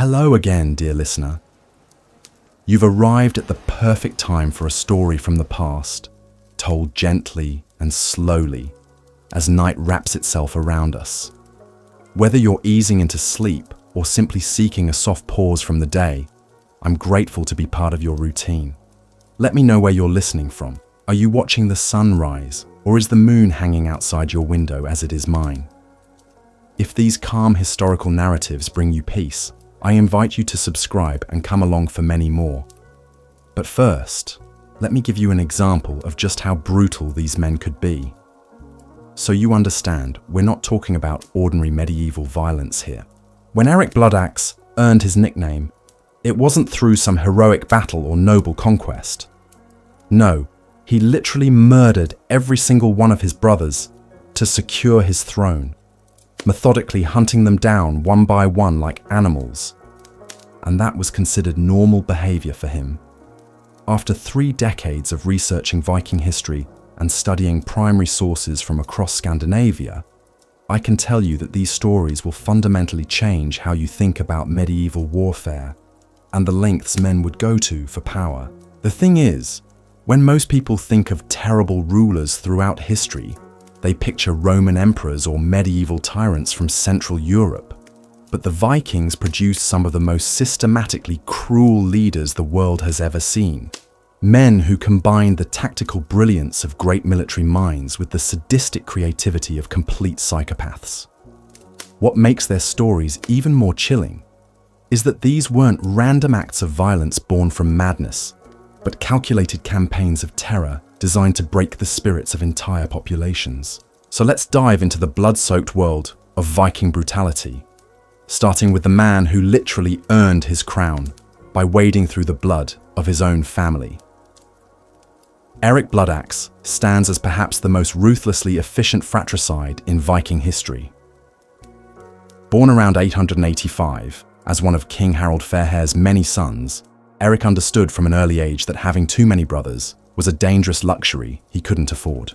Hello again, dear listener. You've arrived at the perfect time for a story from the past, told gently and slowly as night wraps itself around us. Whether you're easing into sleep or simply seeking a soft pause from the day, I'm grateful to be part of your routine. Let me know where you're listening from. Are you watching the sun rise, or is the moon hanging outside your window as it is mine? If these calm historical narratives bring you peace, I invite you to subscribe and come along for many more. But first, let me give you an example of just how brutal these men could be. So you understand, we're not talking about ordinary medieval violence here. When Eric Bloodaxe earned his nickname, it wasn't through some heroic battle or noble conquest. No, he literally murdered every single one of his brothers to secure his throne, methodically hunting them down one by one like animals. And that was considered normal behavior for him. After 3 decades of researching Viking history and studying primary sources from across Scandinavia, I can tell you that these stories will fundamentally change how you think about medieval warfare and the lengths men would go to for power. The thing is, when most people think of terrible rulers throughout history, they picture Roman emperors or medieval tyrants from Central Europe. But the Vikings produced some of the most systematically cruel leaders the world has ever seen. Men who combined the tactical brilliance of great military minds with the sadistic creativity of complete psychopaths. What makes their stories even more chilling is that these weren't random acts of violence born from madness, but calculated campaigns of terror designed to break the spirits of entire populations. So let's dive into the blood-soaked world of Viking brutality, starting with the man who literally earned his crown by wading through the blood of his own family. Eric Bloodaxe stands as perhaps the most ruthlessly efficient fratricide in Viking history. Born around 885, as one of King Harald Fairhair's many sons, Eric understood from an early age that having too many brothers was a dangerous luxury he couldn't afford.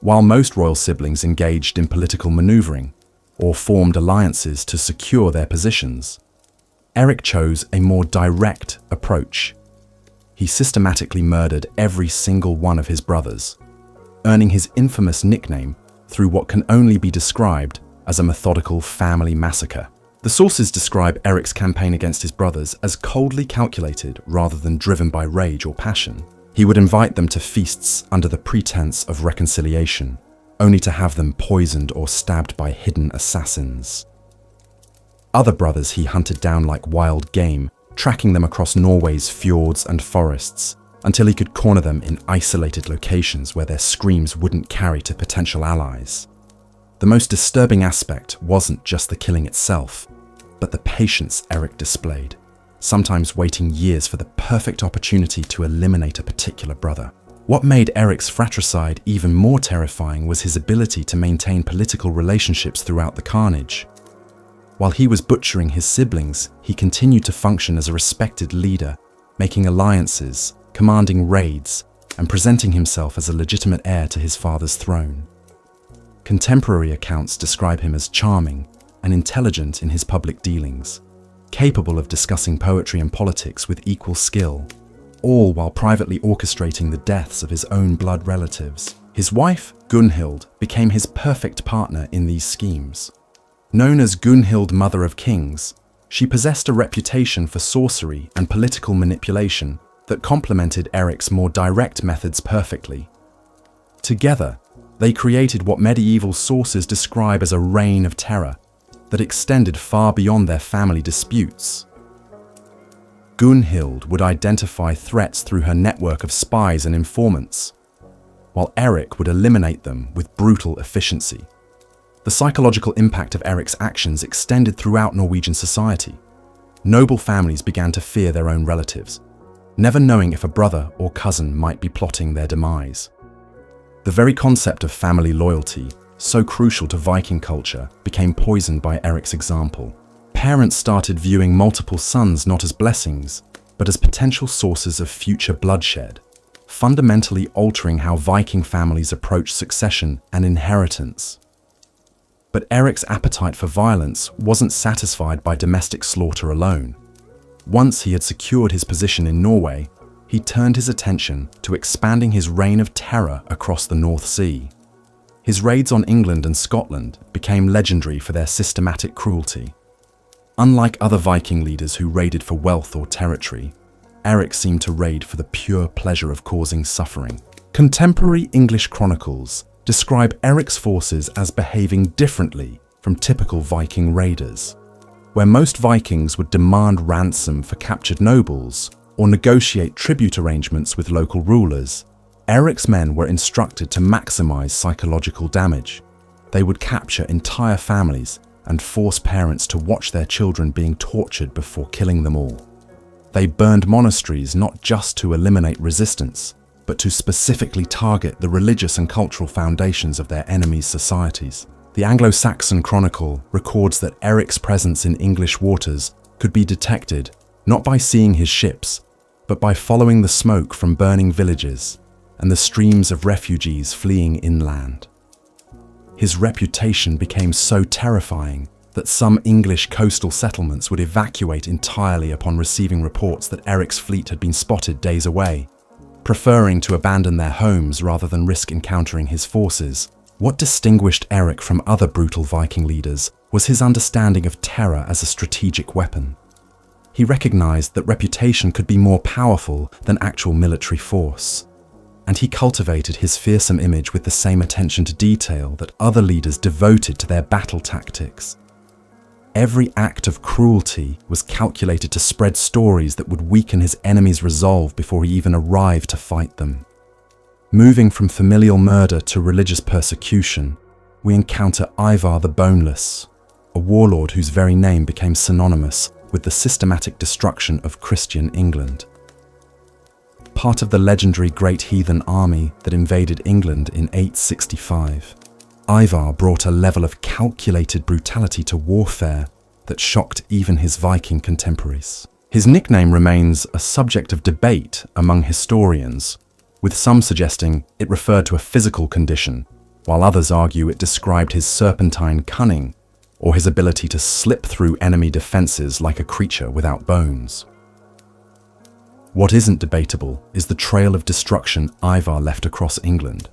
While most royal siblings engaged in political maneuvering or formed alliances to secure their positions, Eric chose a more direct approach. He systematically murdered every single one of his brothers, earning his infamous nickname through what can only be described as a methodical family massacre. The sources describe Eric's campaign against his brothers as coldly calculated rather than driven by rage or passion. He would invite them to feasts under the pretense of reconciliation, only to have them poisoned or stabbed by hidden assassins. Other brothers he hunted down like wild game, tracking them across Norway's fjords and forests until he could corner them in isolated locations where their screams wouldn't carry to potential allies. The most disturbing aspect wasn't just the killing itself, but the patience Eric displayed, sometimes waiting years for the perfect opportunity to eliminate a particular brother. What made Eric's fratricide even more terrifying was his ability to maintain political relationships throughout the carnage. While he was butchering his siblings, he continued to function as a respected leader, making alliances, commanding raids, and presenting himself as a legitimate heir to his father's throne. Contemporary accounts describe him as charming and intelligent in his public dealings, capable of discussing poetry and politics with equal skill, all while privately orchestrating the deaths of his own blood relatives. His wife, Gunhild, became his perfect partner in these schemes. Known as Gunhild Mother of Kings, she possessed a reputation for sorcery and political manipulation that complemented Eric's more direct methods perfectly. Together, they created what medieval sources describe as a reign of terror that extended far beyond their family disputes. Gunhild would identify threats through her network of spies and informants, while Eric would eliminate them with brutal efficiency. The psychological impact of Eric's actions extended throughout Norwegian society. Noble families began to fear their own relatives, never knowing if a brother or cousin might be plotting their demise. The very concept of family loyalty, so crucial to Viking culture, became poisoned by Eric's example. Parents started viewing multiple sons not as blessings, but as potential sources of future bloodshed, fundamentally altering how Viking families approach succession and inheritance. But Eric's appetite for violence wasn't satisfied by domestic slaughter alone. Once he had secured his position in Norway, he turned his attention to expanding his reign of terror across the North Sea. His raids on England and Scotland became legendary for their systematic cruelty. Unlike other Viking leaders who raided for wealth or territory, Eric seemed to raid for the pure pleasure of causing suffering. Contemporary English chronicles describe Eric's forces as behaving differently from typical Viking raiders. Where most Vikings would demand ransom for captured nobles or negotiate tribute arrangements with local rulers, Eric's men were instructed to maximize psychological damage. They would capture entire families and force parents to watch their children being tortured before killing them all. They burned monasteries not just to eliminate resistance, but to specifically target the religious and cultural foundations of their enemies' societies. The Anglo-Saxon Chronicle records that Eric's presence in English waters could be detected not by seeing his ships, but by following the smoke from burning villages and the streams of refugees fleeing inland. His reputation became so terrifying that some English coastal settlements would evacuate entirely upon receiving reports that Eric's fleet had been spotted days away, preferring to abandon their homes rather than risk encountering his forces. What distinguished Eric from other brutal Viking leaders was his understanding of terror as a strategic weapon. He recognized that reputation could be more powerful than actual military force, and he cultivated his fearsome image with the same attention to detail that other leaders devoted to their battle tactics. Every act of cruelty was calculated to spread stories that would weaken his enemy's resolve before he even arrived to fight them. Moving from familial murder to religious persecution, we encounter Ivar the Boneless, a warlord whose very name became synonymous with the systematic destruction of Christian England. Part of the legendary Great Heathen Army that invaded England in 865, Ivar brought a level of calculated brutality to warfare that shocked even his Viking contemporaries. His nickname remains a subject of debate among historians, with some suggesting it referred to a physical condition, while others argue it described his serpentine cunning or his ability to slip through enemy defenses like a creature without bones. What isn't debatable is the trail of destruction Ivar left across England.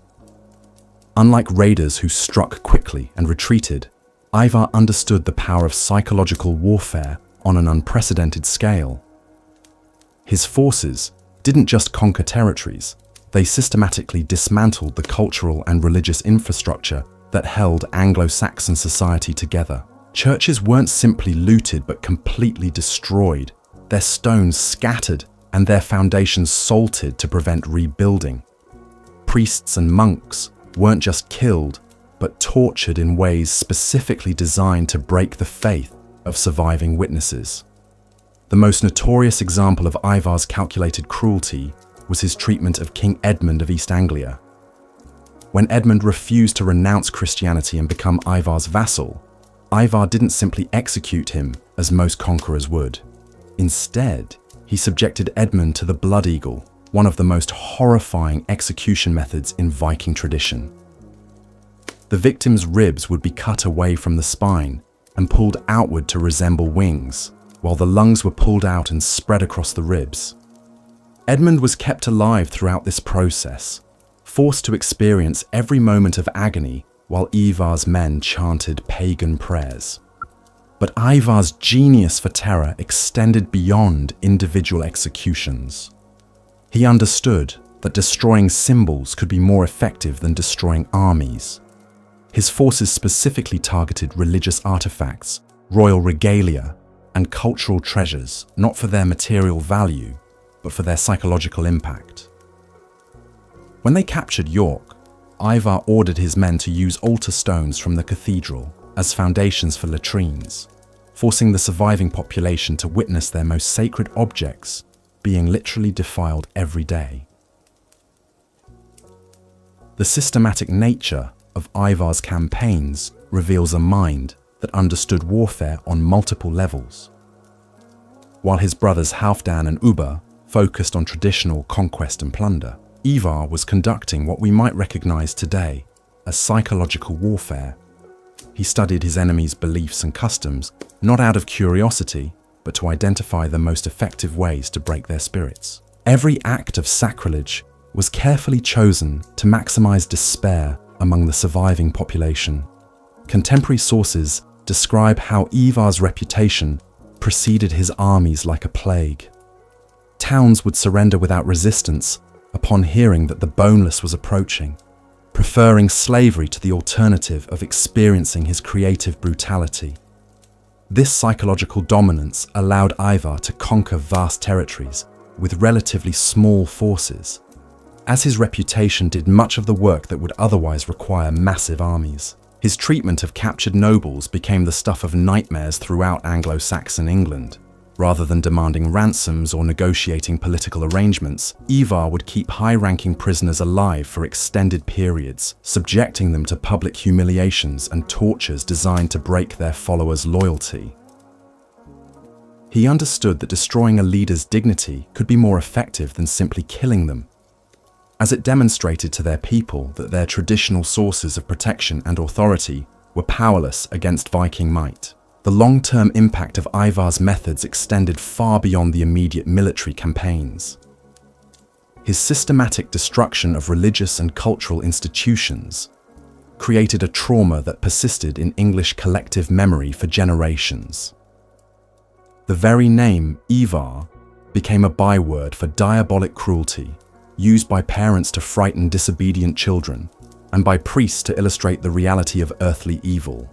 Unlike raiders who struck quickly and retreated, Ivar understood the power of psychological warfare on an unprecedented scale. His forces didn't just conquer territories, they systematically dismantled the cultural and religious infrastructure that held Anglo-Saxon society together. Churches weren't simply looted but completely destroyed, their stones scattered and their foundations salted to prevent rebuilding. Priests and monks weren't just killed, but tortured in ways specifically designed to break the faith of surviving witnesses. The most notorious example of Ivar's calculated cruelty was his treatment of King Edmund of East Anglia. When Edmund refused to renounce Christianity and become Ivar's vassal, Ivar didn't simply execute him as most conquerors would. Instead, he subjected Edmund to the blood eagle, one of the most horrifying execution methods in Viking tradition. The victim's ribs would be cut away from the spine and pulled outward to resemble wings, while the lungs were pulled out and spread across the ribs. Edmund was kept alive throughout this process, forced to experience every moment of agony while Ivar's men chanted pagan prayers. But Ivar's genius for terror extended beyond individual executions. He understood that destroying symbols could be more effective than destroying armies. His forces specifically targeted religious artifacts, royal regalia, and cultural treasures, not for their material value, but for their psychological impact. When they captured York, Ivar ordered his men to use altar stones from the cathedral as foundations for latrines, forcing the surviving population to witness their most sacred objects being literally defiled every day. The systematic nature of Ivar's campaigns reveals a mind that understood warfare on multiple levels. While his brothers Halfdan and Ubba focused on traditional conquest and plunder, Ivar was conducting what we might recognize today as psychological warfare. He studied his enemies' beliefs and customs, not out of curiosity, but to identify the most effective ways to break their spirits. Every act of sacrilege was carefully chosen to maximize despair among the surviving population. Contemporary sources describe how Ivar's reputation preceded his armies like a plague. Towns would surrender without resistance upon hearing that the boneless was approaching, preferring slavery to the alternative of experiencing his creative brutality. This psychological dominance allowed Ivar to conquer vast territories with relatively small forces, as his reputation did much of the work that would otherwise require massive armies. His treatment of captured nobles became the stuff of nightmares throughout Anglo-Saxon England. Rather than demanding ransoms or negotiating political arrangements, Ivar would keep high-ranking prisoners alive for extended periods, subjecting them to public humiliations and tortures designed to break their followers' loyalty. He understood that destroying a leader's dignity could be more effective than simply killing them, as it demonstrated to their people that their traditional sources of protection and authority were powerless against Viking might. The long-term impact of Ivar's methods extended far beyond the immediate military campaigns. His systematic destruction of religious and cultural institutions created a trauma that persisted in English collective memory for generations. The very name Ivar became a byword for diabolic cruelty, used by parents to frighten disobedient children, and by priests to illustrate the reality of earthly evil.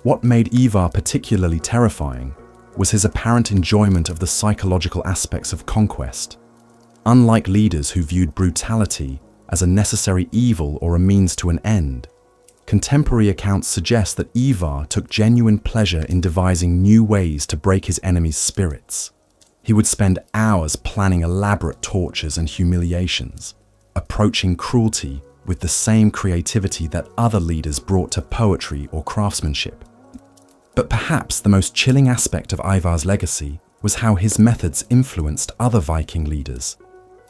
What made Ivar particularly terrifying was his apparent enjoyment of the psychological aspects of conquest. Unlike leaders who viewed brutality as a necessary evil or a means to an end, contemporary accounts suggest that Ivar took genuine pleasure in devising new ways to break his enemies' spirits. He would spend hours planning elaborate tortures and humiliations, approaching cruelty with the same creativity that other leaders brought to poetry or craftsmanship. But perhaps the most chilling aspect of Ivar's legacy was how his methods influenced other Viking leaders.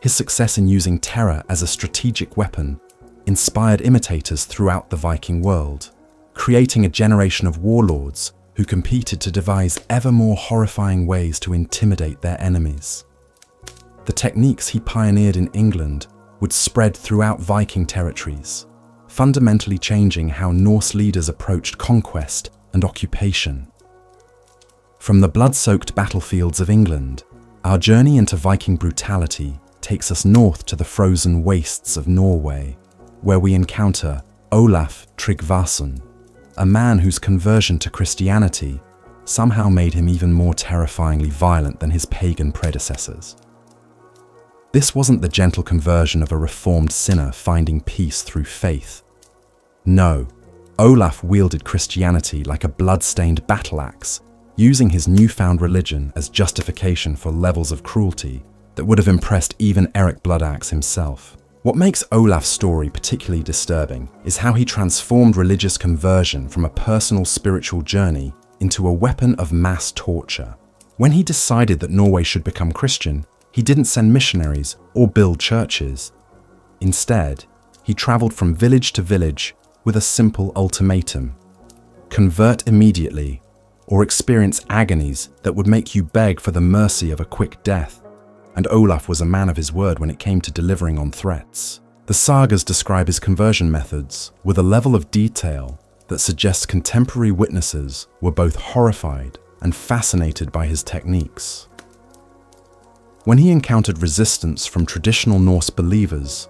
His success in using terror as a strategic weapon inspired imitators throughout the Viking world, creating a generation of warlords who competed to devise ever more horrifying ways to intimidate their enemies. The techniques he pioneered in England would spread throughout Viking territories, fundamentally changing how Norse leaders approached conquest and occupation. From the blood-soaked battlefields of England, our journey into Viking brutality takes us north to the frozen wastes of Norway, where we encounter Olaf Tryggvason, a man whose conversion to Christianity somehow made him even more terrifyingly violent than his pagan predecessors. This wasn't the gentle conversion of a reformed sinner finding peace through faith. No, Olaf wielded Christianity like a blood-stained battle axe, using his newfound religion as justification for levels of cruelty that would have impressed even Eric Bloodaxe himself. What makes Olaf's story particularly disturbing is how he transformed religious conversion from a personal spiritual journey into a weapon of mass torture. When he decided that Norway should become Christian, he didn't send missionaries or build churches. Instead, he traveled from village to village with a simple ultimatum: convert immediately, or experience agonies that would make you beg for the mercy of a quick death. And Olaf was a man of his word when it came to delivering on threats. The sagas describe his conversion methods with a level of detail that suggests contemporary witnesses were both horrified and fascinated by his techniques. When he encountered resistance from traditional Norse believers,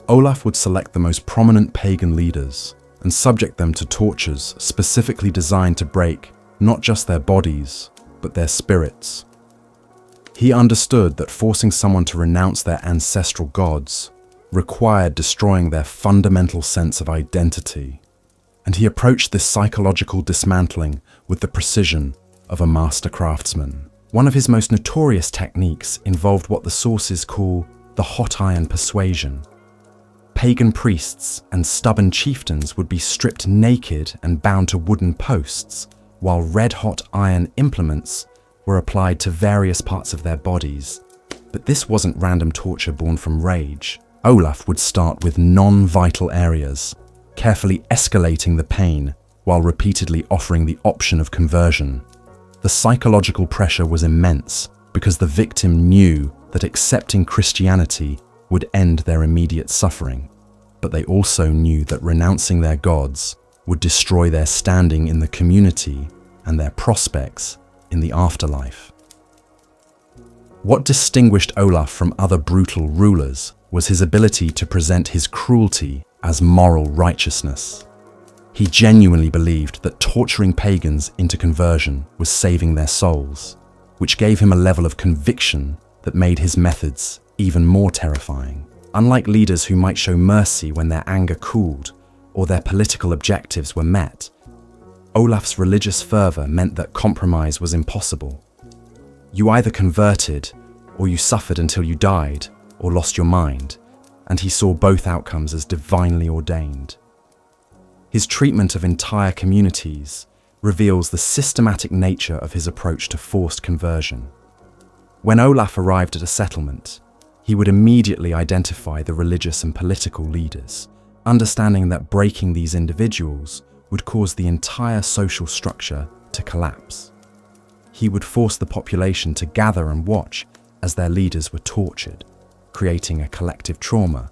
Olaf would select the most prominent pagan leaders and subject them to tortures specifically designed to break not just their bodies, but their spirits. He understood that forcing someone to renounce their ancestral gods required destroying their fundamental sense of identity, and he approached this psychological dismantling with the precision of a master craftsman. One of his most notorious techniques involved what the sources call the hot iron persuasion. Pagan priests and stubborn chieftains would be stripped naked and bound to wooden posts, while red-hot iron implements were applied to various parts of their bodies. But this wasn't random torture born from rage. Olaf would start with non-vital areas, carefully escalating the pain while repeatedly offering the option of conversion. The psychological pressure was immense because the victim knew that accepting Christianity would end their immediate suffering, but they also knew that renouncing their gods would destroy their standing in the community and their prospects in the afterlife. What distinguished Olaf from other brutal rulers was his ability to present his cruelty as moral righteousness. He genuinely believed that torturing pagans into conversion was saving their souls, which gave him a level of conviction that made his methods even more terrifying. Unlike leaders who might show mercy when their anger cooled or their political objectives were met, Olaf's religious fervor meant that compromise was impossible. You either converted, or you suffered until you died or lost your mind, and he saw both outcomes as divinely ordained. His treatment of entire communities reveals the systematic nature of his approach to forced conversion. When Olaf arrived at a settlement, he would immediately identify the religious and political leaders, understanding that breaking these individuals would cause the entire social structure to collapse. He would force the population to gather and watch as their leaders were tortured, creating a collective trauma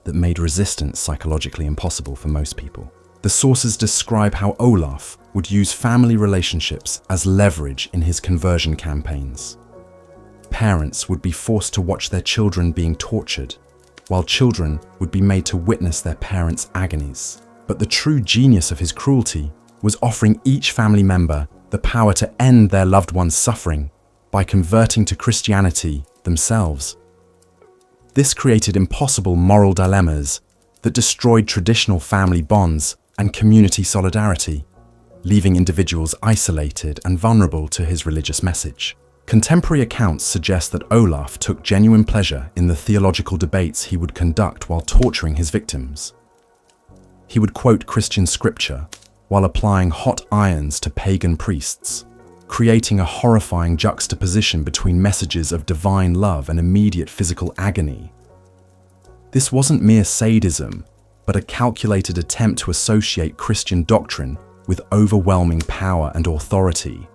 that made resistance psychologically impossible for most people. The sources describe how Olaf would use family relationships as leverage in his conversion campaigns. Parents would be forced to watch their children being tortured, while children would be made to witness their parents' agonies. But the true genius of his cruelty was offering each family member the power to end their loved one's suffering by converting to Christianity themselves. This created impossible moral dilemmas that destroyed traditional family bonds and community solidarity, leaving individuals isolated and vulnerable to his religious message. Contemporary accounts suggest that Olaf took genuine pleasure in the theological debates he would conduct while torturing his victims. He would quote Christian scripture while applying hot irons to pagan priests, creating a horrifying juxtaposition between messages of divine love and immediate physical agony. This wasn't mere sadism, but a calculated attempt to associate Christian doctrine with overwhelming power and authority,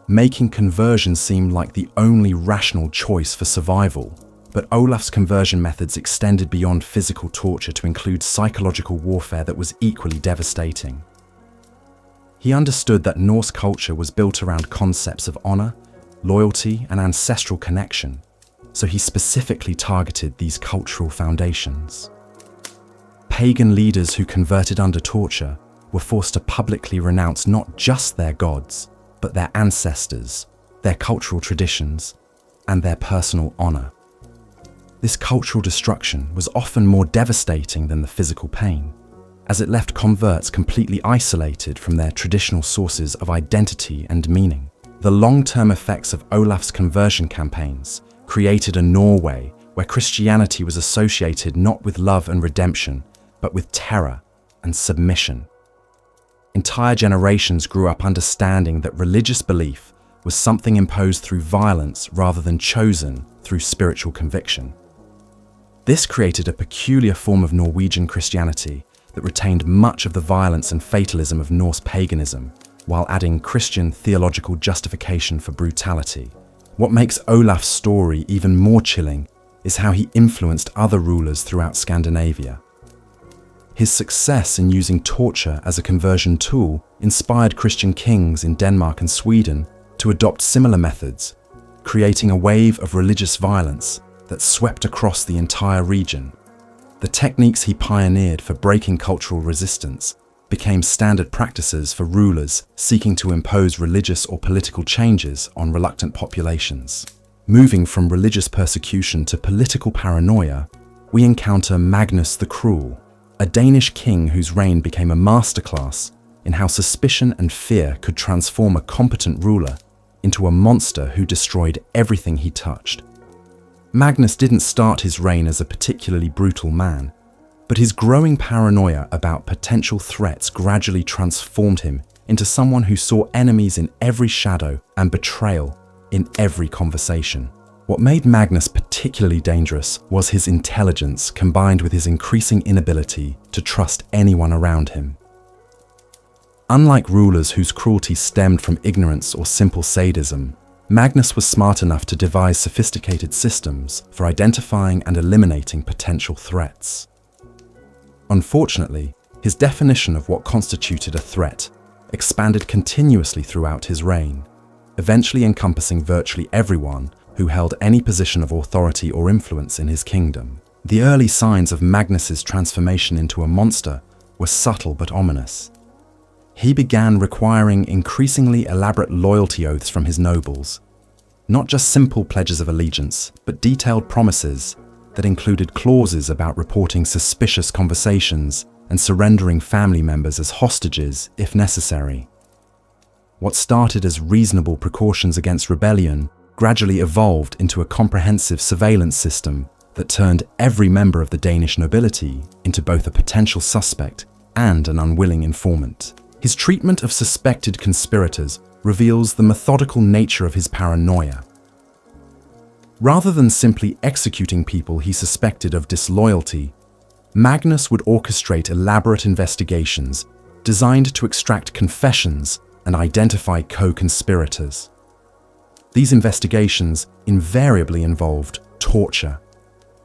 making conversion seem like the only rational choice for survival. But Olaf's conversion methods extended beyond physical torture to include psychological warfare that was equally devastating. He understood that Norse culture was built around concepts of honor, loyalty, and ancestral connection, so he specifically targeted these cultural foundations. Pagan leaders who converted under torture were forced to publicly renounce not just their gods, but their ancestors, their cultural traditions, and their personal honor. This cultural destruction was often more devastating than the physical pain, as it left converts completely isolated from their traditional sources of identity and meaning. The long-term effects of Olaf's conversion campaigns created a Norway where Christianity was associated not with love and redemption, but with terror and submission. Entire generations grew up understanding that religious belief was something imposed through violence rather than chosen through spiritual conviction. This created a peculiar form of Norwegian Christianity that retained much of the violence and fatalism of Norse paganism, while adding Christian theological justification for brutality. What makes Olaf's story even more chilling is how he influenced other rulers throughout Scandinavia. His success in using torture as a conversion tool inspired Christian kings in Denmark and Sweden to adopt similar methods, creating a wave of religious violence that swept across the entire region. The techniques he pioneered for breaking cultural resistance became standard practices for rulers seeking to impose religious or political changes on reluctant populations. Moving from religious persecution to political paranoia, we encounter Magnus the Cruel, a Danish king whose reign became a masterclass in how suspicion and fear could transform a competent ruler into a monster who destroyed everything he touched. Magnus didn't start his reign as a particularly brutal man, but his growing paranoia about potential threats gradually transformed him into someone who saw enemies in every shadow and betrayal in every conversation. What made Magnus particularly dangerous was his intelligence combined with his increasing inability to trust anyone around him. Unlike rulers whose cruelty stemmed from ignorance or simple sadism, Magnus was smart enough to devise sophisticated systems for identifying and eliminating potential threats. Unfortunately, his definition of what constituted a threat expanded continuously throughout his reign, eventually encompassing virtually everyone who held any position of authority or influence in his kingdom. The early signs of Magnus's transformation into a monster were subtle but ominous. He began requiring increasingly elaborate loyalty oaths from his nobles, not just simple pledges of allegiance, but detailed promises that included clauses about reporting suspicious conversations and surrendering family members as hostages if necessary. What started as reasonable precautions against rebellion gradually evolved into a comprehensive surveillance system that turned every member of the Danish nobility into both a potential suspect and an unwilling informant. His treatment of suspected conspirators reveals the methodical nature of his paranoia. Rather than simply executing people he suspected of disloyalty, Magnus would orchestrate elaborate investigations designed to extract confessions and identify co-conspirators. These investigations invariably involved torture,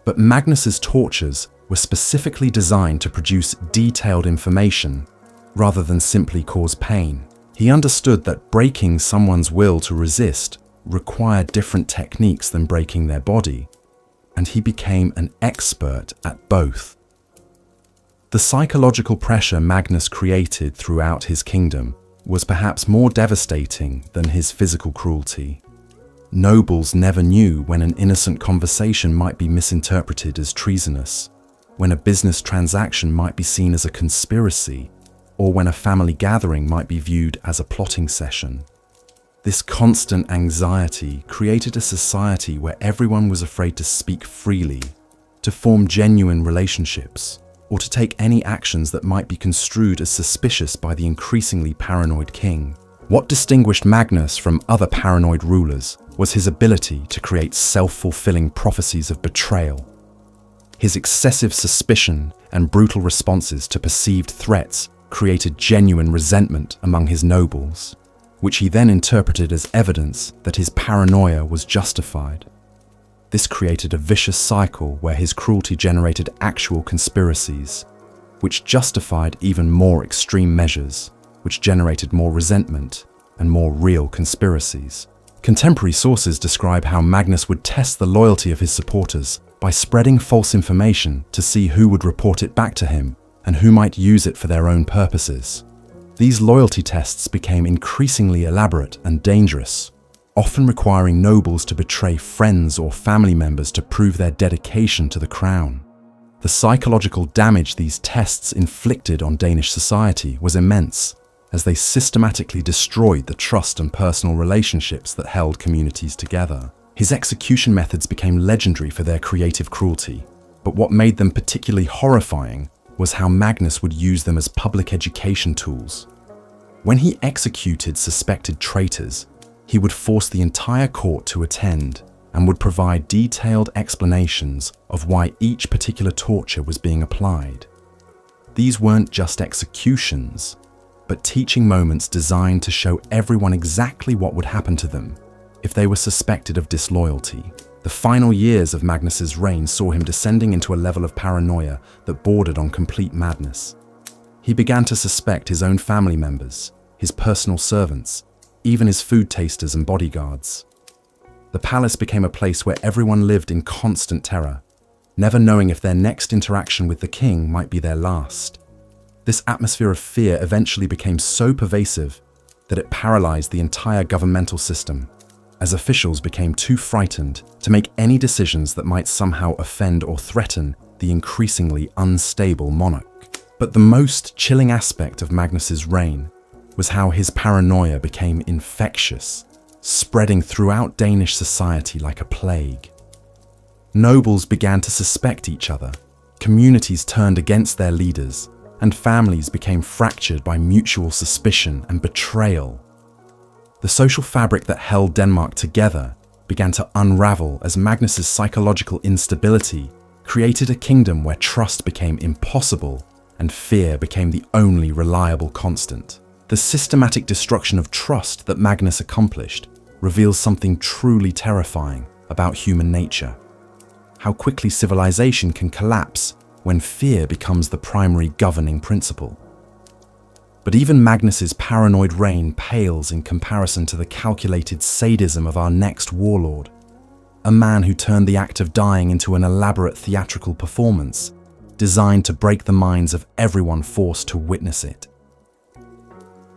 but Magnus's tortures were specifically designed to produce detailed information rather than simply cause pain. He understood that breaking someone's will to resist required different techniques than breaking their body, and he became an expert at both. The psychological pressure Magnus created throughout his kingdom was perhaps more devastating than his physical cruelty. Nobles never knew when an innocent conversation might be misinterpreted as treasonous, when a business transaction might be seen as a conspiracy, or when a family gathering might be viewed as a plotting session. This constant anxiety created a society where everyone was afraid to speak freely, to form genuine relationships, or to take any actions that might be construed as suspicious by the increasingly paranoid king. What distinguished Magnus from other paranoid rulers was his ability to create self-fulfilling prophecies of betrayal. His excessive suspicion and brutal responses to perceived threats created genuine resentment among his nobles, which he then interpreted as evidence that his paranoia was justified. This created a vicious cycle where his cruelty generated actual conspiracies, which justified even more extreme measures, which generated more resentment and more real conspiracies. Contemporary sources describe how Magnus would test the loyalty of his supporters by spreading false information to see who would report it back to him and who might use it for their own purposes. These loyalty tests became increasingly elaborate and dangerous, often requiring nobles to betray friends or family members to prove their dedication to the crown. The psychological damage these tests inflicted on Danish society was immense, as they systematically destroyed the trust and personal relationships that held communities together. His execution methods became legendary for their creative cruelty, but what made them particularly horrifying was how Magnus would use them as public education tools. When he executed suspected traitors, he would force the entire court to attend and would provide detailed explanations of why each particular torture was being applied. These weren't just executions, but teaching moments designed to show everyone exactly what would happen to them if they were suspected of disloyalty. The final years of Magnus's reign saw him descending into a level of paranoia that bordered on complete madness. He began to suspect his own family members, his personal servants, even his food tasters and bodyguards. The palace became a place where everyone lived in constant terror, never knowing if their next interaction with the king might be their last. This atmosphere of fear eventually became so pervasive that it paralyzed the entire governmental system, as officials became too frightened to make any decisions that might somehow offend or threaten the increasingly unstable monarch. But the most chilling aspect of Magnus's reign was how his paranoia became infectious, spreading throughout Danish society like a plague. Nobles began to suspect each other, communities turned against their leaders, and families became fractured by mutual suspicion and betrayal. The social fabric that held Denmark together began to unravel as Magnus's psychological instability created a kingdom where trust became impossible and fear became the only reliable constant. The systematic destruction of trust that Magnus accomplished reveals something truly terrifying about human nature. How quickly civilization can collapse when fear becomes the primary governing principle. But even Magnus's paranoid reign pales in comparison to the calculated sadism of our next warlord, a man who turned the act of dying into an elaborate theatrical performance designed to break the minds of everyone forced to witness it.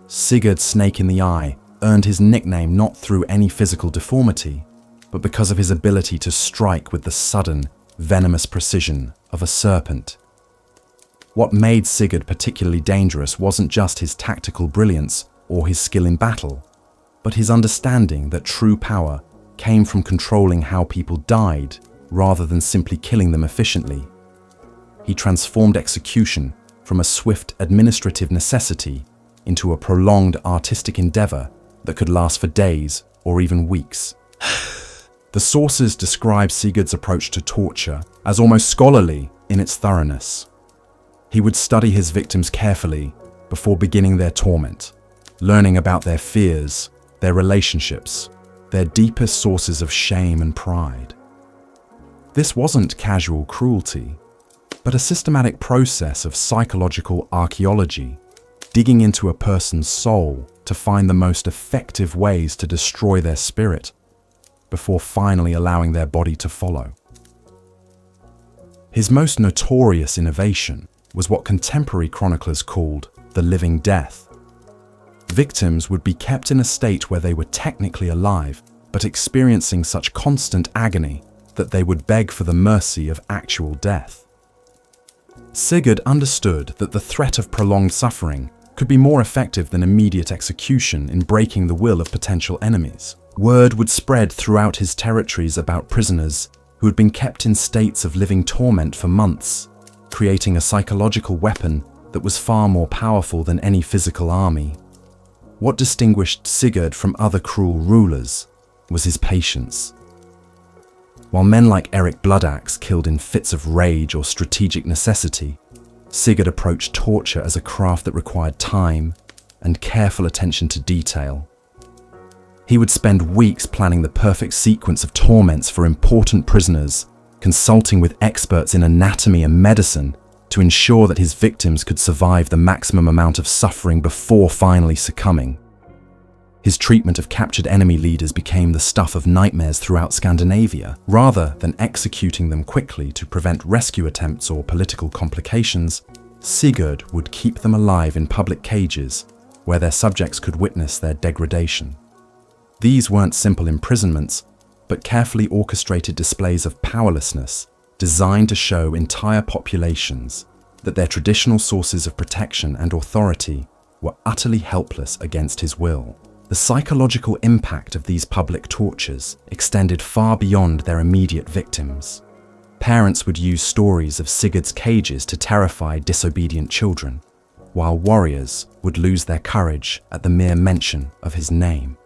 Sigurd Snake in the Eye earned his nickname not through any physical deformity, but because of his ability to strike with the sudden, venomous precision of a serpent. What made Sigurd particularly dangerous wasn't just his tactical brilliance or his skill in battle, but his understanding that true power came from controlling how people died rather than simply killing them efficiently. He transformed execution from a swift administrative necessity into a prolonged artistic endeavor that could last for days or even weeks. The sources describe Sigurd's approach to torture as almost scholarly in its thoroughness. He would study his victims carefully before beginning their torment, learning about their fears, their relationships, their deepest sources of shame and pride. This wasn't casual cruelty, but a systematic process of psychological archaeology, digging into a person's soul to find the most effective ways to destroy their spirit, before finally allowing their body to follow. His most notorious innovation was what contemporary chroniclers called the living death. Victims would be kept in a state where they were technically alive, but experiencing such constant agony that they would beg for the mercy of actual death. Sigurd understood that the threat of prolonged suffering could be more effective than immediate execution in breaking the will of potential enemies. Word would spread throughout his territories about prisoners who had been kept in states of living torment for months, creating a psychological weapon that was far more powerful than any physical army. What distinguished Sigurd from other cruel rulers was his patience. While men like Eric Bloodaxe killed in fits of rage or strategic necessity, Sigurd approached torture as a craft that required time and careful attention to detail. He would spend weeks planning the perfect sequence of torments for important prisoners, consulting with experts in anatomy and medicine to ensure that his victims could survive the maximum amount of suffering before finally succumbing. His treatment of captured enemy leaders became the stuff of nightmares throughout Scandinavia. Rather than executing them quickly to prevent rescue attempts or political complications, Sigurd would keep them alive in public cages where their subjects could witness their degradation. These weren't simple imprisonments, but carefully orchestrated displays of powerlessness designed to show entire populations that their traditional sources of protection and authority were utterly helpless against his will. The psychological impact of these public tortures extended far beyond their immediate victims. Parents would use stories of Sigurd's cages to terrify disobedient children, while warriors would lose their courage at the mere mention of his name.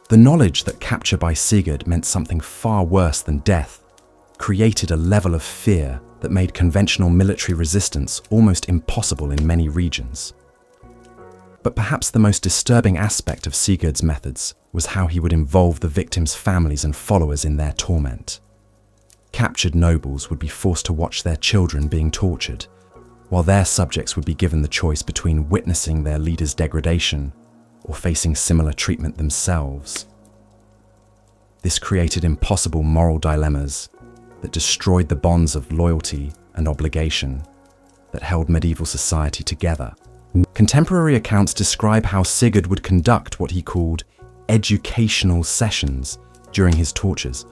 The knowledge that capture by Sigurd meant something far worse than death created a level of fear that made conventional military resistance almost impossible in many regions. But perhaps the most disturbing aspect of Sigurd's methods was how he would involve the victims' families and followers in their torment. Captured nobles would be forced to watch their children being tortured, while their subjects would be given the choice between witnessing their leader's degradation or facing similar treatment themselves. This created impossible moral dilemmas that destroyed the bonds of loyalty and obligation that held medieval society together. Contemporary accounts describe how Sigurd would conduct what he called educational sessions during his tortures,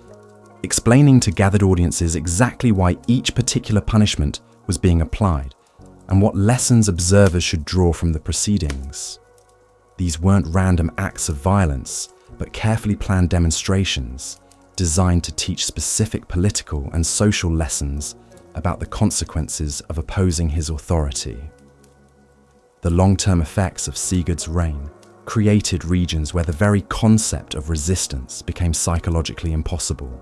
explaining to gathered audiences exactly why each particular punishment was being applied and what lessons observers should draw from the proceedings. These weren't random acts of violence, but carefully planned demonstrations designed to teach specific political and social lessons about the consequences of opposing his authority. The long-term effects of Sigurd's reign created regions where the very concept of resistance became psychologically impossible.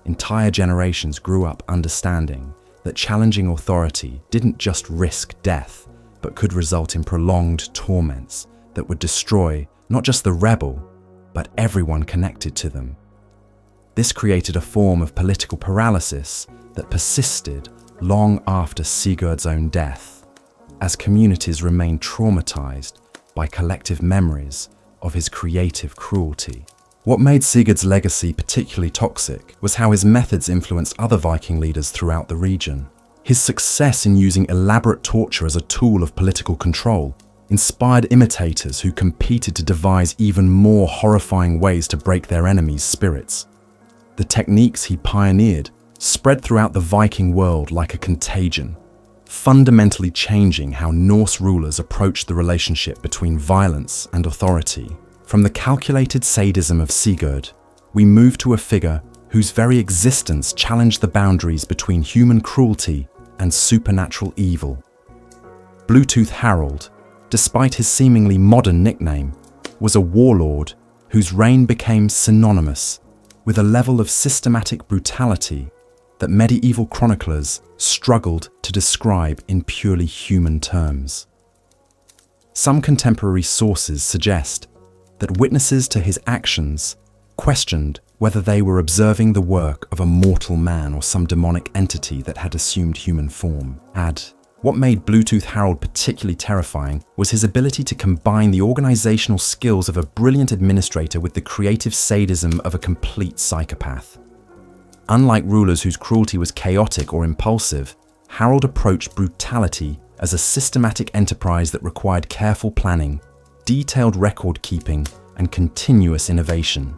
Entire generations grew up understanding that challenging authority didn't just risk death, but could result in prolonged torments that would destroy not just the rebel, but everyone connected to them. This created a form of political paralysis that persisted long after Sigurd's own death, as communities remained traumatized by collective memories of his creative cruelty. What made Sigurd's legacy particularly toxic was how his methods influenced other Viking leaders throughout the region. His success in using elaborate torture as a tool of political control inspired imitators who competed to devise even more horrifying ways to break their enemies' spirits. The techniques he pioneered spread throughout the Viking world like a contagion, fundamentally changing how Norse rulers approached the relationship between violence and authority. From the calculated sadism of Sigurd, we move to a figure whose very existence challenged the boundaries between human cruelty and supernatural evil. Bluetooth Harald, despite his seemingly modern nickname, was a warlord whose reign became synonymous with a level of systematic brutality that medieval chroniclers struggled to describe in purely human terms. Some contemporary sources suggest that witnesses to his actions questioned whether they were observing the work of a mortal man or some demonic entity that had assumed human form. What made Bluetooth Harald particularly terrifying was his ability to combine the organizational skills of a brilliant administrator with the creative sadism of a complete psychopath. Unlike rulers whose cruelty was chaotic or impulsive, Harald approached brutality as a systematic enterprise that required careful planning, detailed record keeping, and continuous innovation.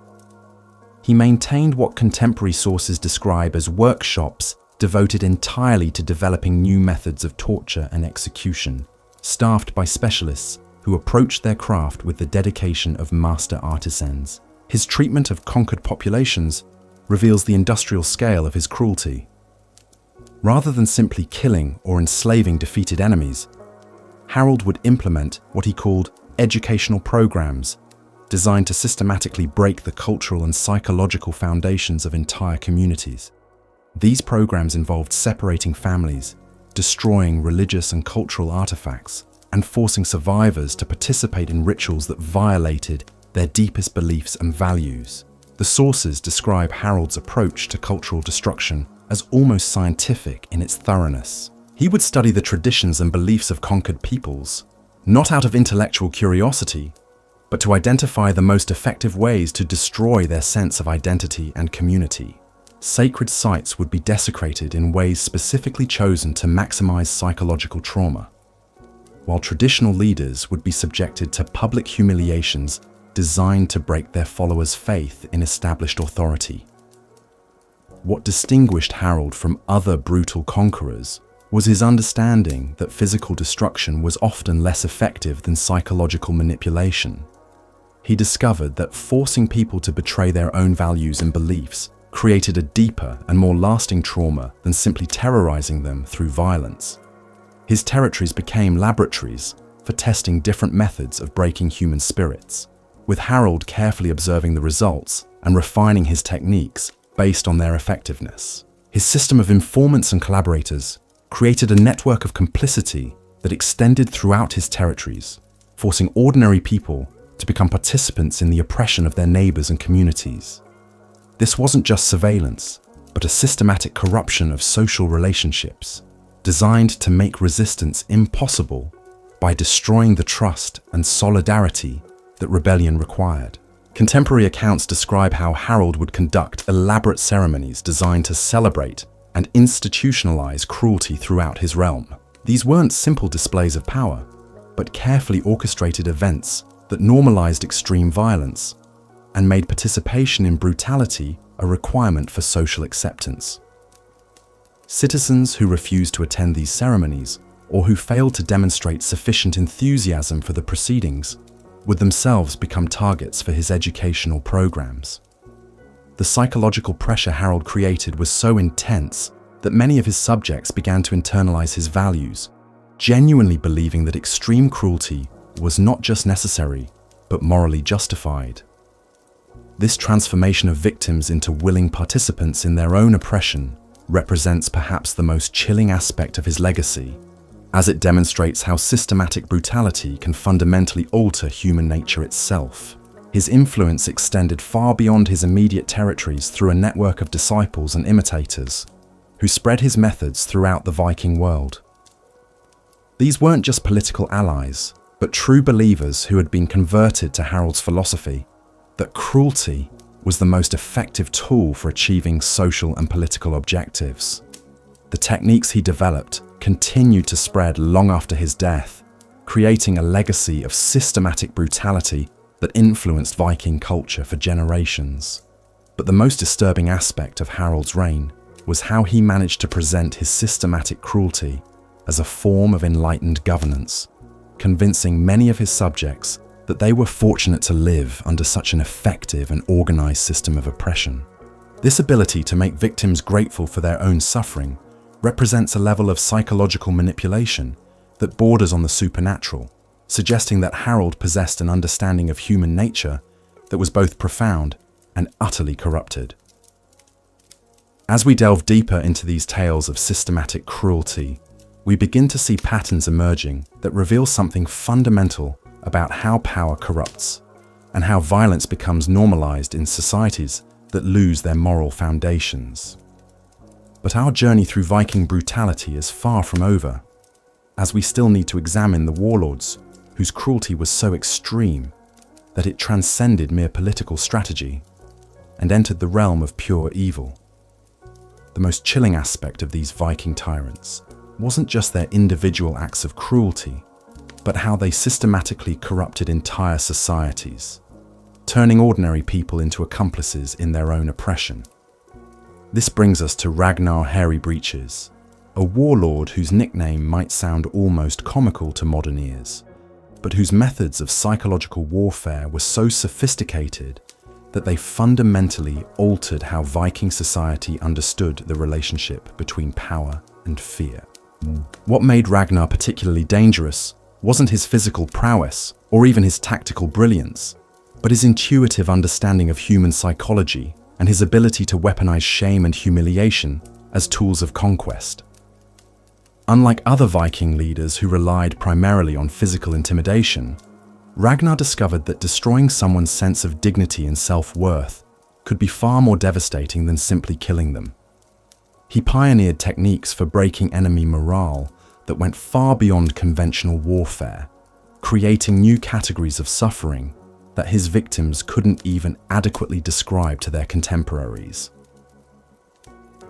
He maintained what contemporary sources describe as workshops devoted entirely to developing new methods of torture and execution, staffed by specialists who approached their craft with the dedication of master artisans. His treatment of conquered populations reveals the industrial scale of his cruelty. Rather than simply killing or enslaving defeated enemies, Harald would implement what he called educational programs designed to systematically break the cultural and psychological foundations of entire communities. These programs involved separating families, destroying religious and cultural artifacts, and forcing survivors to participate in rituals that violated their deepest beliefs and values. The sources describe Harald's approach to cultural destruction as almost scientific in its thoroughness. He would study the traditions and beliefs of conquered peoples, not out of intellectual curiosity, but to identify the most effective ways to destroy their sense of identity and community. Sacred sites would be desecrated in ways specifically chosen to maximize psychological trauma, while traditional leaders would be subjected to public humiliations designed to break their followers' faith in established authority. What distinguished Harald from other brutal conquerors was his understanding that physical destruction was often less effective than psychological manipulation. He discovered that forcing people to betray their own values and beliefs created a deeper and more lasting trauma than simply terrorizing them through violence. His territories became laboratories for testing different methods of breaking human spirits, with Harald carefully observing the results and refining his techniques based on their effectiveness. His system of informants and collaborators created a network of complicity that extended throughout his territories, forcing ordinary people to become participants in the oppression of their neighbors and communities. This wasn't just surveillance, but a systematic corruption of social relationships, designed to make resistance impossible by destroying the trust and solidarity that rebellion required. Contemporary accounts describe how Harald would conduct elaborate ceremonies designed to celebrate and institutionalize cruelty throughout his realm. These weren't simple displays of power, but carefully orchestrated events that normalized extreme violence and made participation in brutality a requirement for social acceptance. Citizens who refused to attend these ceremonies or who failed to demonstrate sufficient enthusiasm for the proceedings would themselves become targets for his educational programs. The psychological pressure Harald created was so intense that many of his subjects began to internalize his values, genuinely believing that extreme cruelty was not just necessary, but morally justified. This transformation of victims into willing participants in their own oppression represents perhaps the most chilling aspect of his legacy, as it demonstrates how systematic brutality can fundamentally alter human nature itself. His influence extended far beyond his immediate territories through a network of disciples and imitators, who spread his methods throughout the Viking world. These weren't just political allies, but true believers who had been converted to Harald's philosophy that cruelty was the most effective tool for achieving social and political objectives. The techniques he developed continued to spread long after his death, creating a legacy of systematic brutality that influenced Viking culture for generations. But the most disturbing aspect of Harald's reign was how he managed to present his systematic cruelty as a form of enlightened governance, convincing many of his subjects that they were fortunate to live under such an effective and organized system of oppression. This ability to make victims grateful for their own suffering represents a level of psychological manipulation that borders on the supernatural, suggesting that Harald possessed an understanding of human nature that was both profound and utterly corrupted. As we delve deeper into these tales of systematic cruelty, we begin to see patterns emerging that reveal something fundamental about how power corrupts and how violence becomes normalized in societies that lose their moral foundations. But our journey through Viking brutality is far from over, as we still need to examine the warlords whose cruelty was so extreme that it transcended mere political strategy and entered the realm of pure evil. The most chilling aspect of these Viking tyrants wasn't just their individual acts of cruelty, but how they systematically corrupted entire societies, turning ordinary people into accomplices in their own oppression. This brings us to Ragnar Hairy Breeches, a warlord whose nickname might sound almost comical to modern ears, but whose methods of psychological warfare were so sophisticated that they fundamentally altered how Viking society understood the relationship between power and fear. What made Ragnar particularly dangerous wasn't his physical prowess or even his tactical brilliance, but his intuitive understanding of human psychology and his ability to weaponize shame and humiliation as tools of conquest. Unlike other Viking leaders who relied primarily on physical intimidation, Ragnar discovered that destroying someone's sense of dignity and self-worth could be far more devastating than simply killing them. He pioneered techniques for breaking enemy morale that went far beyond conventional warfare, creating new categories of suffering that his victims couldn't even adequately describe to their contemporaries.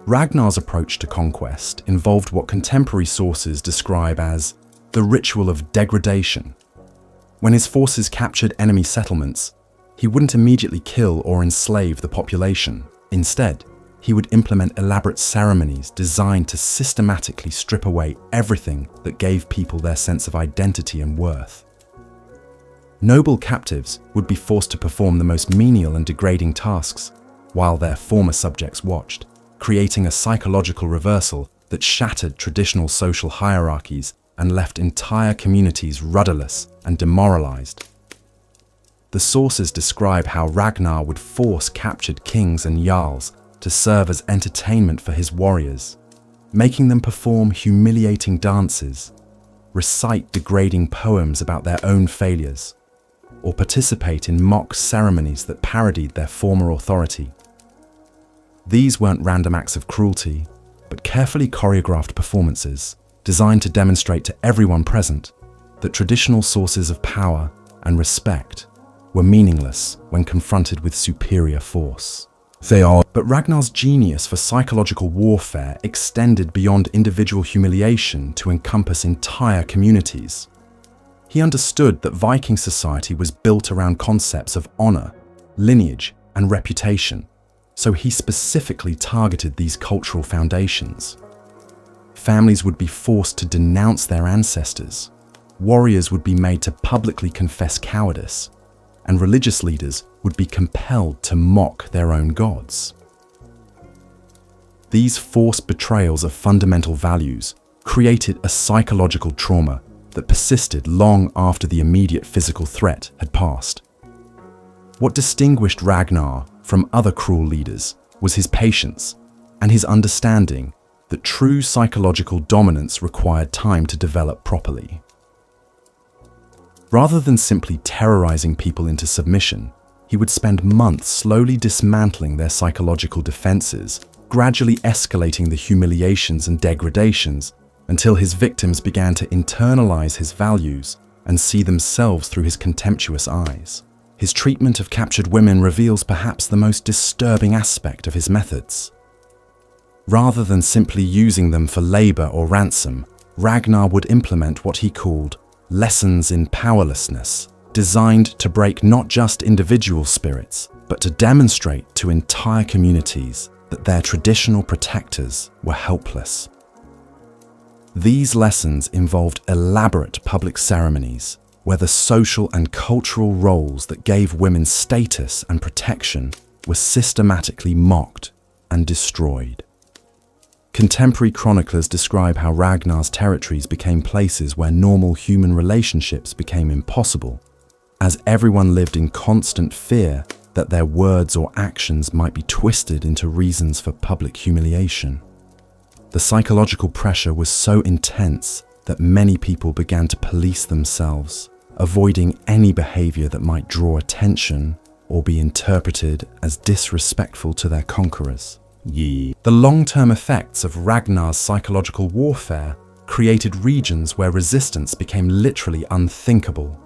Ragnar's approach to conquest involved what contemporary sources describe as the ritual of degradation. When his forces captured enemy settlements, he wouldn't immediately kill or enslave the population. Instead, he would implement elaborate ceremonies designed to systematically strip away everything that gave people their sense of identity and worth. Noble captives would be forced to perform the most menial and degrading tasks while their former subjects watched, creating a psychological reversal that shattered traditional social hierarchies and left entire communities rudderless and demoralized. The sources describe how Ragnar would force captured kings and jarls to serve as entertainment for his warriors, making them perform humiliating dances, recite degrading poems about their own failures, or participate in mock ceremonies that parodied their former authority. These weren't random acts of cruelty, but carefully choreographed performances designed to demonstrate to everyone present that traditional sources of power and respect were meaningless when confronted with superior force. But Ragnar's genius for psychological warfare extended beyond individual humiliation to encompass entire communities. He understood that Viking society was built around concepts of honor, lineage, and reputation, so he specifically targeted these cultural foundations. Families would be forced to denounce their ancestors, warriors would be made to publicly confess cowardice, and religious leaders would be compelled to mock their own gods. These forced betrayals of fundamental values created a psychological trauma that persisted long after the immediate physical threat had passed. What distinguished Ragnar from other cruel leaders was his patience and his understanding that true psychological dominance required time to develop properly. Rather than simply terrorizing people into submission, he would spend months slowly dismantling their psychological defenses, gradually escalating the humiliations and degradations until his victims began to internalize his values and see themselves through his contemptuous eyes. His treatment of captured women reveals perhaps the most disturbing aspect of his methods. Rather than simply using them for labor or ransom, Ragnar would implement what he called lessons in powerlessness, designed to break not just individual spirits, but to demonstrate to entire communities that their traditional protectors were helpless. These lessons involved elaborate public ceremonies, where the social and cultural roles that gave women status and protection were systematically mocked and destroyed. Contemporary chroniclers describe how Ragnar's territories became places where normal human relationships became impossible, as everyone lived in constant fear that their words or actions might be twisted into reasons for public humiliation. The psychological pressure was so intense that many people began to police themselves, avoiding any behavior that might draw attention or be interpreted as disrespectful to their conquerors. The long-term effects of Ragnar's psychological warfare created regions where resistance became literally unthinkable.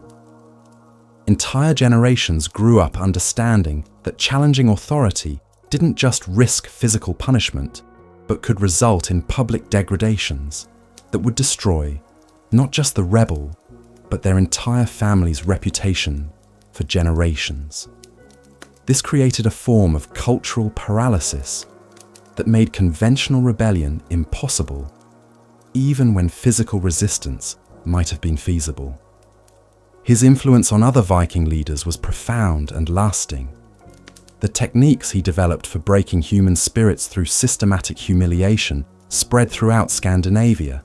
Entire generations grew up understanding that challenging authority didn't just risk physical punishment, but could result in public degradations that would destroy not just the rebel, but their entire family's reputation for generations. This created a form of cultural paralysis that made conventional rebellion impossible, even when physical resistance might have been feasible. His influence on other Viking leaders was profound and lasting. The techniques he developed for breaking human spirits through systematic humiliation spread throughout Scandinavia,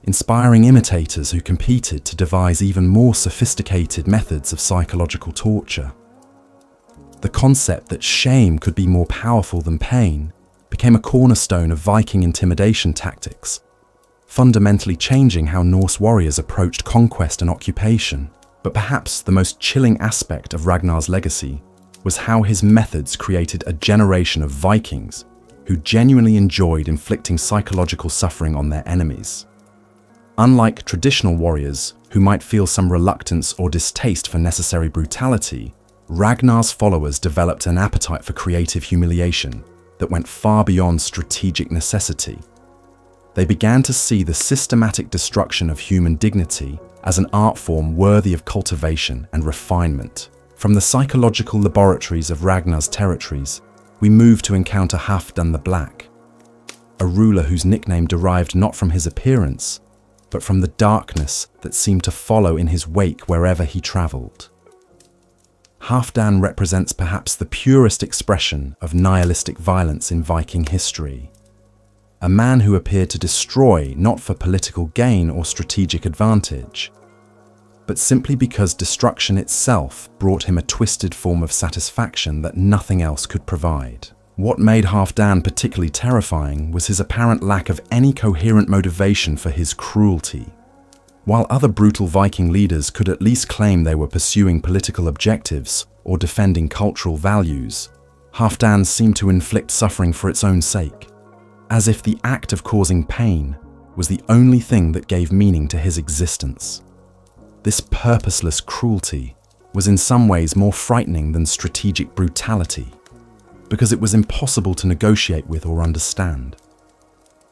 inspiring imitators who competed to devise even more sophisticated methods of psychological torture. The concept that shame could be more powerful than pain became a cornerstone of Viking intimidation tactics, fundamentally changing how Norse warriors approached conquest and occupation. But perhaps the most chilling aspect of Ragnar's legacy was how his methods created a generation of Vikings who genuinely enjoyed inflicting psychological suffering on their enemies. Unlike traditional warriors who might feel some reluctance or distaste for necessary brutality, Ragnar's followers developed an appetite for creative humiliation that went far beyond strategic necessity. They began to see the systematic destruction of human dignity as an art form worthy of cultivation and refinement. From the psychological laboratories of Ragnar's territories, we move to encounter Halfdan the Black, a ruler whose nickname derived not from his appearance, but from the darkness that seemed to follow in his wake wherever he traveled. Halfdan represents perhaps the purest expression of nihilistic violence in Viking history. A man who appeared to destroy not for political gain or strategic advantage, but simply because destruction itself brought him a twisted form of satisfaction that nothing else could provide. What made Halfdan particularly terrifying was his apparent lack of any coherent motivation for his cruelty. While other brutal Viking leaders could at least claim they were pursuing political objectives or defending cultural values, Halfdan seemed to inflict suffering for its own sake, as if the act of causing pain was the only thing that gave meaning to his existence. This purposeless cruelty was in some ways more frightening than strategic brutality, because it was impossible to negotiate with or understand.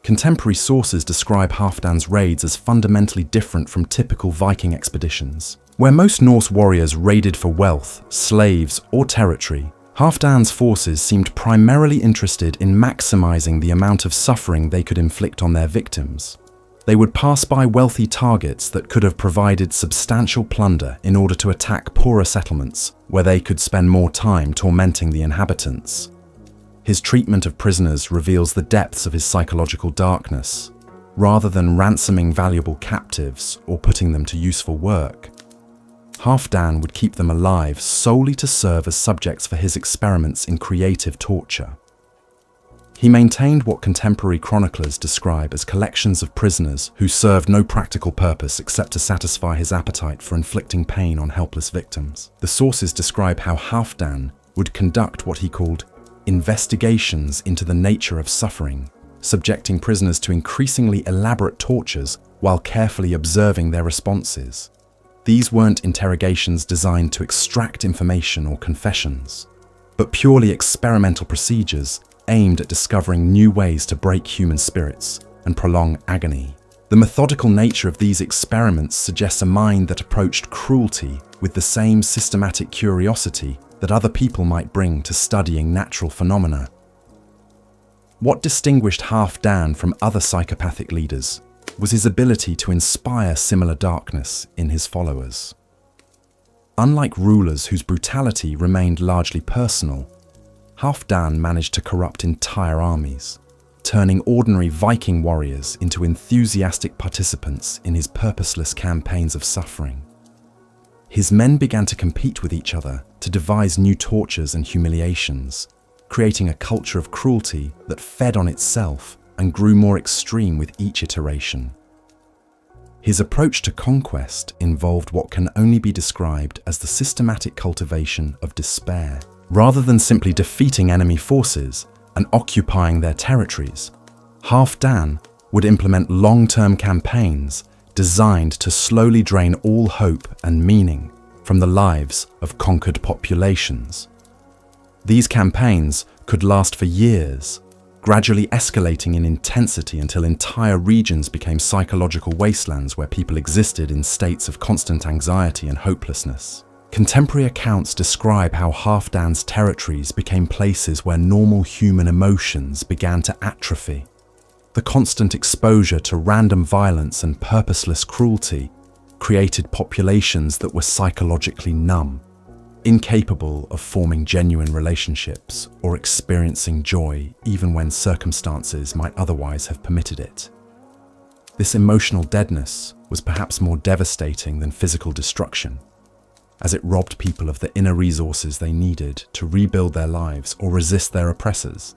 Contemporary sources describe Halfdan's raids as fundamentally different from typical Viking expeditions. Where most Norse warriors raided for wealth, slaves, or territory, Halfdan's forces seemed primarily interested in maximizing the amount of suffering they could inflict on their victims. They would pass by wealthy targets that could have provided substantial plunder in order to attack poorer settlements, where they could spend more time tormenting the inhabitants. His treatment of prisoners reveals the depths of his psychological darkness. Rather than ransoming valuable captives or putting them to useful work, Halfdan would keep them alive solely to serve as subjects for his experiments in creative torture. He maintained what contemporary chroniclers describe as collections of prisoners who served no practical purpose except to satisfy his appetite for inflicting pain on helpless victims. The sources describe how Halfdan would conduct what he called investigations into the nature of suffering, subjecting prisoners to increasingly elaborate tortures while carefully observing their responses. These weren't interrogations designed to extract information or confessions, but purely experimental procedures aimed at discovering new ways to break human spirits and prolong agony. The methodical nature of these experiments suggests a mind that approached cruelty with the same systematic curiosity that other people might bring to studying natural phenomena. What distinguished Halfdan from other psychopathic leaders was his ability to inspire similar darkness in his followers. Unlike rulers whose brutality remained largely personal, Halfdan managed to corrupt entire armies, turning ordinary Viking warriors into enthusiastic participants in his purposeless campaigns of suffering. His men began to compete with each other to devise new tortures and humiliations, creating a culture of cruelty that fed on itself and grew more extreme with each iteration. His approach to conquest involved what can only be described as the systematic cultivation of despair. Rather than simply defeating enemy forces and occupying their territories, Halfdan would implement long-term campaigns designed to slowly drain all hope and meaning from the lives of conquered populations. These campaigns could last for years, gradually escalating in intensity until entire regions became psychological wastelands where people existed in states of constant anxiety and hopelessness. Contemporary accounts describe how Halfdan's territories became places where normal human emotions began to atrophy. The constant exposure to random violence and purposeless cruelty created populations that were psychologically numb, incapable of forming genuine relationships or experiencing joy even when circumstances might otherwise have permitted it. This emotional deadness was perhaps more devastating than physical destruction, as it robbed people of the inner resources they needed to rebuild their lives or resist their oppressors.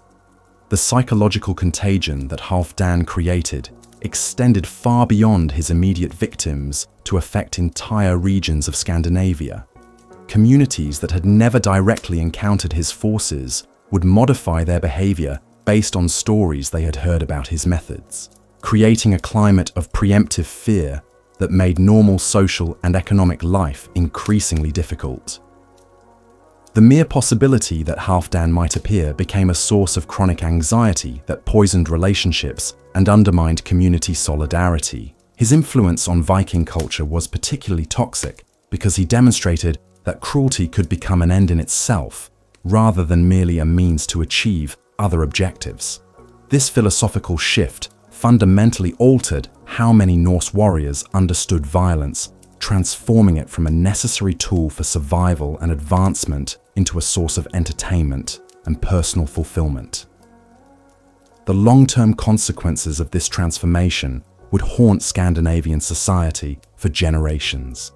The psychological contagion that Halfdan created extended far beyond his immediate victims to affect entire regions of Scandinavia. Communities that had never directly encountered his forces would modify their behavior based on stories they had heard about his methods, creating a climate of preemptive fear that made normal social and economic life increasingly difficult. The mere possibility that Halfdan might appear became a source of chronic anxiety that poisoned relationships and undermined community solidarity. His influence on Viking culture was particularly toxic because he demonstrated that cruelty could become an end in itself, rather than merely a means to achieve other objectives. This philosophical shift fundamentally altered how many Norse warriors understood violence, transforming it from a necessary tool for survival and advancement into a source of entertainment and personal fulfillment. The long-term consequences of this transformation would haunt Scandinavian society for generations.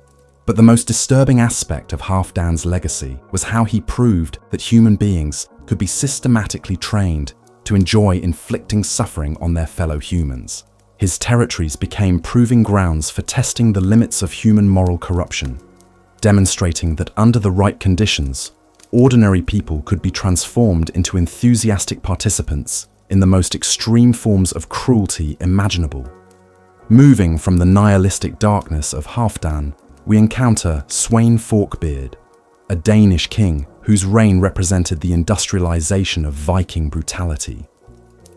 But the most disturbing aspect of Halfdan's legacy was how he proved that human beings could be systematically trained to enjoy inflicting suffering on their fellow humans. His territories became proving grounds for testing the limits of human moral corruption, demonstrating that under the right conditions, ordinary people could be transformed into enthusiastic participants in the most extreme forms of cruelty imaginable. Moving from the nihilistic darkness of Halfdan, we encounter Sweyn Forkbeard, a Danish king whose reign represented the industrialization of Viking brutality.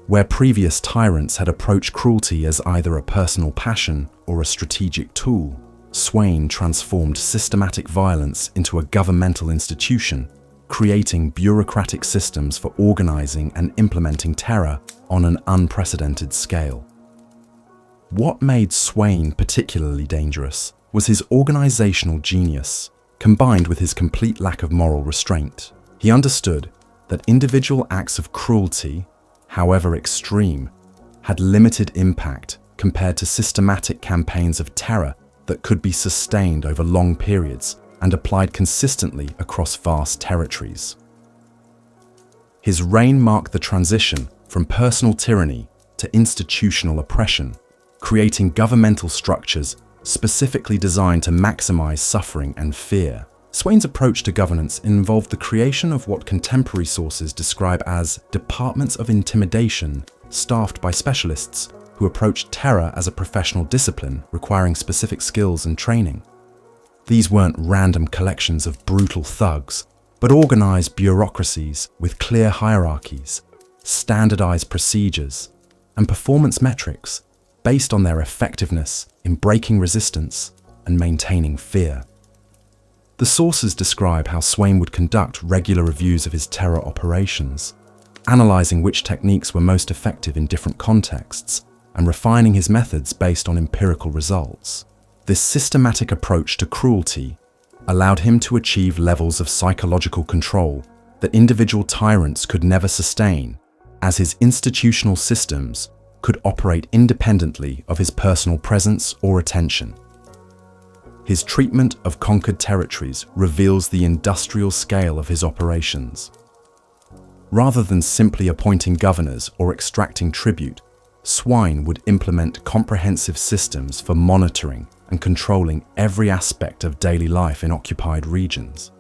Where previous tyrants had approached cruelty as either a personal passion or a strategic tool, Sweyn transformed systematic violence into a governmental institution, creating bureaucratic systems for organizing and implementing terror on an unprecedented scale. What made Sweyn particularly dangerous was his organizational genius, combined with his complete lack of moral restraint. He understood that individual acts of cruelty, however extreme, had limited impact compared to systematic campaigns of terror that could be sustained over long periods and applied consistently across vast territories. His reign marked the transition from personal tyranny to institutional oppression, creating governmental structures specifically designed to maximize suffering and fear. Sweyn's approach to governance involved the creation of what contemporary sources describe as departments of intimidation, staffed by specialists who approached terror as a professional discipline requiring specific skills and training. These weren't random collections of brutal thugs, but organized bureaucracies with clear hierarchies, standardized procedures, and performance metrics based on their effectiveness in breaking resistance and maintaining fear. The sources describe how Sweyn would conduct regular reviews of his terror operations, analyzing which techniques were most effective in different contexts and refining his methods based on empirical results. This systematic approach to cruelty allowed him to achieve levels of psychological control that individual tyrants could never sustain, as his institutional systems could operate independently of his personal presence or attention. His treatment of conquered territories reveals the industrial scale of his operations. Rather than simply appointing governors or extracting tribute, Sweyn would implement comprehensive systems for monitoring and controlling every aspect of daily life in occupied regions.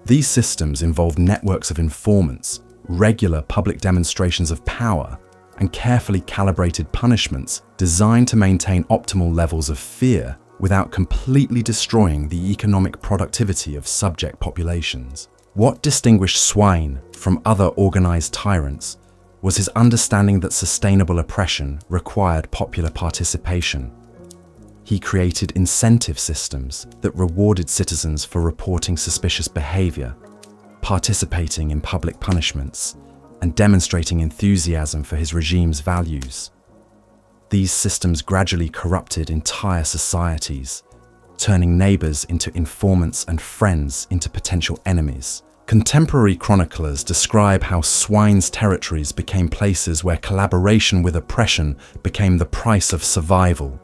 These systems involved networks of informants, regular public demonstrations of power, and carefully calibrated punishments designed to maintain optimal levels of fear without completely destroying the economic productivity of subject populations. What distinguished Sweyn from other organized tyrants was his understanding that sustainable oppression required popular participation. He created incentive systems that rewarded citizens for reporting suspicious behavior, participating in public punishments, and demonstrating enthusiasm for his regime's values. These systems gradually corrupted entire societies, turning neighbors into informants and friends into potential enemies. Contemporary chroniclers describe how Sweyn's territories became places where collaboration with oppression became the price of survival,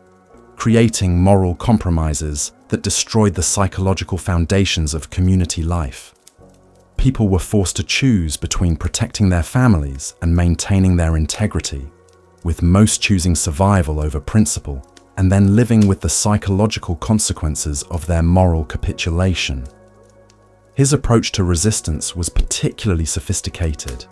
creating moral compromises that destroyed the psychological foundations of community life. People were forced to choose between protecting their families and maintaining their integrity, with most choosing survival over principle, and then living with the psychological consequences of their moral capitulation. His approach to resistance was particularly sophisticated,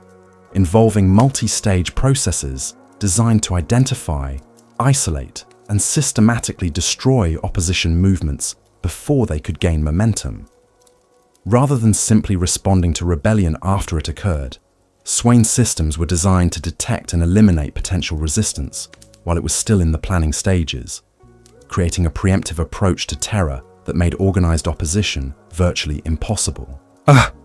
involving multi-stage processes designed to identify, isolate, and systematically destroy opposition movements before they could gain momentum. Rather than simply responding to rebellion after it occurred, Sweyn's systems were designed to detect and eliminate potential resistance while it was still in the planning stages, creating a preemptive approach to terror that made organized opposition virtually impossible.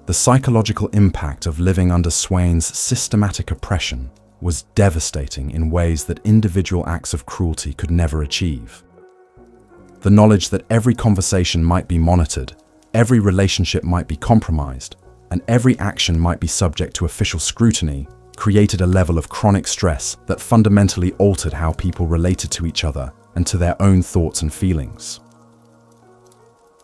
The psychological impact of living under Sweyn's systematic oppression was devastating in ways that individual acts of cruelty could never achieve. The knowledge that every conversation might be monitored, every relationship might be compromised, and every action might be subject to official scrutiny created a level of chronic stress that fundamentally altered how people related to each other and to their own thoughts and feelings.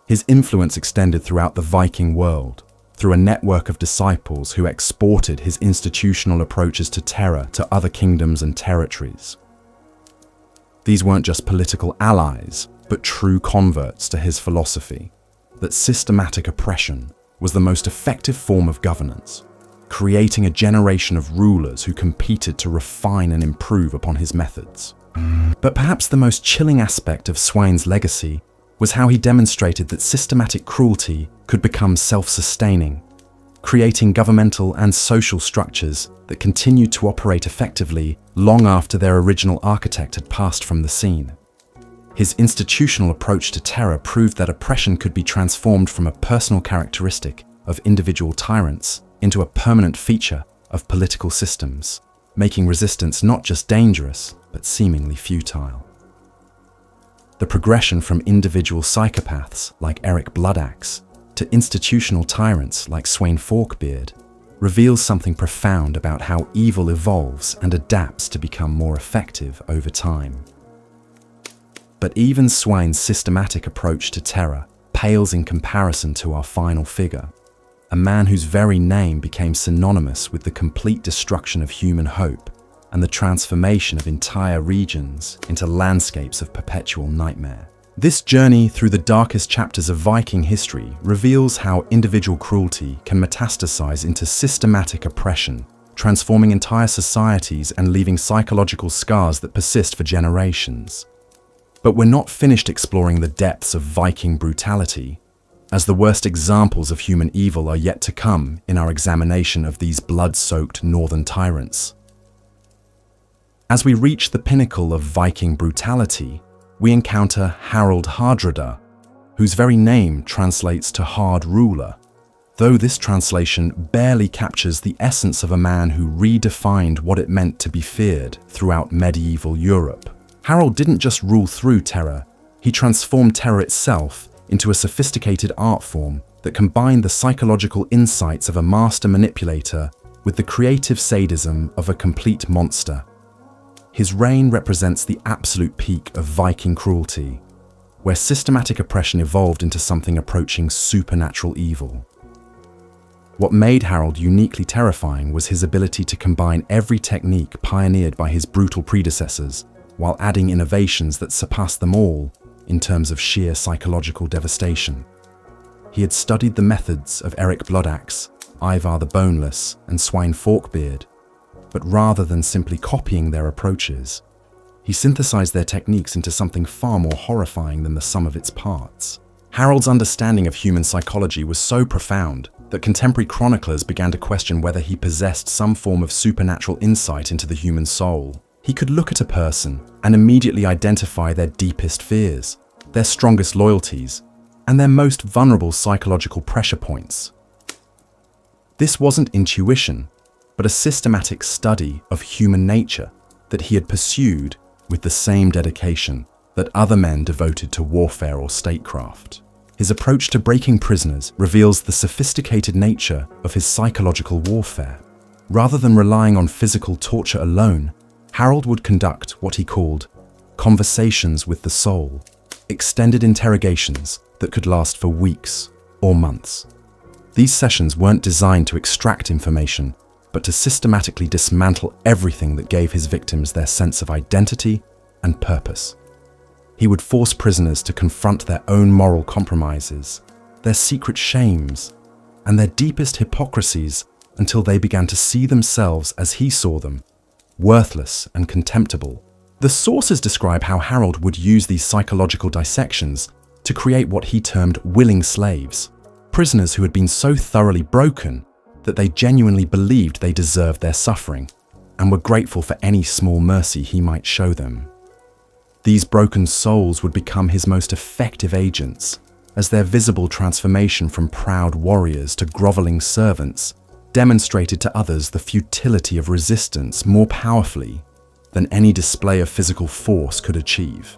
His influence extended throughout the Viking world, through a network of disciples who exported his institutional approaches to terror to other kingdoms and territories. These weren't just political allies, but true converts to his philosophy that systematic oppression was the most effective form of governance, creating a generation of rulers who competed to refine and improve upon his methods. But perhaps the most chilling aspect of Sweyn's legacy was how he demonstrated that systematic cruelty could become self-sustaining, creating governmental and social structures that continued to operate effectively long after their original architect had passed from the scene. His institutional approach to terror proved that oppression could be transformed from a personal characteristic of individual tyrants into a permanent feature of political systems, making resistance not just dangerous, but seemingly futile. The progression from individual psychopaths like Eric Bloodaxe to institutional tyrants like Sweyn Forkbeard reveals something profound about how evil evolves and adapts to become more effective over time. But even Sweyn's systematic approach to terror pales in comparison to our final figure, a man whose very name became synonymous with the complete destruction of human hope and the transformation of entire regions into landscapes of perpetual nightmare. This journey through the darkest chapters of Viking history reveals how individual cruelty can metastasize into systematic oppression, transforming entire societies and leaving psychological scars that persist for generations. But we're not finished exploring the depths of Viking brutality, as the worst examples of human evil are yet to come in our examination of these blood-soaked northern tyrants. As we reach the pinnacle of Viking brutality, we encounter Harald Hardrada, whose very name translates to hard ruler, though this translation barely captures the essence of a man who redefined what it meant to be feared throughout medieval Europe. Harald didn't just rule through terror, he transformed terror itself into a sophisticated art form that combined the psychological insights of a master manipulator with the creative sadism of a complete monster. His reign represents the absolute peak of Viking cruelty, where systematic oppression evolved into something approaching supernatural evil. What made Harald uniquely terrifying was his ability to combine every technique pioneered by his brutal predecessors, while adding innovations that surpassed them all in terms of sheer psychological devastation. He had studied the methods of Eric Bloodaxe, Ivar the Boneless, and Sweyn Forkbeard, but rather than simply copying their approaches, he synthesized their techniques into something far more horrifying than the sum of its parts. Harald's understanding of human psychology was so profound that contemporary chroniclers began to question whether he possessed some form of supernatural insight into the human soul. He could look at a person and immediately identify their deepest fears, their strongest loyalties, and their most vulnerable psychological pressure points. This wasn't intuition, but a systematic study of human nature that he had pursued with the same dedication that other men devoted to warfare or statecraft. His approach to breaking prisoners reveals the sophisticated nature of his psychological warfare. Rather than relying on physical torture alone, Harald would conduct what he called conversations with the soul, extended interrogations that could last for weeks or months. These sessions weren't designed to extract information, but to systematically dismantle everything that gave his victims their sense of identity and purpose. He would force prisoners to confront their own moral compromises, their secret shames, and their deepest hypocrisies until they began to see themselves as he saw them, worthless and contemptible. The sources describe how Harald would use these psychological dissections to create what he termed willing slaves, prisoners who had been so thoroughly broken that they genuinely believed they deserved their suffering and were grateful for any small mercy he might show them. These broken souls would become his most effective agents, as their visible transformation from proud warriors to groveling servants demonstrated to others the futility of resistance more powerfully than any display of physical force could achieve.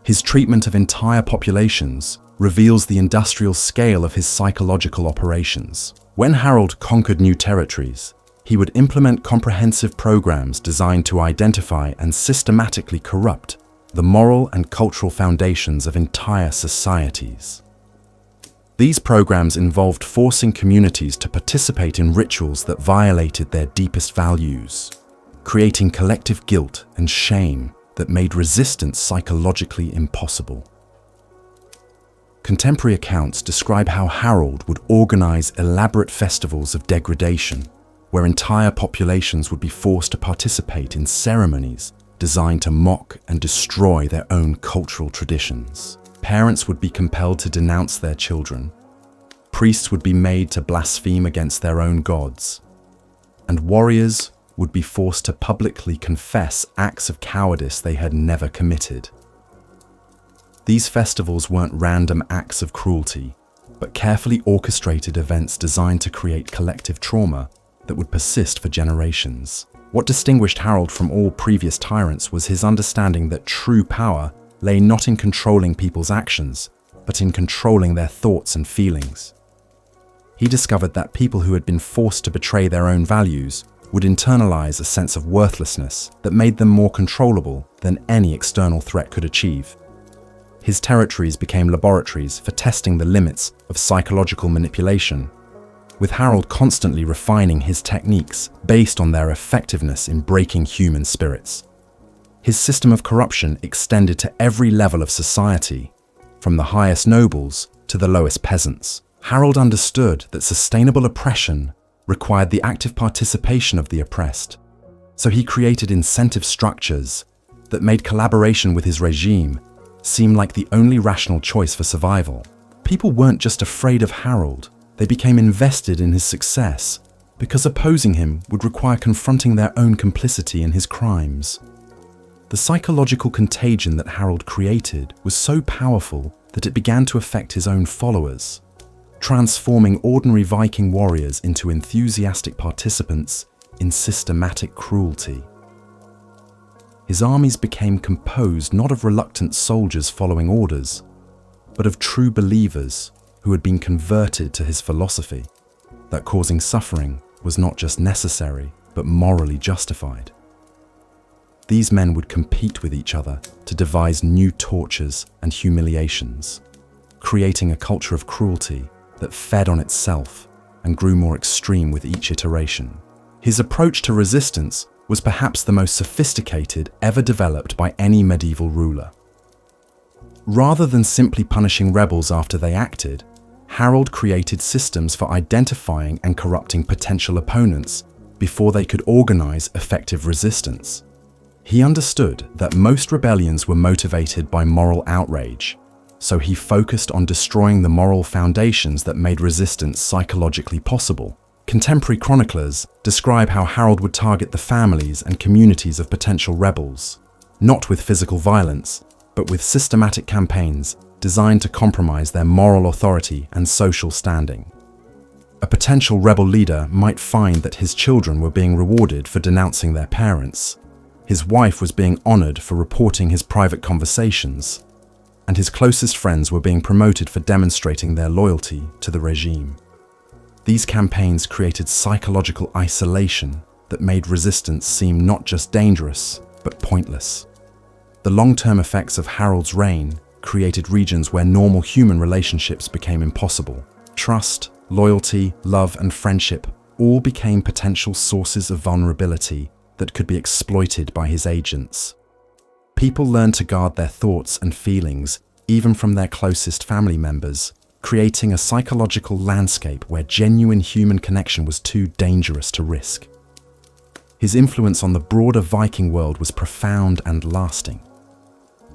His treatment of entire populations reveals the industrial scale of his psychological operations. When Harald conquered new territories, he would implement comprehensive programs designed to identify and systematically corrupt the moral and cultural foundations of entire societies. These programs involved forcing communities to participate in rituals that violated their deepest values, creating collective guilt and shame that made resistance psychologically impossible. Contemporary accounts describe how Harald would organize elaborate festivals of degradation, where entire populations would be forced to participate in ceremonies designed to mock and destroy their own cultural traditions. Parents would be compelled to denounce their children. Priests would be made to blaspheme against their own gods. And warriors would be forced to publicly confess acts of cowardice they had never committed. These festivals weren't random acts of cruelty, but carefully orchestrated events designed to create collective trauma that would persist for generations. What distinguished Harald from all previous tyrants was his understanding that true power lay not in controlling people's actions, but in controlling their thoughts and feelings. He discovered that people who had been forced to betray their own values would internalize a sense of worthlessness that made them more controllable than any external threat could achieve. His territories became laboratories for testing the limits of psychological manipulation, with Harold constantly refining his techniques based on their effectiveness in breaking human spirits. His system of corruption extended to every level of society, from the highest nobles to the lowest peasants. Harold understood that sustainable oppression required the active participation of the oppressed, so he created incentive structures that made collaboration with his regime seem like the only rational choice for survival. People weren't just afraid of Harold, they became invested in his success because opposing him would require confronting their own complicity in his crimes. The psychological contagion that Harold created was so powerful that it began to affect his own followers, transforming ordinary Viking warriors into enthusiastic participants in systematic cruelty. His armies became composed not of reluctant soldiers following orders, but of true believers who had been converted to his philosophy, that causing suffering was not just necessary, but morally justified. These men would compete with each other to devise new tortures and humiliations, creating a culture of cruelty that fed on itself and grew more extreme with each iteration. His approach to resistance was perhaps the most sophisticated ever developed by any medieval ruler. Rather than simply punishing rebels after they acted, Harold created systems for identifying and corrupting potential opponents before they could organize effective resistance. He understood that most rebellions were motivated by moral outrage, so he focused on destroying the moral foundations that made resistance psychologically possible. Contemporary chroniclers describe how Harold would target the families and communities of potential rebels, not with physical violence, but with systematic campaigns designed to compromise their moral authority and social standing. A potential rebel leader might find that his children were being rewarded for denouncing their parents, his wife was being honored for reporting his private conversations, and his closest friends were being promoted for demonstrating their loyalty to the regime. These campaigns created psychological isolation that made resistance seem not just dangerous, but pointless. The long-term effects of Harold's reign created regions where normal human relationships became impossible. Trust, loyalty, love, and friendship all became potential sources of vulnerability that could be exploited by his agents. People learned to guard their thoughts and feelings, even from their closest family members, creating a psychological landscape where genuine human connection was too dangerous to risk. His influence on the broader Viking world was profound and lasting.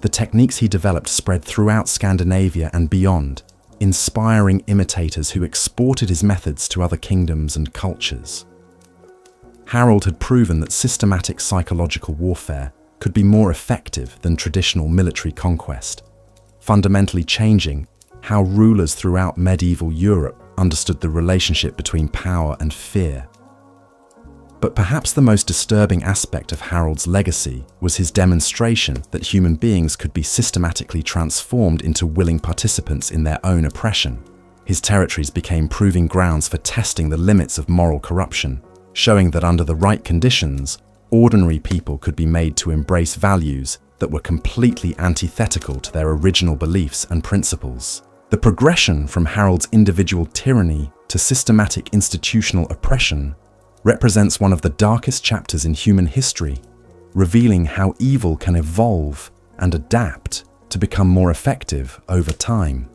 The techniques he developed spread throughout Scandinavia and beyond, inspiring imitators who exported his methods to other kingdoms and cultures. Harold had proven that systematic psychological warfare could be more effective than traditional military conquest, fundamentally changing how rulers throughout medieval Europe understood the relationship between power and fear. But perhaps the most disturbing aspect of Harold's legacy was his demonstration that human beings could be systematically transformed into willing participants in their own oppression. His territories became proving grounds for testing the limits of moral corruption, showing that under the right conditions, ordinary people could be made to embrace values that were completely antithetical to their original beliefs and principles. The progression from Harold's individual tyranny to systematic institutional oppression represents one of the darkest chapters in human history, revealing how evil can evolve and adapt to become more effective over time.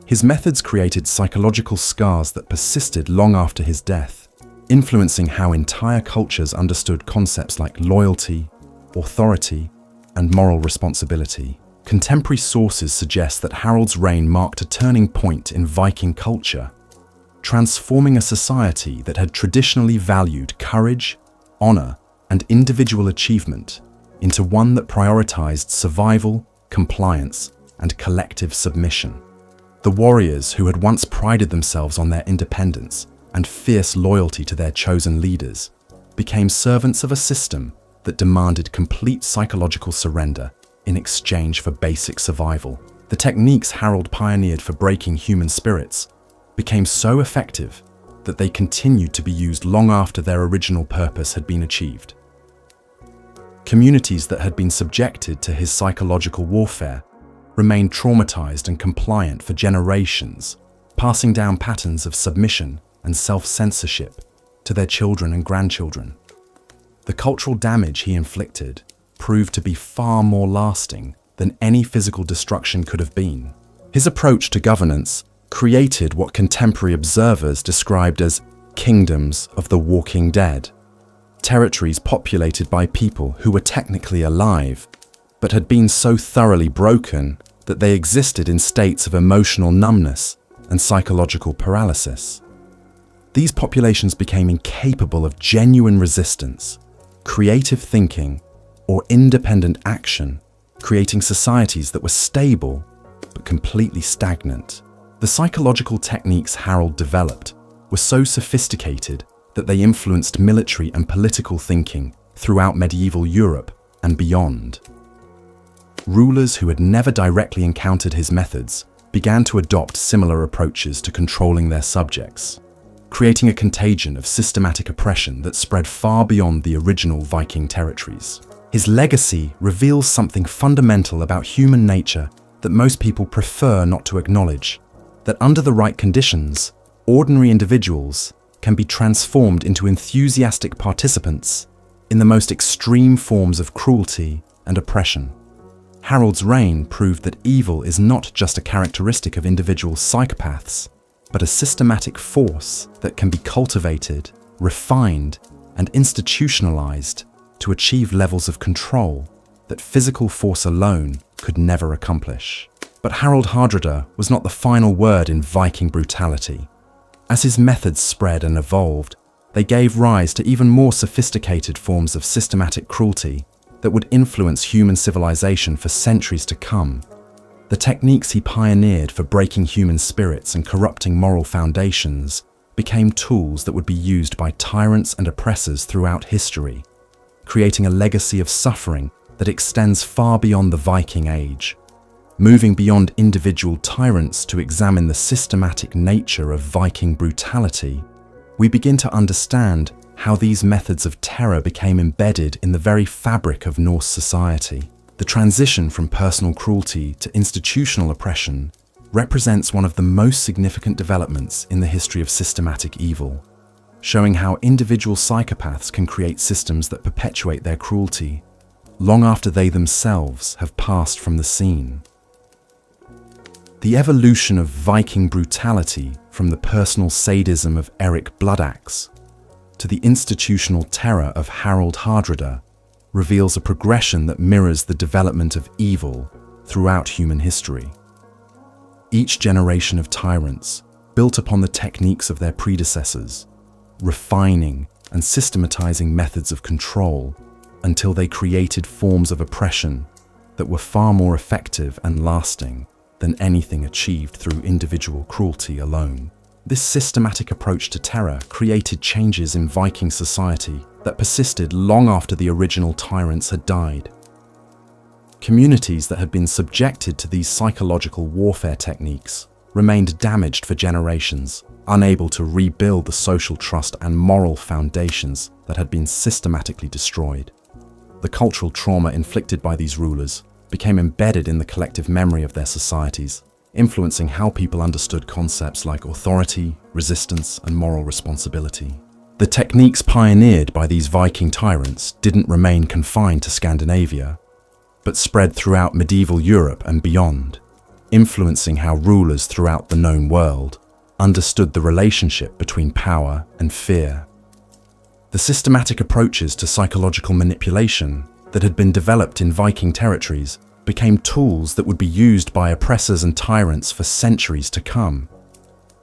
His methods created psychological scars that persisted long after his death, influencing how entire cultures understood concepts like loyalty, authority, and moral responsibility. Contemporary sources suggest that Harold's reign marked a turning point in Viking culture, transforming a society that had traditionally valued courage, honor, and individual achievement into one that prioritized survival, compliance, and collective submission. The warriors who had once prided themselves on their independence and fierce loyalty to their chosen leaders became servants of a system that demanded complete psychological surrender in exchange for basic survival. The techniques Harold pioneered for breaking human spirits became so effective that they continued to be used long after their original purpose had been achieved. Communities that had been subjected to his psychological warfare remained traumatized and compliant for generations, passing down patterns of submission and self-censorship to their children and grandchildren. The cultural damage he inflicted proved to be far more lasting than any physical destruction could have been. His approach to governance created what contemporary observers described as kingdoms of the walking dead, territories populated by people who were technically alive, but had been so thoroughly broken that they existed in states of emotional numbness and psychological paralysis. These populations became incapable of genuine resistance, creative thinking, or independent action, creating societies that were stable but completely stagnant. The psychological techniques Harold developed were so sophisticated that they influenced military and political thinking throughout medieval Europe and beyond. Rulers who had never directly encountered his methods began to adopt similar approaches to controlling their subjects, creating a contagion of systematic oppression that spread far beyond the original Viking territories. His legacy reveals something fundamental about human nature that most people prefer not to acknowledge: that under the right conditions, ordinary individuals can be transformed into enthusiastic participants in the most extreme forms of cruelty and oppression. Harold's reign proved that evil is not just a characteristic of individual psychopaths, but a systematic force that can be cultivated, refined, and institutionalized to achieve levels of control that physical force alone could never accomplish. But Harold Hardrada was not the final word in Viking brutality. As his methods spread and evolved, they gave rise to even more sophisticated forms of systematic cruelty that would influence human civilization for centuries to come. The techniques he pioneered for breaking human spirits and corrupting moral foundations became tools that would be used by tyrants and oppressors throughout history, creating a legacy of suffering that extends far beyond the Viking Age. Moving beyond individual tyrants to examine the systematic nature of Viking brutality, we begin to understand how these methods of terror became embedded in the very fabric of Norse society. The transition from personal cruelty to institutional oppression represents one of the most significant developments in the history of systematic evil, showing how individual psychopaths can create systems that perpetuate their cruelty long after they themselves have passed from the scene. The evolution of Viking brutality from the personal sadism of Eric Bloodaxe to the institutional terror of Harold Hardrada reveals a progression that mirrors the development of evil throughout human history. Each generation of tyrants built upon the techniques of their predecessors, refining and systematizing methods of control until they created forms of oppression that were far more effective and lasting than anything achieved through individual cruelty alone. This systematic approach to terror created changes in Viking society that persisted long after the original tyrants had died. Communities that had been subjected to these psychological warfare techniques remained damaged for generations, unable to rebuild the social trust and moral foundations that had been systematically destroyed. The cultural trauma inflicted by these rulers became embedded in the collective memory of their societies, influencing how people understood concepts like authority, resistance, and moral responsibility. The techniques pioneered by these Viking tyrants didn't remain confined to Scandinavia, but spread throughout medieval Europe and beyond, influencing how rulers throughout the known world understood the relationship between power and fear. The systematic approaches to psychological manipulation that had been developed in Viking territories became tools that would be used by oppressors and tyrants for centuries to come,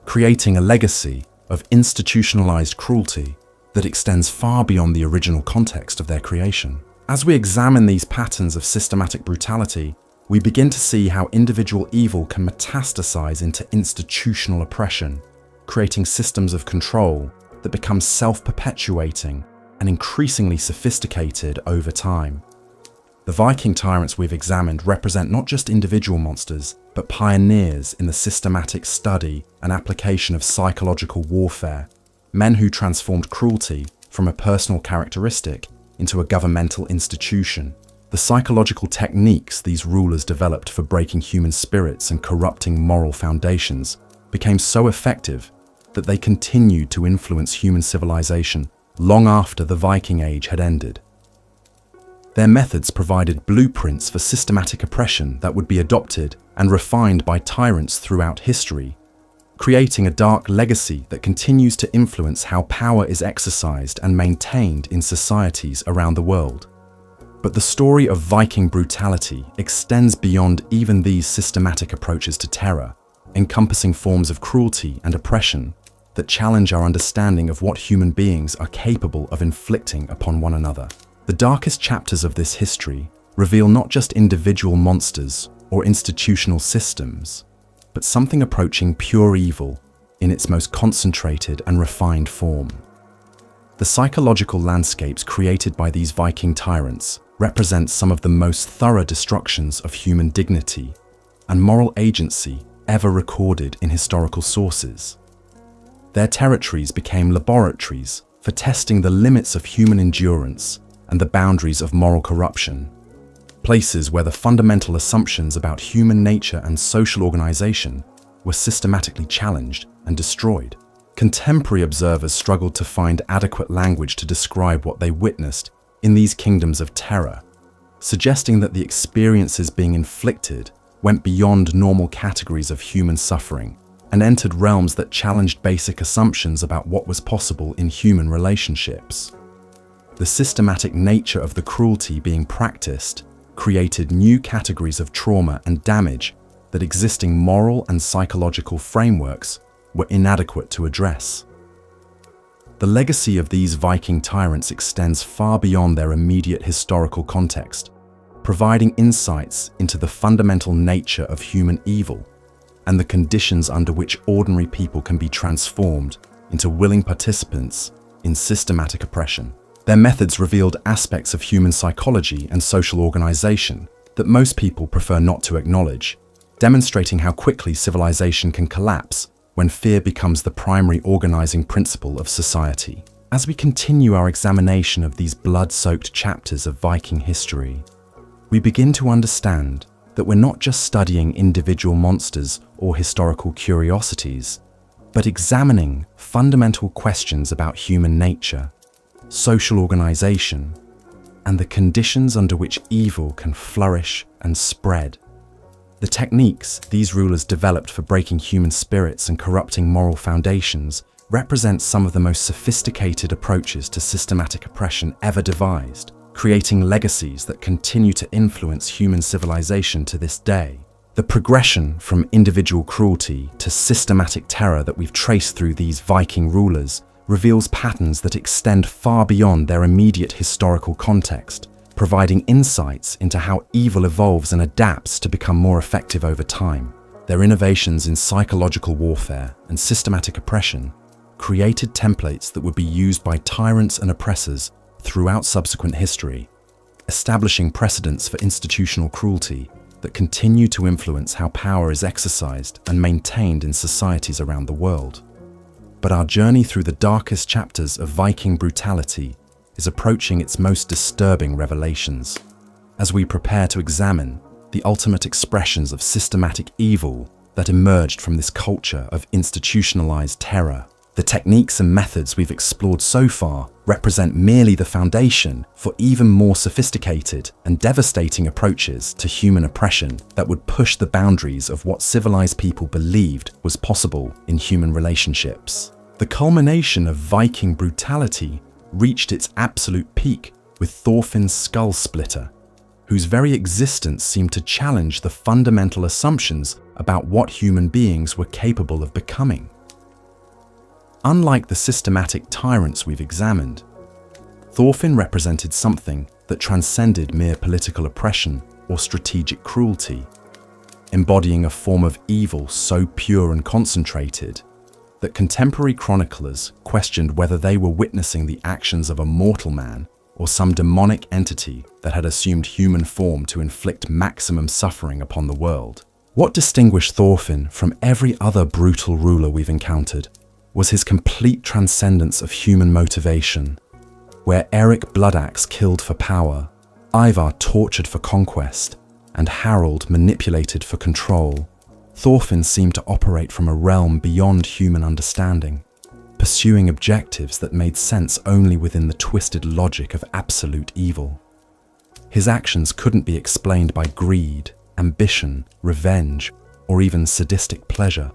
creating a legacy of institutionalized cruelty that extends far beyond the original context of their creation. As we examine these patterns of systematic brutality, we begin to see how individual evil can metastasize into institutional oppression, creating systems of control that become self-perpetuating and increasingly sophisticated over time. The Viking tyrants we've examined represent not just individual monsters, but pioneers in the systematic study and application of psychological warfare, men who transformed cruelty from a personal characteristic into a governmental institution, The psychological techniques these rulers developed for breaking human spirits and corrupting moral foundations became so effective that they continued to influence human civilization long after the Viking Age had ended. Their methods provided blueprints for systematic oppression that would be adopted and refined by tyrants throughout history, creating a dark legacy that continues to influence how power is exercised and maintained in societies around the world. But the story of Viking brutality extends beyond even these systematic approaches to terror, encompassing forms of cruelty and oppression that challenge our understanding of what human beings are capable of inflicting upon one another. The darkest chapters of this history reveal not just individual monsters or institutional systems, but something approaching pure evil in its most concentrated and refined form. The psychological landscapes created by these Viking tyrants represent some of the most thorough destructions of human dignity and moral agency ever recorded in historical sources. Their territories became laboratories for testing the limits of human endurance and the boundaries of moral corruption, places where the fundamental assumptions about human nature and social organization were systematically challenged and destroyed. Contemporary observers struggled to find adequate language to describe what they witnessed in these kingdoms of terror, suggesting that the experiences being inflicted went beyond normal categories of human suffering and entered realms that challenged basic assumptions about what was possible in human relationships. The systematic nature of the cruelty being practiced created new categories of trauma and damage that existing moral and psychological frameworks were inadequate to address. The legacy of these Viking tyrants extends far beyond their immediate historical context, providing insights into the fundamental nature of human evil and the conditions under which ordinary people can be transformed into willing participants in systematic oppression. Their methods revealed aspects of human psychology and social organization that most people prefer not to acknowledge, demonstrating how quickly civilization can collapse when fear becomes the primary organizing principle of society. As we continue our examination of these blood-soaked chapters of Viking history, we begin to understand that we're not just studying individual monsters or historical curiosities, but examining fundamental questions about human nature, social organization, and the conditions under which evil can flourish and spread. The techniques these rulers developed for breaking human spirits and corrupting moral foundations represent some of the most sophisticated approaches to systematic oppression ever devised, creating legacies that continue to influence human civilization to this day. The progression from individual cruelty to systematic terror that we've traced through these Viking rulers reveals patterns that extend far beyond their immediate historical context, providing insights into how evil evolves and adapts to become more effective over time. Their innovations in psychological warfare and systematic oppression created templates that would be used by tyrants and oppressors throughout subsequent history, establishing precedents for institutional cruelty that continue to influence how power is exercised and maintained in societies around the world. But our journey through the darkest chapters of Viking brutality is approaching its most disturbing revelations. As we prepare to examine the ultimate expressions of systematic evil that emerged from this culture of institutionalized terror, the techniques and methods we've explored so far represent merely the foundation for even more sophisticated and devastating approaches to human oppression that would push the boundaries of what civilized people believed was possible in human relationships. The culmination of Viking brutality reached its absolute peak with Thorfinn's skull splitter, whose very existence seemed to challenge the fundamental assumptions about what human beings were capable of becoming. Unlike the systematic tyrants we've examined, Thorfinn represented something that transcended mere political oppression or strategic cruelty, embodying a form of evil so pure and concentrated that contemporary chroniclers questioned whether they were witnessing the actions of a mortal man or some demonic entity that had assumed human form to inflict maximum suffering upon the world. What distinguished Thorfinn from every other brutal ruler we've encountered was his complete transcendence of human motivation. Where Eric Bloodaxe killed for power, Ivar tortured for conquest, and Harold manipulated for control, Thorfinn seemed to operate from a realm beyond human understanding, pursuing objectives that made sense only within the twisted logic of absolute evil. His actions couldn't be explained by greed, ambition, revenge, or even sadistic pleasure,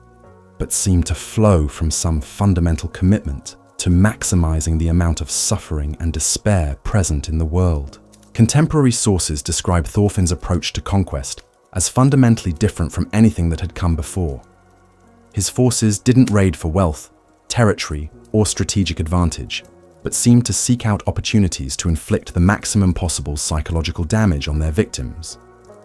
but seemed to flow from some fundamental commitment to maximizing the amount of suffering and despair present in the world. Contemporary sources describe Thorfinn's approach to conquest as fundamentally different from anything that had come before. His forces didn't raid for wealth, territory, or strategic advantage, but seemed to seek out opportunities to inflict the maximum possible psychological damage on their victims.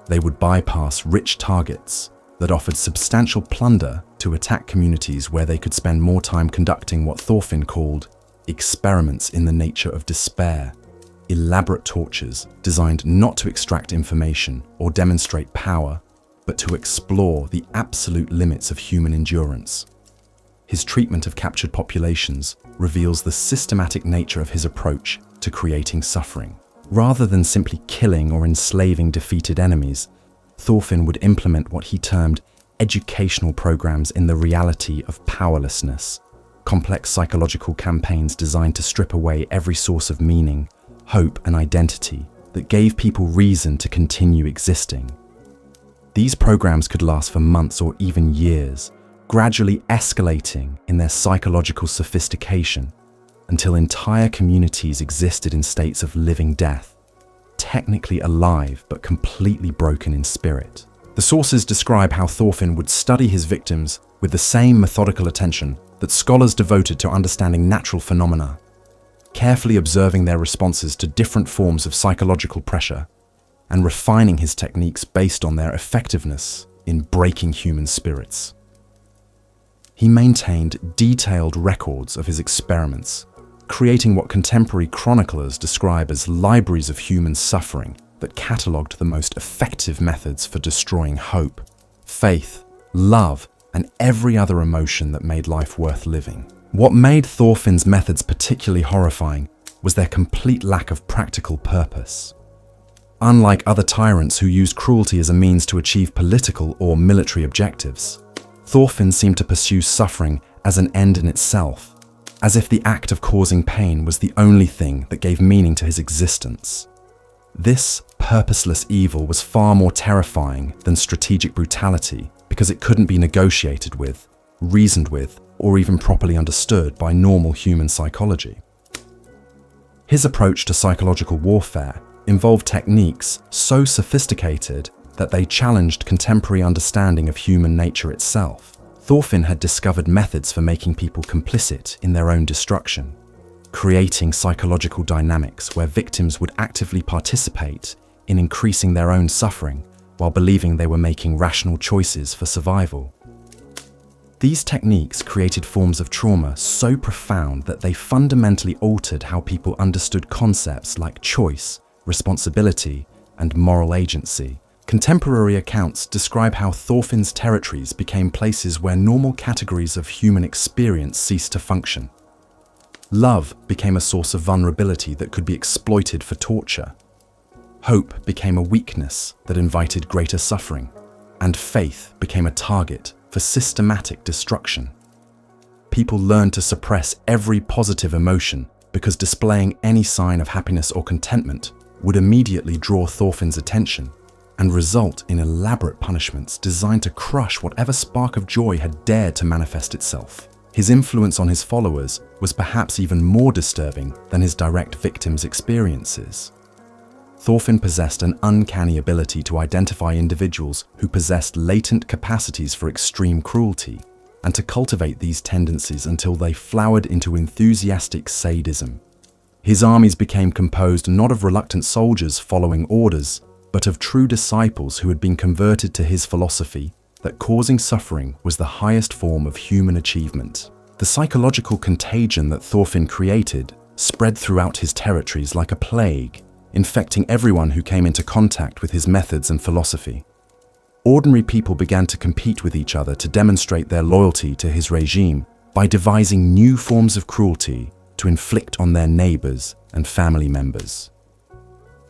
They would bypass rich targets that offered substantial plunder to attack communities where they could spend more time conducting what Thorfinn called experiments in the nature of despair, elaborate tortures designed not to extract information or demonstrate power, but to explore the absolute limits of human endurance. His treatment of captured populations reveals the systematic nature of his approach to creating suffering. Rather than simply killing or enslaving defeated enemies, Thorfinn would implement what he termed educational programs in the reality of powerlessness, complex psychological campaigns designed to strip away every source of meaning, hope, and identity that gave people reason to continue existing. These programs could last for months or even years, gradually escalating in their psychological sophistication until entire communities existed in states of living death, technically alive but completely broken in spirit. The sources describe how Thorfinn would study his victims with the same methodical attention that scholars devoted to understanding natural phenomena, carefully observing their responses to different forms of psychological pressure and refining his techniques based on their effectiveness in breaking human spirits. He maintained detailed records of his experiments, creating what contemporary chroniclers describe as libraries of human suffering that catalogued the most effective methods for destroying hope, faith, love, and every other emotion that made life worth living. What made Thorfinn's methods particularly horrifying was their complete lack of practical purpose. Unlike other tyrants who used cruelty as a means to achieve political or military objectives, Thorfinn seemed to pursue suffering as an end in itself, as if the act of causing pain was the only thing that gave meaning to his existence. This purposeless evil was far more terrifying than strategic brutality because it couldn't be negotiated with, reasoned with, or even properly understood by normal human psychology. His approach to psychological warfare involved techniques so sophisticated that they challenged contemporary understanding of human nature itself. Thorfinn had discovered methods for making people complicit in their own destruction, creating psychological dynamics where victims would actively participate in increasing their own suffering while believing they were making rational choices for survival. These techniques created forms of trauma so profound that they fundamentally altered how people understood concepts like choice, responsibility, and moral agency. Contemporary accounts describe how Thorfinn's territories became places where normal categories of human experience ceased to function. Love became a source of vulnerability that could be exploited for torture. Hope became a weakness that invited greater suffering, and faith became a target for systematic destruction. People learned to suppress every positive emotion because displaying any sign of happiness or contentment would immediately draw Thorfinn's attention and result in elaborate punishments designed to crush whatever spark of joy had dared to manifest itself. His influence on his followers was perhaps even more disturbing than his direct victims' experiences. Thorfinn possessed an uncanny ability to identify individuals who possessed latent capacities for extreme cruelty and to cultivate these tendencies until they flowered into enthusiastic sadism. His armies became composed not of reluctant soldiers following orders, but of true disciples who had been converted to his philosophy that causing suffering was the highest form of human achievement. The psychological contagion that Thorfinn created spread throughout his territories like a plague, infecting everyone who came into contact with his methods and philosophy. Ordinary people began to compete with each other to demonstrate their loyalty to his regime by devising new forms of cruelty to inflict on their neighbors and family members.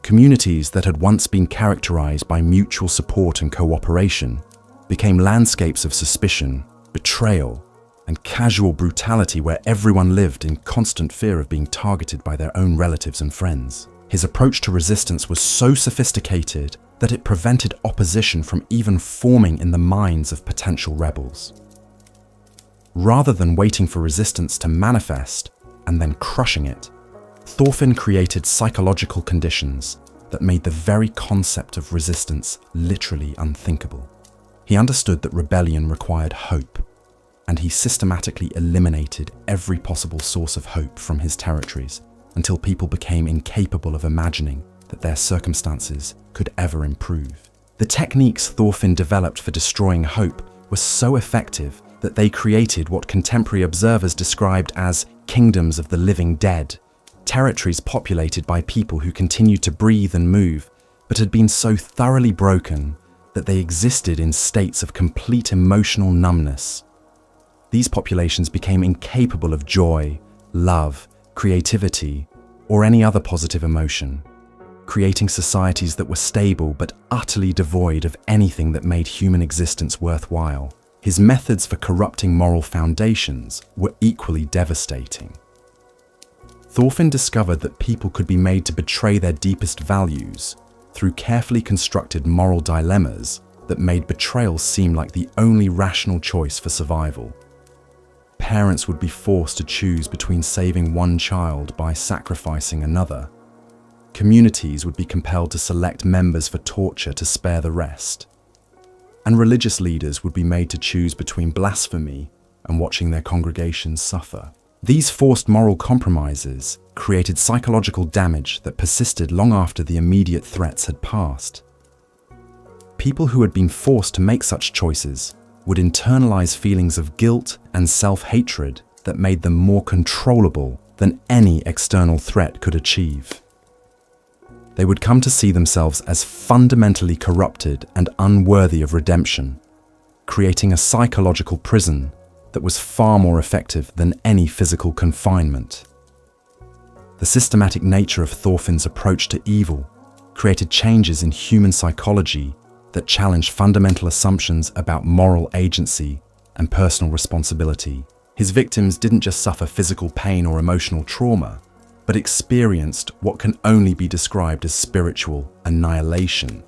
Communities that had once been characterized by mutual support and cooperation became landscapes of suspicion, betrayal, and casual brutality where everyone lived in constant fear of being targeted by their own relatives and friends. His approach to resistance was so sophisticated that it prevented opposition from even forming in the minds of potential rebels. Rather than waiting for resistance to manifest and then crushing it, Thorfinn created psychological conditions that made the very concept of resistance literally unthinkable. He understood that rebellion required hope, and he systematically eliminated every possible source of hope from his territories until people became incapable of imagining that their circumstances could ever improve. The techniques Thorfinn developed for destroying hope were so effective that they created what contemporary observers described as kingdoms of the living dead, territories populated by people who continued to breathe and move, but had been so thoroughly broken that they existed in states of complete emotional numbness. These populations became incapable of joy, love, creativity, or any other positive emotion, creating societies that were stable but utterly devoid of anything that made human existence worthwhile. His methods for corrupting moral foundations were equally devastating. Thorfinn discovered that people could be made to betray their deepest values through carefully constructed moral dilemmas that made betrayal seem like the only rational choice for survival. Parents would be forced to choose between saving one child by sacrificing another. Communities would be compelled to select members for torture to spare the rest. And religious leaders would be made to choose between blasphemy and watching their congregations suffer. These forced moral compromises created psychological damage that persisted long after the immediate threats had passed. People who had been forced to make such choices would internalize feelings of guilt and self-hatred that made them more controllable than any external threat could achieve. They would come to see themselves as fundamentally corrupted and unworthy of redemption, creating a psychological prison that was far more effective than any physical confinement. The systematic nature of Thorfinn's approach to evil created changes in human psychology that challenged fundamental assumptions about moral agency and personal responsibility. His victims didn't just suffer physical pain or emotional trauma, but experienced what can only be described as spiritual annihilation,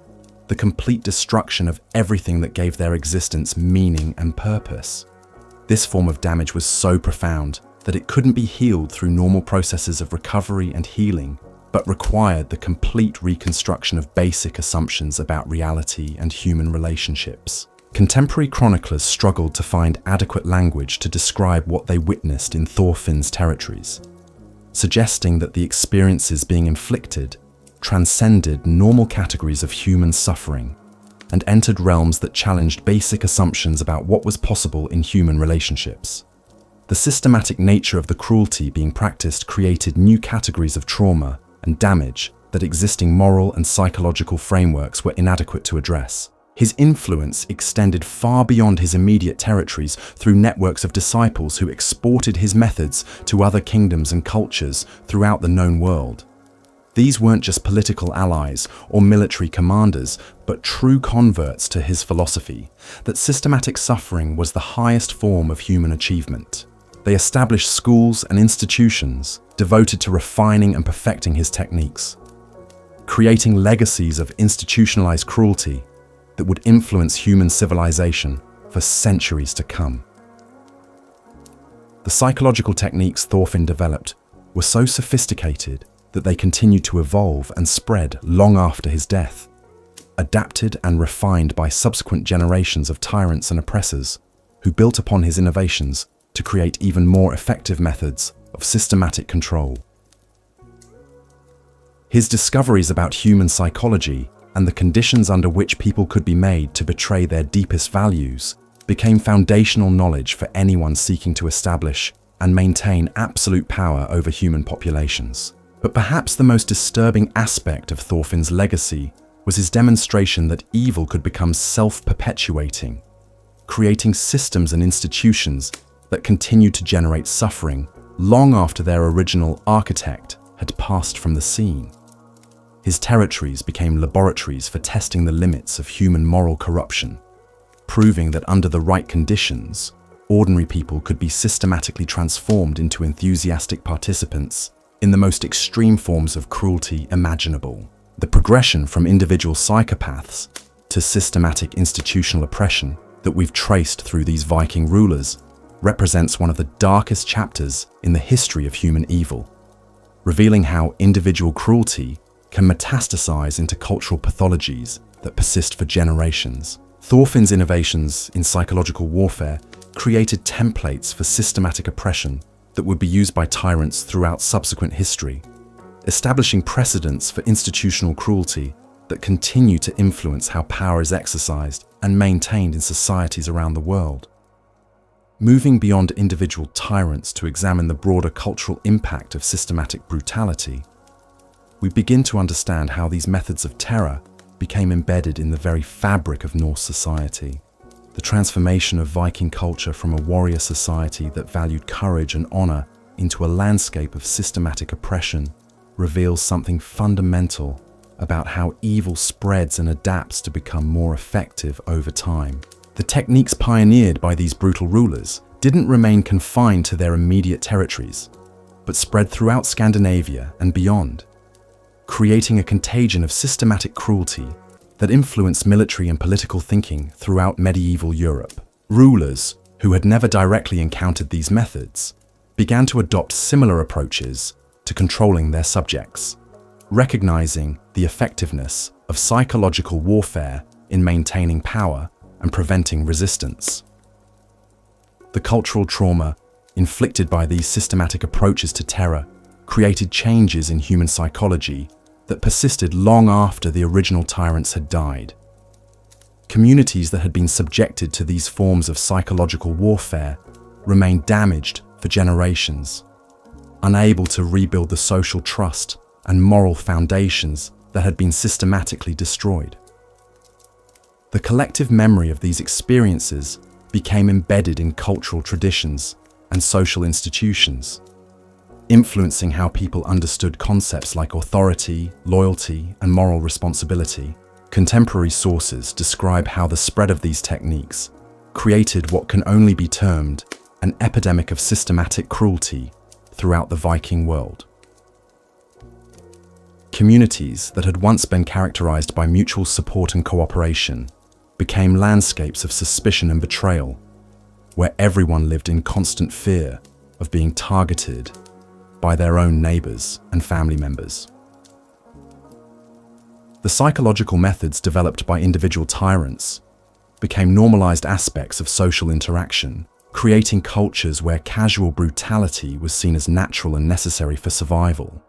the complete destruction of everything that gave their existence meaning and purpose. This form of damage was so profound that it couldn't be healed through normal processes of recovery and healing, but required the complete reconstruction of basic assumptions about reality and human relationships. Contemporary chroniclers struggled to find adequate language to describe what they witnessed in Thorfinn's territories, suggesting that the experiences being inflicted transcended normal categories of human suffering and entered realms that challenged basic assumptions about what was possible in human relationships. The systematic nature of the cruelty being practiced created new categories of trauma and damage that existing moral and psychological frameworks were inadequate to address. His influence extended far beyond his immediate territories through networks of disciples who exported his methods to other kingdoms and cultures throughout the known world. These weren't just political allies or military commanders, but true converts to his philosophy that systematic suffering was the highest form of human achievement. They established schools and institutions devoted to refining and perfecting his techniques, creating legacies of institutionalized cruelty that would influence human civilization for centuries to come. The psychological techniques Thorfinn developed were so sophisticated that they continued to evolve and spread long after his death, adapted and refined by subsequent generations of tyrants and oppressors who built upon his innovations to create even more effective methods of systematic control. His discoveries about human psychology and the conditions under which people could be made to betray their deepest values became foundational knowledge for anyone seeking to establish and maintain absolute power over human populations. But perhaps the most disturbing aspect of Thorfinn's legacy was his demonstration that evil could become self-perpetuating, creating systems and institutions that continued to generate suffering long after their original architect had passed from the scene. his territories became laboratories for testing the limits of human moral corruption, proving that under the right conditions, ordinary people could be systematically transformed into enthusiastic participants in the most extreme forms of cruelty imaginable. The progression from individual psychopaths to systematic institutional oppression that we've traced through these Viking rulers represents one of the darkest chapters in the history of human evil, revealing how individual cruelty can metastasize into cultural pathologies that persist for generations. Thorfinn's innovations in psychological warfare created templates for systematic oppression that would be used by tyrants throughout subsequent history, establishing precedents for institutional cruelty that continue to influence how power is exercised and maintained in societies around the world. Moving beyond individual tyrants to examine the broader cultural impact of systematic brutality, we begin to understand how these methods of terror became embedded in the very fabric of Norse society. The transformation of Viking culture from a warrior society that valued courage and honor into a landscape of systematic oppression reveals something fundamental about how evil spreads and adapts to become more effective over time. The techniques pioneered by these brutal rulers didn't remain confined to their immediate territories, but spread throughout Scandinavia and beyond, creating a contagion of systematic cruelty that influenced military and political thinking throughout medieval Europe. Rulers, who had never directly encountered these methods, began to adopt similar approaches to controlling their subjects, recognizing the effectiveness of psychological warfare in maintaining power and preventing resistance. The cultural trauma inflicted by these systematic approaches to terror created changes in human psychology that persisted long after the original tyrants had died. Communities that had been subjected to these forms of psychological warfare remained damaged for generations, unable to rebuild the social trust and moral foundations that had been systematically destroyed. The collective memory of these experiences became embedded in cultural traditions and social institutions, influencing how people understood concepts like authority, loyalty, and moral responsibility. Contemporary sources describe how the spread of these techniques created what can only be termed an epidemic of systematic cruelty throughout the Viking world. Communities that had once been characterized by mutual support and cooperation became landscapes of suspicion and betrayal, where everyone lived in constant fear of being targeted by their own neighbors and family members. The psychological methods developed by individual tyrants became normalized aspects of social interaction, creating cultures where casual brutality was seen as natural and necessary for survival.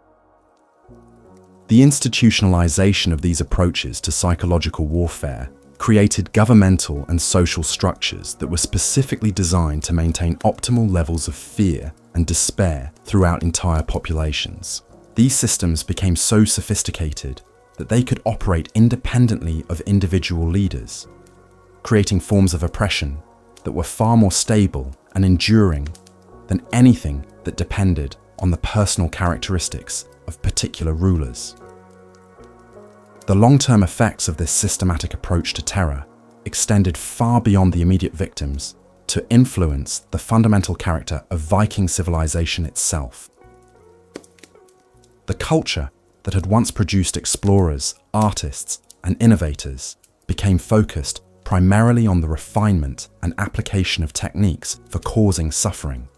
The institutionalization of these approaches to psychological warfare created governmental and social structures that were specifically designed to maintain optimal levels of fear and despair throughout entire populations. These systems became so sophisticated that they could operate independently of individual leaders, creating forms of oppression that were far more stable and enduring than anything that depended on the personal characteristics of particular rulers. The long-term effects of this systematic approach to terror extended far beyond the immediate victims to influence the fundamental character of Viking civilization itself. The culture that had once produced explorers, artists, and innovators became focused primarily on the refinement and application of techniques for causing suffering.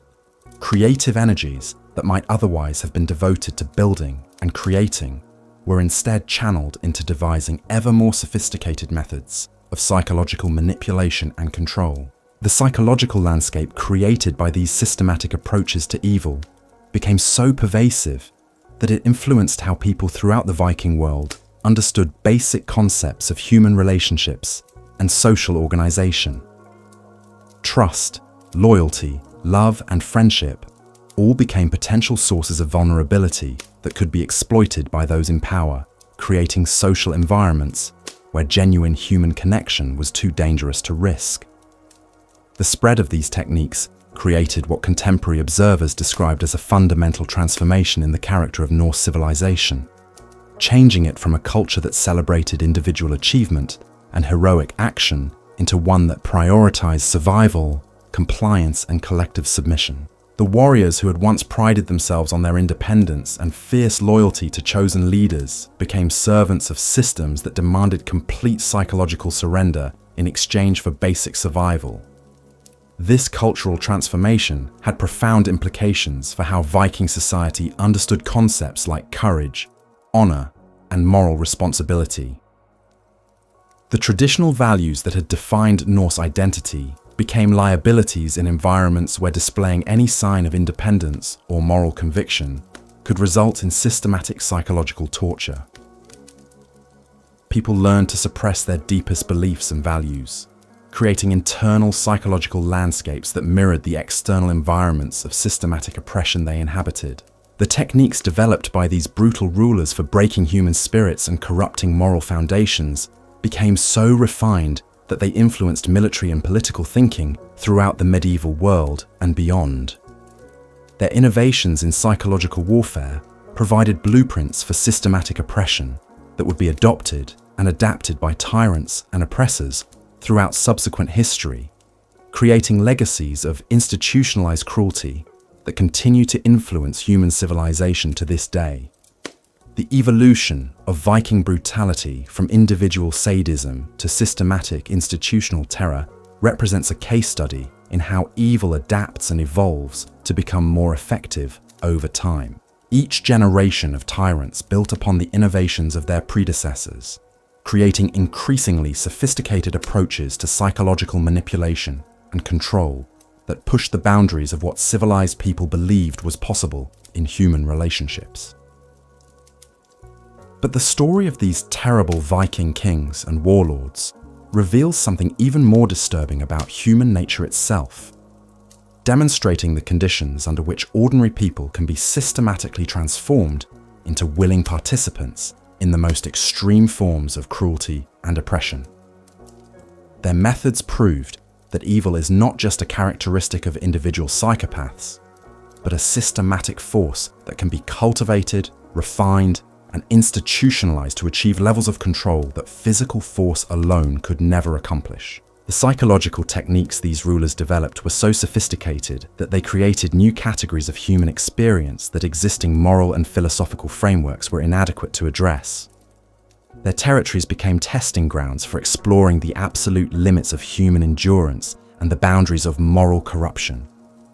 Creative energies that might otherwise have been devoted to building and creating were instead channeled into devising ever more sophisticated methods of psychological manipulation and control. The psychological landscape created by these systematic approaches to evil became so pervasive that it influenced how people throughout the Viking world understood basic concepts of human relationships and social organization. Trust, loyalty, love, and friendship all became potential sources of vulnerability that could be exploited by those in power, creating social environments where genuine human connection was too dangerous to risk. The spread of these techniques created what contemporary observers described as a fundamental transformation in the character of Norse civilization. changing it from a culture that celebrated individual achievement and heroic action into one that prioritized survival, compliance, and collective submission. The warriors who had once prided themselves on their independence and fierce loyalty to chosen leaders became servants of systems that demanded complete psychological surrender in exchange for basic survival. This cultural transformation had profound implications for how Viking society understood concepts like courage, honor, and moral responsibility. The traditional values that had defined Norse identity became liabilities in environments where displaying any sign of independence or moral conviction could result in systematic psychological torture. People learned to suppress their deepest beliefs and values, creating internal psychological landscapes that mirrored the external environments of systematic oppression they inhabited. The techniques developed by these brutal rulers for breaking human spirits and corrupting moral foundations became so refined that they influenced military and political thinking throughout the medieval world and beyond. Their innovations in psychological warfare provided blueprints for systematic oppression that would be adopted and adapted by tyrants and oppressors throughout subsequent history, creating legacies of institutionalized cruelty that continue to influence human civilization to this day. The evolution of Viking brutality from individual sadism to systematic institutional terror represents a case study in how evil adapts and evolves to become more effective over time. Each generation of tyrants built upon the innovations of their predecessors, creating increasingly sophisticated approaches to psychological manipulation and control that pushed the boundaries of what civilized people believed was possible in human relationships. But the story of these terrible Viking kings and warlords reveals something even more disturbing about human nature itself, demonstrating the conditions under which ordinary people can be systematically transformed into willing participants in the most extreme forms of cruelty and oppression. Their methods proved that evil is not just a characteristic of individual psychopaths, but a systematic force that can be cultivated, refined, and institutionalized to achieve levels of control that physical force alone could never accomplish. The psychological techniques these rulers developed were so sophisticated that they created new categories of human experience that existing moral and philosophical frameworks were inadequate to address. Their territories became testing grounds for exploring the absolute limits of human endurance and the boundaries of moral corruption,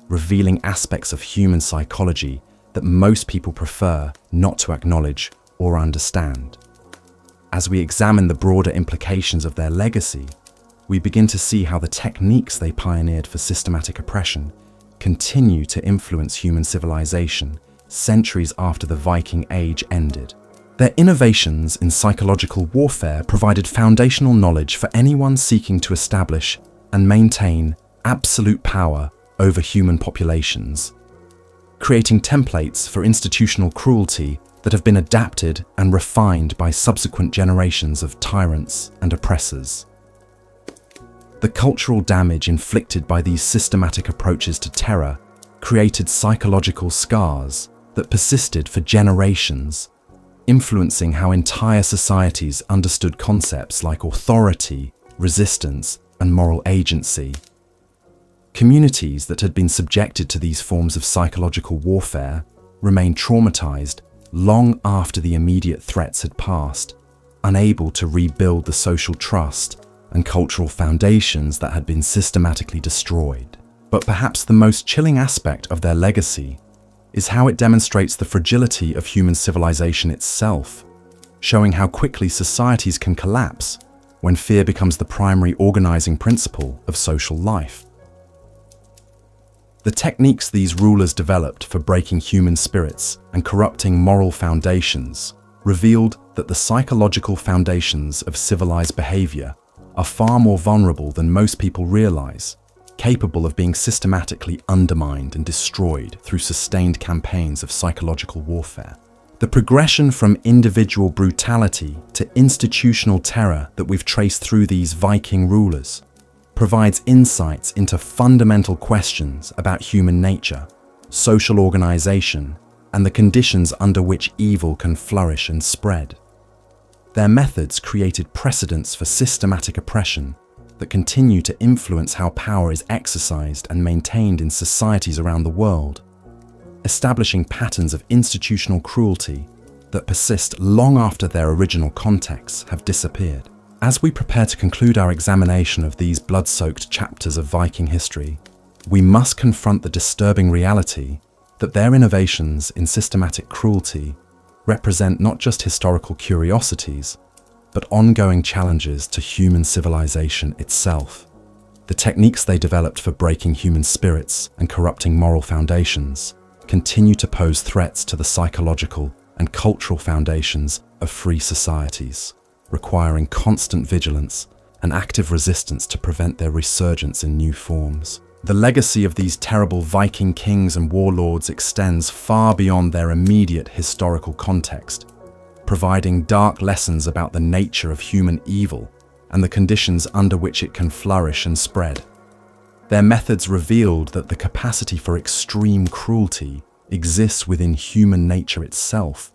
revealing aspects of human psychology that most people prefer not to acknowledge or understand. As we examine the broader implications of their legacy, we begin to see how the techniques they pioneered for systematic oppression continue to influence human civilization centuries after the Viking Age ended. Their innovations in psychological warfare provided foundational knowledge for anyone seeking to establish and maintain absolute power over human populations, creating templates for institutional cruelty that have been adapted and refined by subsequent generations of tyrants and oppressors. The cultural damage inflicted by these systematic approaches to terror created psychological scars that persisted for generations, influencing how entire societies understood concepts like authority, resistance, and moral agency. Communities that had been subjected to these forms of psychological warfare remained traumatized long after the immediate threats had passed, unable to rebuild the social trust and cultural foundations that had been systematically destroyed. But perhaps the most chilling aspect of their legacy is how it demonstrates the fragility of human civilization itself, showing how quickly societies can collapse when fear becomes the primary organizing principle of social life. The techniques these rulers developed for breaking human spirits and corrupting moral foundations revealed that the psychological foundations of civilized behavior are far more vulnerable than most people realize, capable of being systematically undermined and destroyed through sustained campaigns of psychological warfare. The progression from individual brutality to institutional terror that we've traced through these Viking rulers provides insights into fundamental questions about human nature, social organization, and the conditions under which evil can flourish and spread. Their methods created precedents for systematic oppression that continue to influence how power is exercised and maintained in societies around the world, establishing patterns of institutional cruelty that persist long after their original contexts have disappeared. As we prepare to conclude our examination of these blood-soaked chapters of Viking history, we must confront the disturbing reality that their innovations in systematic cruelty represent not just historical curiosities, but ongoing challenges to human civilization itself. The techniques they developed for breaking human spirits and corrupting moral foundations continue to pose threats to the psychological and cultural foundations of free societies, requiring constant vigilance and active resistance to prevent their resurgence in new forms. The legacy of these terrible Viking kings and warlords extends far beyond their immediate historical context, providing dark lessons about the nature of human evil and the conditions under which it can flourish and spread. Their methods revealed that the capacity for extreme cruelty exists within human nature itself,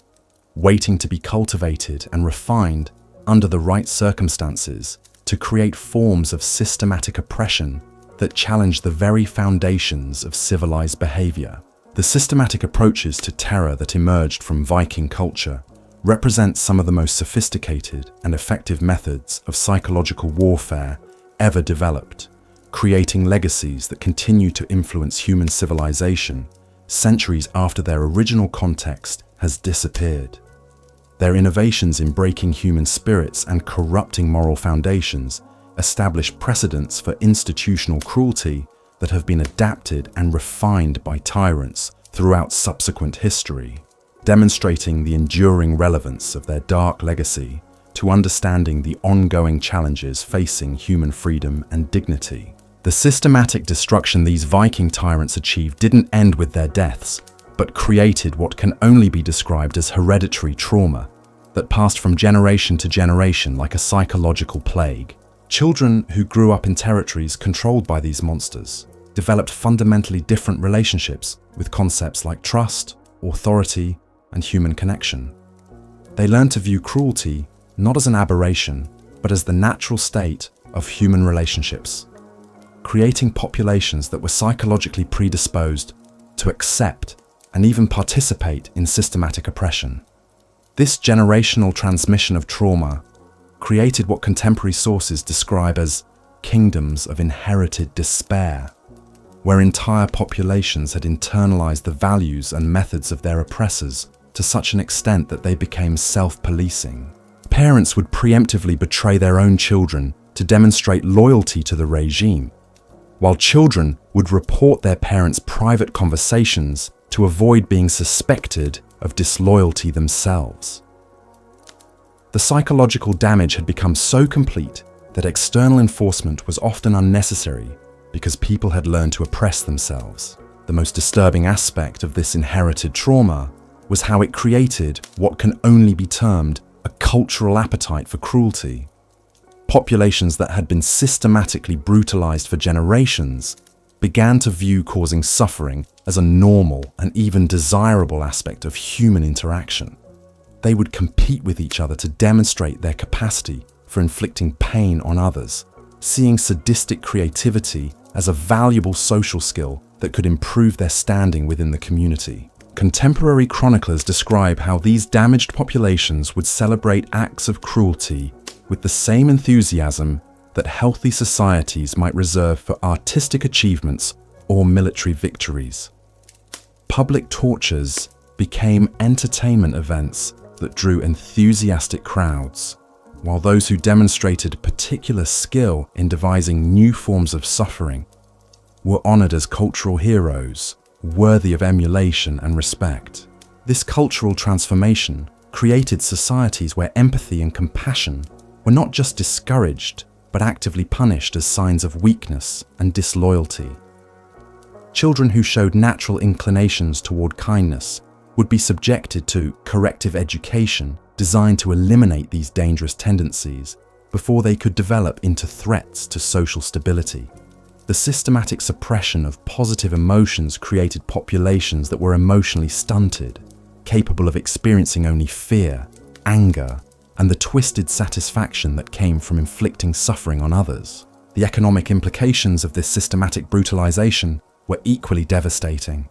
waiting to be cultivated and refined under the right circumstances to create forms of systematic oppression that challenge the very foundations of civilized behavior. The systematic approaches to terror that emerged from Viking culture represent some of the most sophisticated and effective methods of psychological warfare ever developed, creating legacies that continue to influence human civilization centuries after their original context has disappeared. Their innovations in breaking human spirits and corrupting moral foundations establish precedents for institutional cruelty that have been adapted and refined by tyrants throughout subsequent history, demonstrating the enduring relevance of their dark legacy to understanding the ongoing challenges facing human freedom and dignity. The systematic destruction these Viking tyrants achieved didn't end with their deaths, but created what can only be described as hereditary trauma that passed from generation to generation like a psychological plague. Children who grew up in territories controlled by these monsters developed fundamentally different relationships with concepts like trust, authority, and human connection. They learned to view cruelty not as an aberration, but as the natural state of human relationships, creating populations that were psychologically predisposed to accept and even participate in systematic oppression. This generational transmission of trauma created what contemporary sources describe as kingdoms of inherited despair, where entire populations had internalized the values and methods of their oppressors to such an extent that they became self-policing. Parents would preemptively betray their own children to demonstrate loyalty to the regime, while children would report their parents' private conversations to avoid being suspected of disloyalty themselves. The psychological damage had become so complete that external enforcement was often unnecessary because people had learned to oppress themselves. The most disturbing aspect of this inherited trauma was how it created what can only be termed a cultural appetite for cruelty. Populations that had been systematically brutalized for generations began to view causing suffering as a normal and even desirable aspect of human interaction. They would compete with each other to demonstrate their capacity for inflicting pain on others, seeing sadistic creativity as a valuable social skill that could improve their standing within the community. Contemporary chroniclers describe how these damaged populations would celebrate acts of cruelty with the same enthusiasm that healthy societies might reserve for artistic achievements or military victories. Public tortures became entertainment events that drew enthusiastic crowds, while those who demonstrated particular skill in devising new forms of suffering were honored as cultural heroes, worthy of emulation and respect. This cultural transformation created societies where empathy and compassion were not just discouraged, but actively punished as signs of weakness and disloyalty. Children who showed natural inclinations toward kindness would be subjected to corrective education designed to eliminate these dangerous tendencies before they could develop into threats to social stability. The systematic suppression of positive emotions created populations that were emotionally stunted, capable of experiencing only fear, anger, and the twisted satisfaction that came from inflicting suffering on others. The economic implications of this systematic brutalization were equally devastating.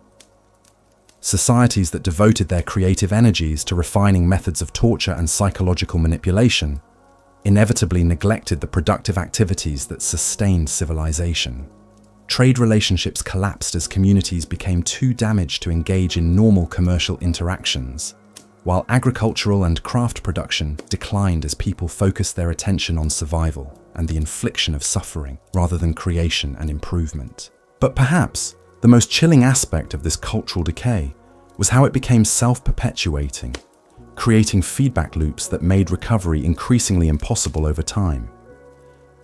Societies that devoted their creative energies to refining methods of torture and psychological manipulation inevitably neglected the productive activities that sustained civilization. Trade relationships collapsed as communities became too damaged to engage in normal commercial interactions, while agricultural and craft production declined as people focused their attention on survival and the infliction of suffering rather than creation and improvement. But perhaps the most chilling aspect of this cultural decay was how it became self-perpetuating, creating feedback loops that made recovery increasingly impossible over time.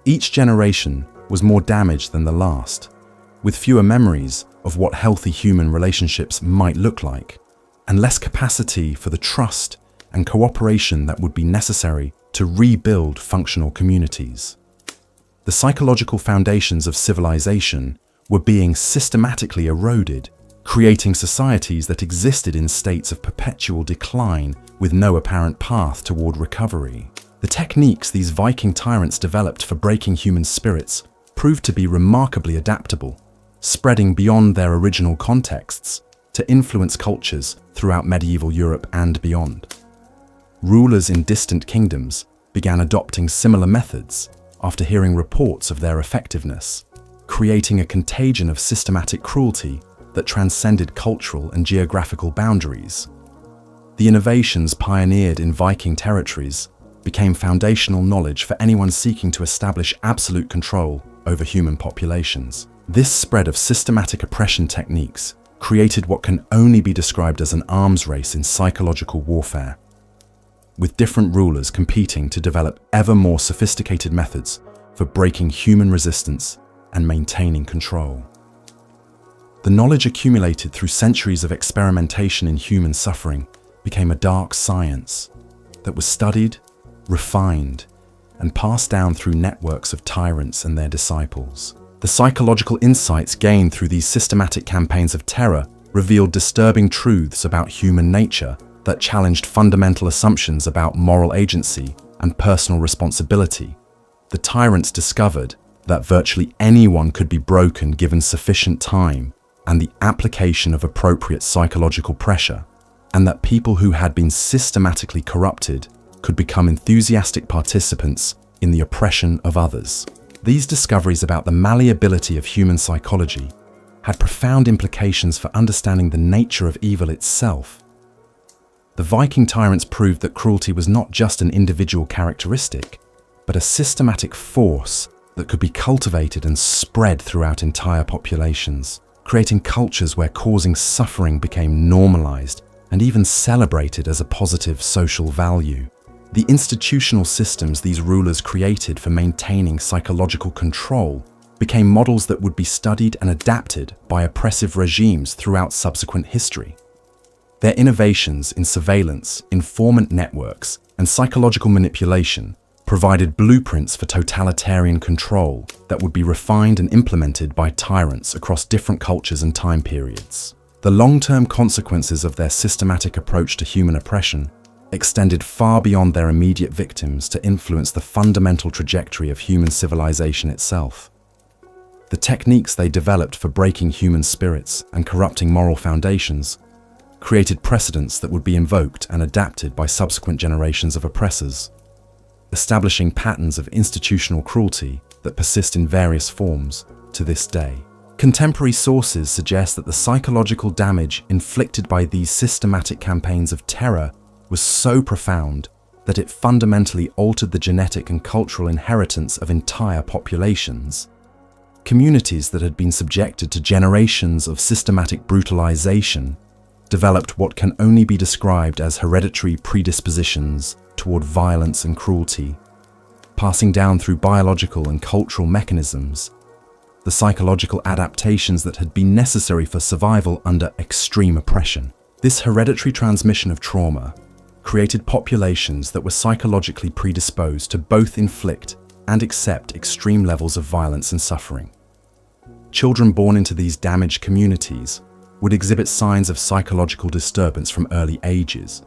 Each generation was more damaged than the last, with fewer memories of what healthy human relationships might look like, and less capacity for the trust and cooperation that would be necessary to rebuild functional communities. The psychological foundations of civilization were being systematically eroded, creating societies that existed in states of perpetual decline with no apparent path toward recovery. The techniques these Viking tyrants developed for breaking human spirits proved to be remarkably adaptable, spreading beyond their original contexts to influence cultures throughout medieval Europe and beyond. Rulers in distant kingdoms began adopting similar methods after hearing reports of their effectiveness, creating a contagion of systematic cruelty that transcended cultural and geographical boundaries. The innovations pioneered in Viking territories became foundational knowledge for anyone seeking to establish absolute control over human populations. This spread of systematic oppression techniques created what can only be described as an arms race in psychological warfare, with different rulers competing to develop ever more sophisticated methods for breaking human resistance and maintaining control. The knowledge accumulated through centuries of experimentation in human suffering became a dark science that was studied, refined, and passed down through networks of tyrants and their disciples. The psychological insights gained through these systematic campaigns of terror revealed disturbing truths about human nature that challenged fundamental assumptions about moral agency and personal responsibility. The tyrants discovered that virtually anyone could be broken given sufficient time and the application of appropriate psychological pressure, and that people who had been systematically corrupted could become enthusiastic participants in the oppression of others. These discoveries about the malleability of human psychology had profound implications for understanding the nature of evil itself. The Viking tyrants proved that cruelty was not just an individual characteristic, but a systematic force that could be cultivated and spread throughout entire populations, creating cultures where causing suffering became normalized and even celebrated as a positive social value. The institutional systems these rulers created for maintaining psychological control became models that would be studied and adapted by oppressive regimes throughout subsequent history. Their innovations in surveillance, informant networks, and psychological manipulation provided blueprints for totalitarian control that would be refined and implemented by tyrants across different cultures and time periods. The long-term consequences of their systematic approach to human oppression extended far beyond their immediate victims to influence the fundamental trajectory of human civilization itself. The techniques they developed for breaking human spirits and corrupting moral foundations created precedents that would be invoked and adapted by subsequent generations of oppressors, establishing patterns of institutional cruelty that persist in various forms to this day. Contemporary sources suggest that the psychological damage inflicted by these systematic campaigns of terror was so profound that it fundamentally altered the genetic and cultural inheritance of entire populations. Communities that had been subjected to generations of systematic brutalization developed what can only be described as hereditary predispositions toward violence and cruelty, passing down through biological and cultural mechanisms the psychological adaptations that had been necessary for survival under extreme oppression. This hereditary transmission of trauma created populations that were psychologically predisposed to both inflict and accept extreme levels of violence and suffering. Children born into these damaged communities would exhibit signs of psychological disturbance from early ages,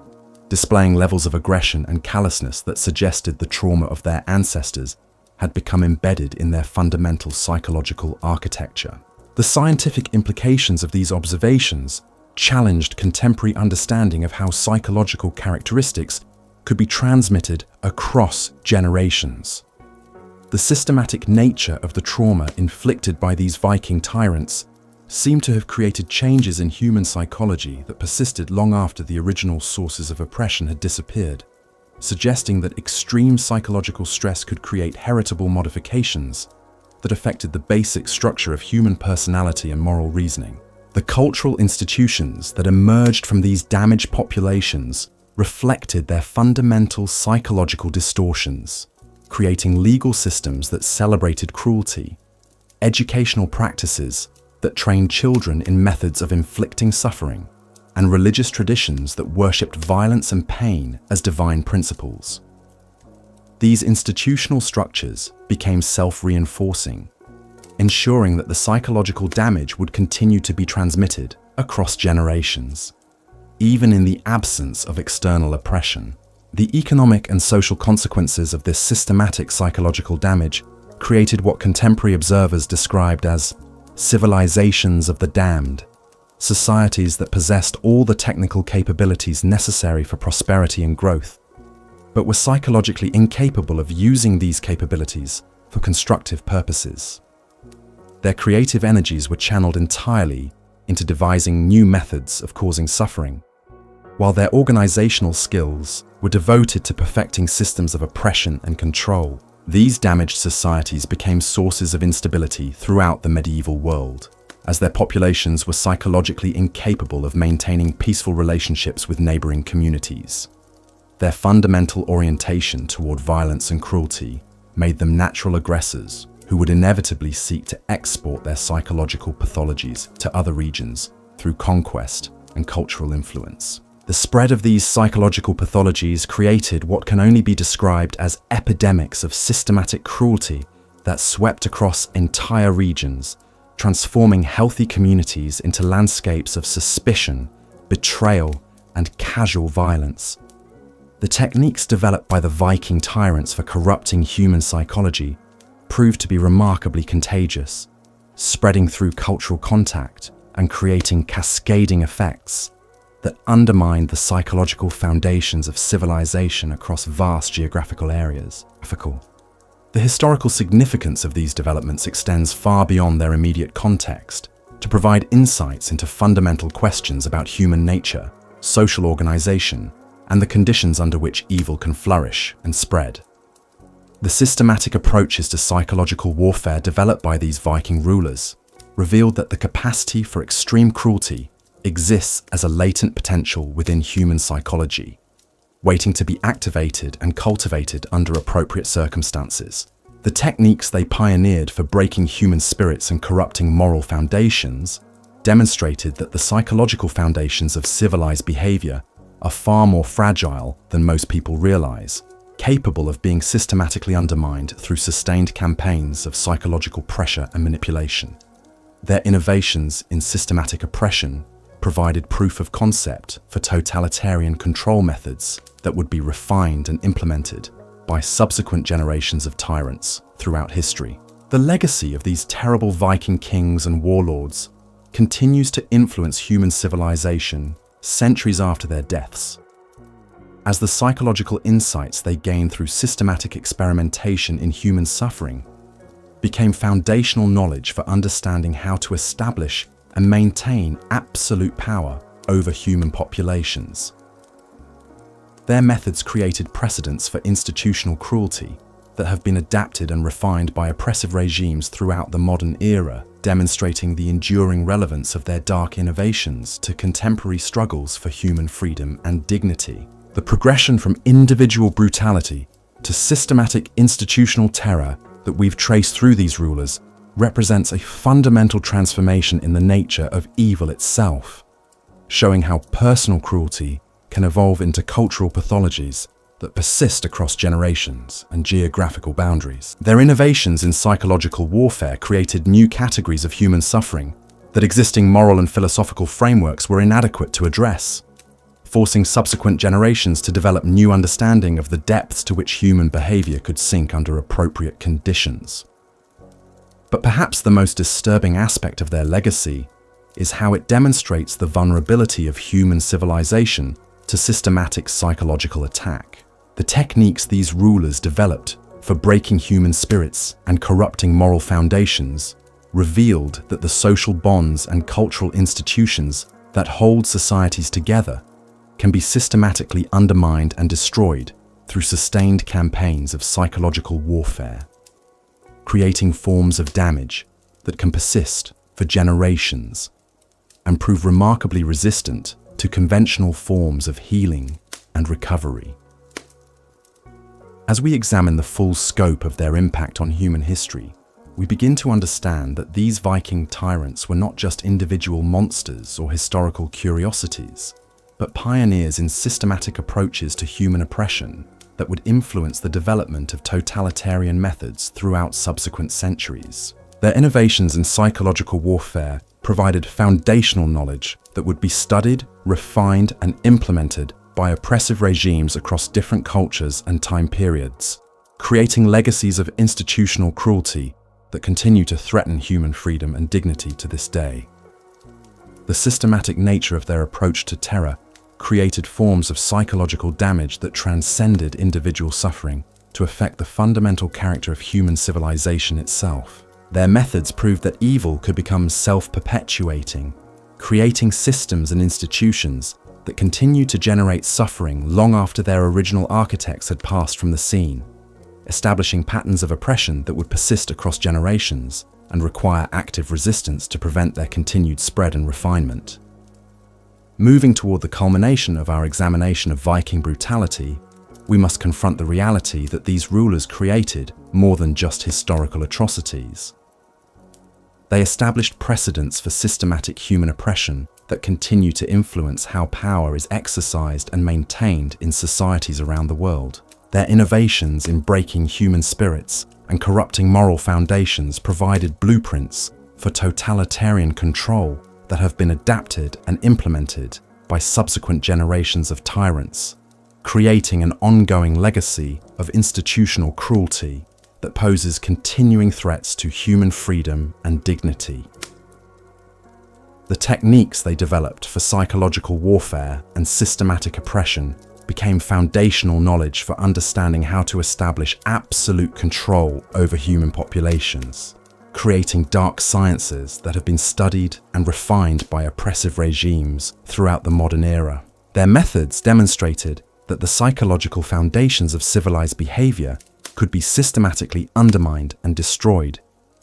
displaying levels of aggression and callousness that suggested the trauma of their ancestors had become embedded in their fundamental psychological architecture. The scientific implications of these observations challenged contemporary understanding of how psychological characteristics could be transmitted across generations. The systematic nature of the trauma inflicted by these Viking tyrants seemed to have created changes in human psychology that persisted long after the original sources of oppression had disappeared, suggesting that extreme psychological stress could create heritable modifications that affected the basic structure of human personality and moral reasoning. The cultural institutions that emerged from these damaged populations reflected their fundamental psychological distortions, creating legal systems that celebrated cruelty, educational practices that trained children in methods of inflicting suffering, and religious traditions that worshipped violence and pain as divine principles. These institutional structures became self-reinforcing, ensuring that the psychological damage would continue to be transmitted across generations, even in the absence of external oppression. The economic and social consequences of this systematic psychological damage created what contemporary observers described as civilizations of the damned, societies that possessed all the technical capabilities necessary for prosperity and growth, but were psychologically incapable of using these capabilities for constructive purposes. Their creative energies were channeled entirely into devising new methods of causing suffering, while their organizational skills were devoted to perfecting systems of oppression and control. These damaged societies became sources of instability throughout the medieval world, as their populations were psychologically incapable of maintaining peaceful relationships with neighboring communities. Their fundamental orientation toward violence and cruelty made them natural aggressors who would inevitably seek to export their psychological pathologies to other regions through conquest and cultural influence. The spread of these psychological pathologies created what can only be described as epidemics of systematic cruelty that swept across entire regions, transforming healthy communities into landscapes of suspicion, betrayal, and casual violence. The techniques developed by the Viking tyrants for corrupting human psychology proved to be remarkably contagious, spreading through cultural contact and creating cascading effects that undermined the psychological foundations of civilization across vast geographical areas. The historical significance of these developments extends far beyond their immediate context to provide insights into fundamental questions about human nature, social organization, and the conditions under which evil can flourish and spread. The systematic approaches to psychological warfare developed by these Viking rulers revealed that the capacity for extreme cruelty exists as a latent potential within human psychology, waiting to be activated and cultivated under appropriate circumstances. The techniques they pioneered for breaking human spirits and corrupting moral foundations demonstrated that the psychological foundations of civilized behavior are far more fragile than most people realize, capable of being systematically undermined through sustained campaigns of psychological pressure and manipulation. Their innovations in systematic oppression provided proof of concept for totalitarian control methods that would be refined and implemented by subsequent generations of tyrants throughout history. The legacy of these terrible Viking kings and warlords continues to influence human civilization centuries after their deaths, as the psychological insights they gained through systematic experimentation in human suffering became foundational knowledge for understanding how to establish and maintain absolute power over human populations. Their methods created precedents for institutional cruelty that have been adapted and refined by oppressive regimes throughout the modern era, demonstrating the enduring relevance of their dark innovations to contemporary struggles for human freedom and dignity. The progression from individual brutality to systematic institutional terror that we've traced through these rulers represents a fundamental transformation in the nature of evil itself, showing how personal cruelty can evolve into cultural pathologies that persist across generations and geographical boundaries. Their innovations in psychological warfare created new categories of human suffering that existing moral and philosophical frameworks were inadequate to address, forcing subsequent generations to develop new understanding of the depths to which human behavior could sink under appropriate conditions. But perhaps the most disturbing aspect of their legacy is how it demonstrates the vulnerability of human civilization to systematic psychological attack. The techniques these rulers developed for breaking human spirits and corrupting moral foundations revealed that the social bonds and cultural institutions that hold societies together can be systematically undermined and destroyed through sustained campaigns of psychological warfare, creating forms of damage that can persist for generations and prove remarkably resistant to conventional forms of healing and recovery. As we examine the full scope of their impact on human history, we begin to understand that these Viking tyrants were not just individual monsters or historical curiosities, but pioneers in systematic approaches to human oppression that would influence the development of totalitarian methods throughout subsequent centuries. Their innovations in psychological warfare provided foundational knowledge that would be studied, refined, and implemented by oppressive regimes across different cultures and time periods, creating legacies of institutional cruelty that continue to threaten human freedom and dignity to this day. The systematic nature of their approach to terror created forms of psychological damage that transcended individual suffering to affect the fundamental character of human civilization itself. Their methods proved that evil could become self-perpetuating, creating systems and institutions that continue to generate suffering long after their original architects had passed from the scene, establishing patterns of oppression that would persist across generations and require active resistance to prevent their continued spread and refinement. Moving toward the culmination of our examination of Viking brutality, we must confront the reality that these rulers created more than just historical atrocities. They established precedents for systematic human oppression that continue to influence how power is exercised and maintained in societies around the world. Their innovations in breaking human spirits and corrupting moral foundations provided blueprints for totalitarian control that have been adapted and implemented by subsequent generations of tyrants, creating an ongoing legacy of institutional cruelty that poses continuing threats to human freedom and dignity. The techniques they developed for psychological warfare and systematic oppression became foundational knowledge for understanding how to establish absolute control over human populations, creating dark sciences that have been studied and refined by oppressive regimes throughout the modern era. Their methods demonstrated that the psychological foundations of civilized behavior could be systematically undermined and destroyed,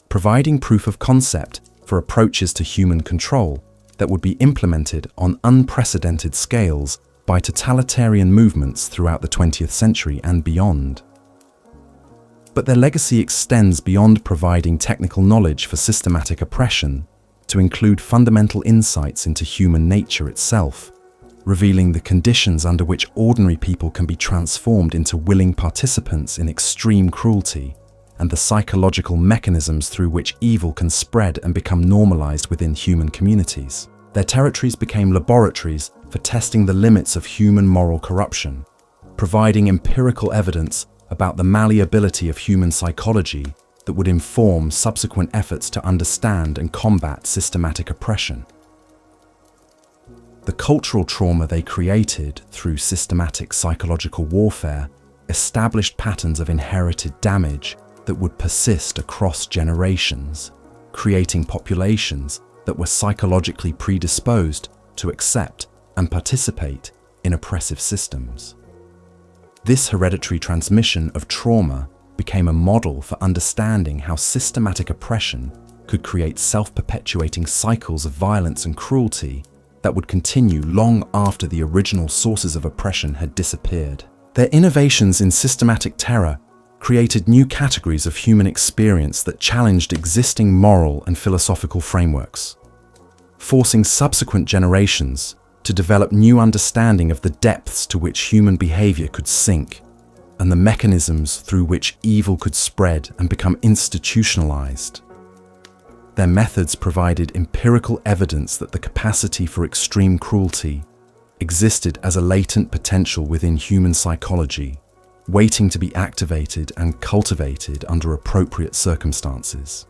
providing proof of concept for approaches to human control that would be implemented on unprecedented scales by totalitarian movements throughout the 20th century and beyond. But their legacy extends beyond providing technical knowledge for systematic oppression to include fundamental insights into human nature itself, revealing the conditions under which ordinary people can be transformed into willing participants in extreme cruelty, and the psychological mechanisms through which evil can spread and become normalized within human communities. Their territories became laboratories for testing the limits of human moral corruption, providing empirical evidence about the malleability of human psychology that would inform subsequent efforts to understand and combat systematic oppression. The cultural trauma they created through systematic psychological warfare established patterns of inherited damage that would persist across generations, creating populations that were psychologically predisposed to accept and participate in oppressive systems. This hereditary transmission of trauma became a model for understanding how systematic oppression could create self-perpetuating cycles of violence and cruelty that would continue long after the original sources of oppression had disappeared. Their innovations in systematic terror created new categories of human experience that challenged existing moral and philosophical frameworks, forcing subsequent generations to develop new understanding of the depths to which human behavior could sink and the mechanisms through which evil could spread and become institutionalized. Their methods provided empirical evidence that the capacity for extreme cruelty existed as a latent potential within human psychology, waiting to be activated and cultivated under appropriate circumstances.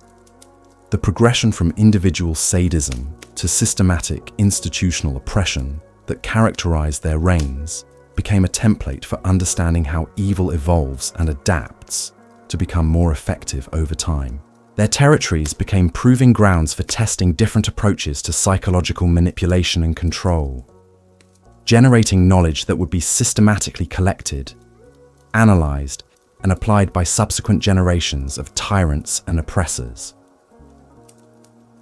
The progression from individual sadism to systematic institutional oppression that characterized their reigns became a template for understanding how evil evolves and adapts to become more effective over time. Their territories became proving grounds for testing different approaches to psychological manipulation and control, generating knowledge that would be systematically collected, analyzed, and applied by subsequent generations of tyrants and oppressors.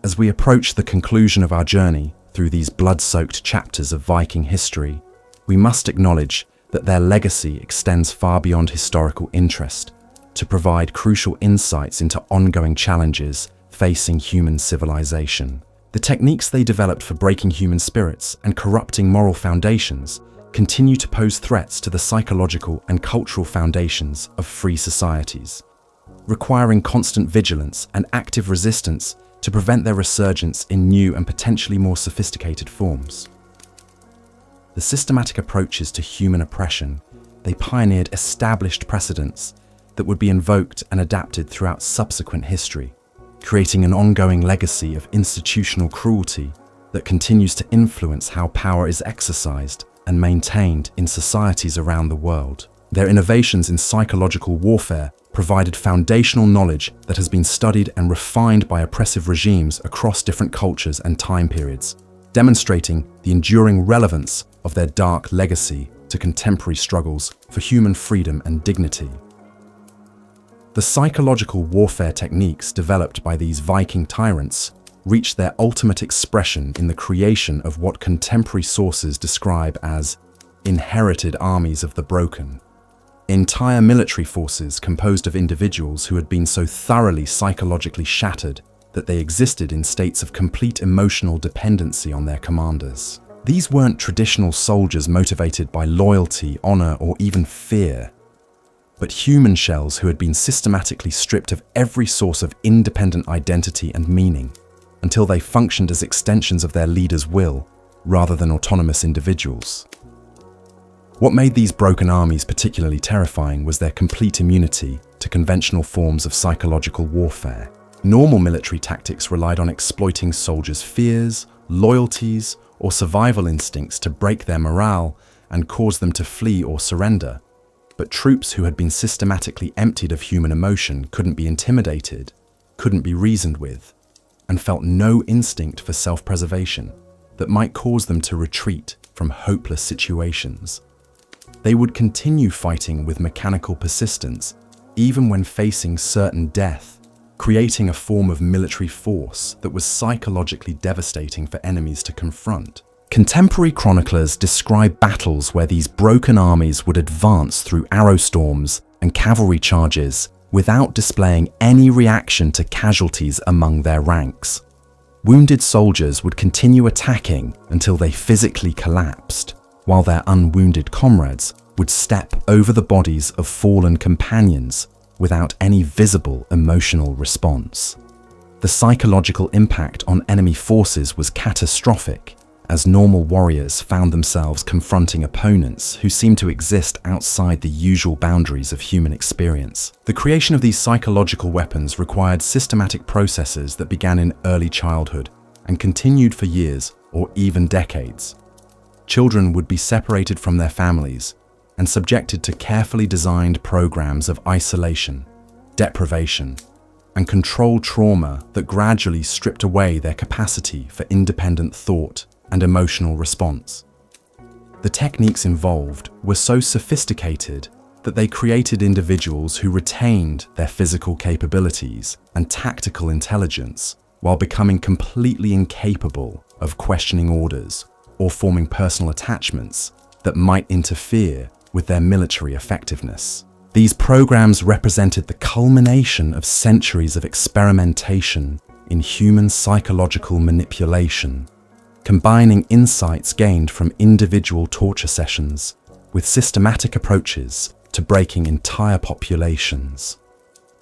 As we approach the conclusion of our journey through these blood-soaked chapters of Viking history, we must acknowledge that their legacy extends far beyond historical interest to provide crucial insights into ongoing challenges facing human civilization. The techniques they developed for breaking human spirits and corrupting moral foundations continue to pose threats to the psychological and cultural foundations of free societies, requiring constant vigilance and active resistance to prevent their resurgence in new and potentially more sophisticated forms. The systematic approaches to human oppression they pioneered established precedents that would be invoked and adapted throughout subsequent history, creating an ongoing legacy of institutional cruelty that continues to influence how power is exercised and maintained in societies around the world. Their innovations in psychological warfare provided foundational knowledge that has been studied and refined by oppressive regimes across different cultures and time periods, demonstrating the enduring relevance of their dark legacy to contemporary struggles for human freedom and dignity. The psychological warfare techniques developed by these Viking tyrants reached their ultimate expression in the creation of what contemporary sources describe as inherited armies of the broken. Entire military forces composed of individuals who had been so thoroughly psychologically shattered that they existed in states of complete emotional dependency on their commanders. These weren't traditional soldiers motivated by loyalty, honor, or even fear, but human shells who had been systematically stripped of every source of independent identity and meaning until they functioned as extensions of their leader's will rather than autonomous individuals. What made these broken armies particularly terrifying was their complete immunity to conventional forms of psychological warfare. Normal military tactics relied on exploiting soldiers' fears, loyalties, or survival instincts to break their morale and cause them to flee or surrender. But troops who had been systematically emptied of human emotion couldn't be intimidated, couldn't be reasoned with, and felt no instinct for self-preservation that might cause them to retreat from hopeless situations. They would continue fighting with mechanical persistence, even when facing certain death, creating a form of military force that was psychologically devastating for enemies to confront. Contemporary chroniclers describe battles where these broken armies would advance through arrow storms and cavalry charges without displaying any reaction to casualties among their ranks. Wounded soldiers would continue attacking until they physically collapsed, while their unwounded comrades would step over the bodies of fallen companions without any visible emotional response. The psychological impact on enemy forces was catastrophic, as normal warriors found themselves confronting opponents who seemed to exist outside the usual boundaries of human experience. The creation of these psychological weapons required systematic processes that began in early childhood and continued for years or even decades. Children would be separated from their families and subjected to carefully designed programs of isolation, deprivation, and controlled trauma that gradually stripped away their capacity for independent thought and emotional response. The techniques involved were so sophisticated that they created individuals who retained their physical capabilities and tactical intelligence while becoming completely incapable of questioning orders or forming personal attachments that might interfere with their military effectiveness. These programs represented the culmination of centuries of experimentation in human psychological manipulation, combining insights gained from individual torture sessions with systematic approaches to breaking entire populations.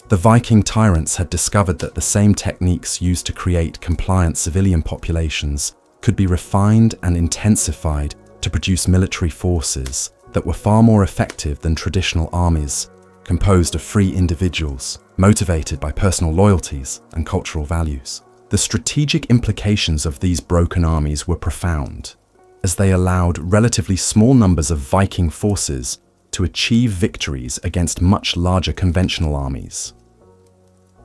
The Viking tyrants had discovered that the same techniques used to create compliant civilian populations could be refined and intensified to produce military forces that were far more effective than traditional armies, composed of free individuals, motivated by personal loyalties and cultural values. The strategic implications of these broken armies were profound, as they allowed relatively small numbers of Viking forces to achieve victories against much larger conventional armies.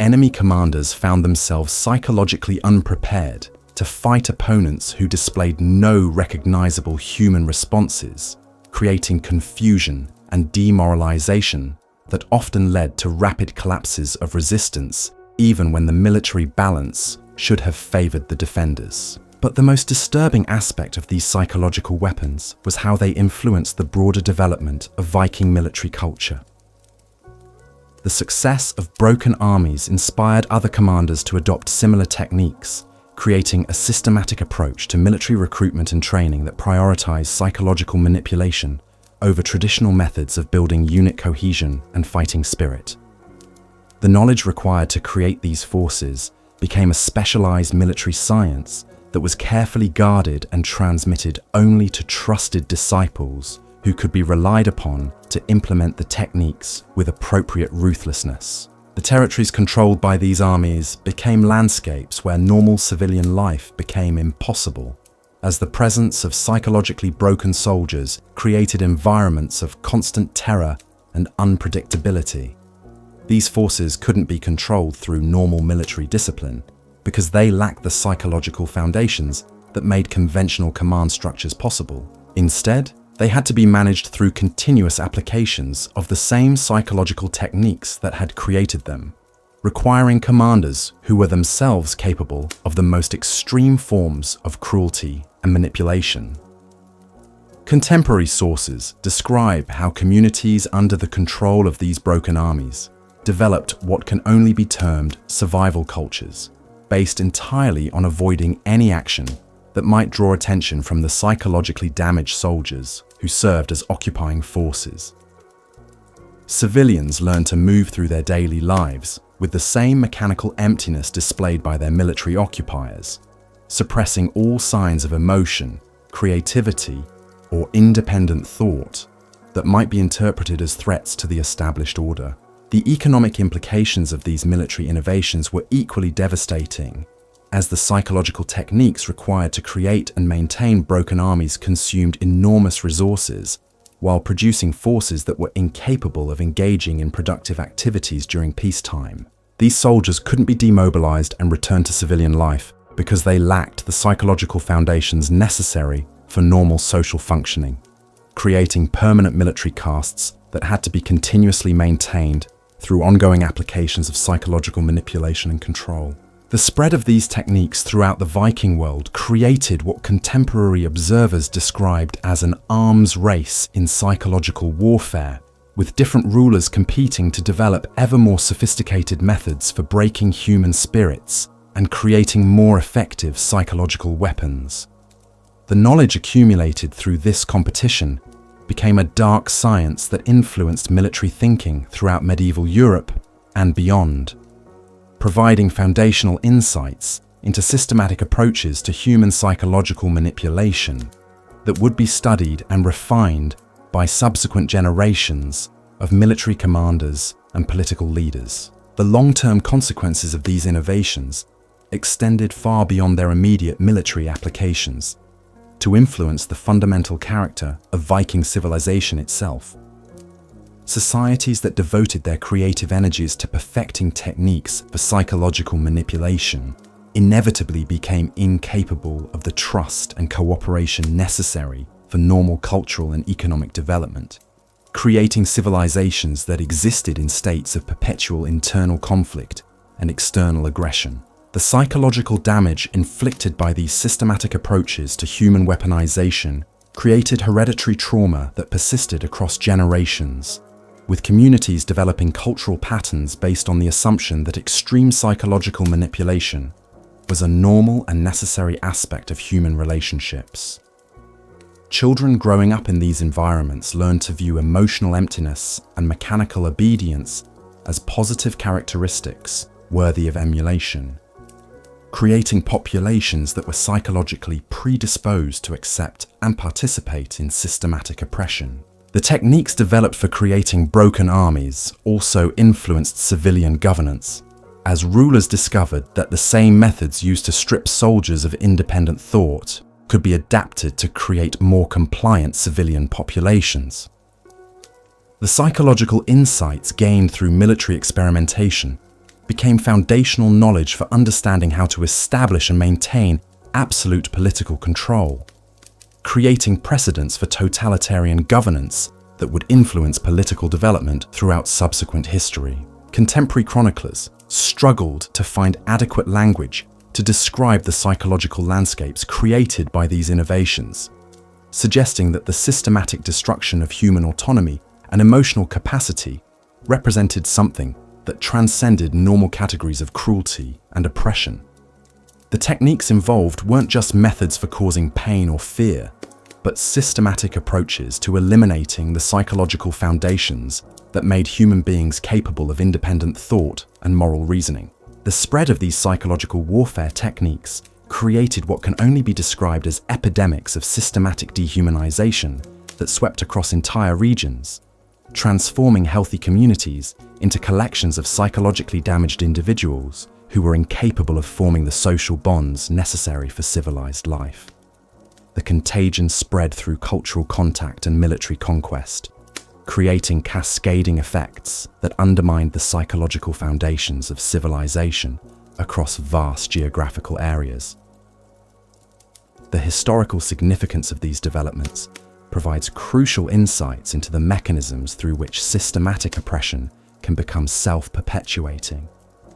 Enemy commanders found themselves psychologically unprepared to fight opponents who displayed no recognizable human responses, creating confusion and demoralization that often led to rapid collapses of resistance, even when the military balance should have favored the defenders. But the most disturbing aspect of these psychological weapons was how they influenced the broader development of Viking military culture. The success of broken armies inspired other commanders to adopt similar techniques, creating a systematic approach to military recruitment and training that prioritized psychological manipulation over traditional methods of building unit cohesion and fighting spirit. The knowledge required to create these forces became a specialized military science that was carefully guarded and transmitted only to trusted disciples who could be relied upon to implement the techniques with appropriate ruthlessness. The territories controlled by these armies became landscapes where normal civilian life became impossible, as the presence of psychologically broken soldiers created environments of constant terror and unpredictability. These forces couldn't be controlled through normal military discipline because they lacked the psychological foundations that made conventional command structures possible. Instead, they had to be managed through continuous applications of the same psychological techniques that had created them, requiring commanders who were themselves capable of the most extreme forms of cruelty and manipulation. Contemporary sources describe how communities under the control of these broken armies developed what can only be termed survival cultures, based entirely on avoiding any action that might draw attention from the psychologically damaged soldiers who served as occupying forces. Civilians learned to move through their daily lives with the same mechanical emptiness displayed by their military occupiers, suppressing all signs of emotion, creativity, or independent thought that might be interpreted as threats to the established order. The economic implications of these military innovations were equally devastating, as the psychological techniques required to create and maintain broken armies consumed enormous resources, while producing forces that were incapable of engaging in productive activities during peacetime. These soldiers couldn't be demobilized and returned to civilian life because they lacked the psychological foundations necessary for normal social functioning, creating permanent military castes that had to be continuously maintained through ongoing applications of psychological manipulation and control. The spread of these techniques throughout the Viking world created what contemporary observers described as an arms race in psychological warfare, with different rulers competing to develop ever more sophisticated methods for breaking human spirits and creating more effective psychological weapons. The knowledge accumulated through this competition became a dark science that influenced military thinking throughout medieval Europe and beyond, providing foundational insights into systematic approaches to human psychological manipulation that would be studied and refined by subsequent generations of military commanders and political leaders. The long-term consequences of these innovations extended far beyond their immediate military applications to influence the fundamental character of Viking civilization itself. Societies that devoted their creative energies to perfecting techniques for psychological manipulation inevitably became incapable of the trust and cooperation necessary for normal cultural and economic development, creating civilizations that existed in states of perpetual internal conflict and external aggression. The psychological damage inflicted by these systematic approaches to human weaponization created hereditary trauma that persisted across generations, with communities developing cultural patterns based on the assumption that extreme psychological manipulation was a normal and necessary aspect of human relationships. Children growing up in these environments learn to view emotional emptiness and mechanical obedience as positive characteristics worthy of emulation, creating populations that were psychologically predisposed to accept and participate in systematic oppression. The techniques developed for creating broken armies also influenced civilian governance, as rulers discovered that the same methods used to strip soldiers of independent thought could be adapted to create more compliant civilian populations. The psychological insights gained through military experimentation became foundational knowledge for understanding how to establish and maintain absolute political control, creating precedents for totalitarian governance that would influence political development throughout subsequent history. Contemporary chroniclers struggled to find adequate language to describe the psychological landscapes created by these innovations, suggesting that the systematic destruction of human autonomy and emotional capacity represented something that transcended normal categories of cruelty and oppression. The techniques involved weren't just methods for causing pain or fear, but systematic approaches to eliminating the psychological foundations that made human beings capable of independent thought and moral reasoning. The spread of these psychological warfare techniques created what can only be described as epidemics of systematic dehumanization that swept across entire regions, transforming healthy communities into collections of psychologically damaged individuals who were incapable of forming the social bonds necessary for civilized life. The contagion spread through cultural contact and military conquest, creating cascading effects that undermined the psychological foundations of civilization across vast geographical areas. The historical significance of these developments provides crucial insights into the mechanisms through which systematic oppression can become self-perpetuating,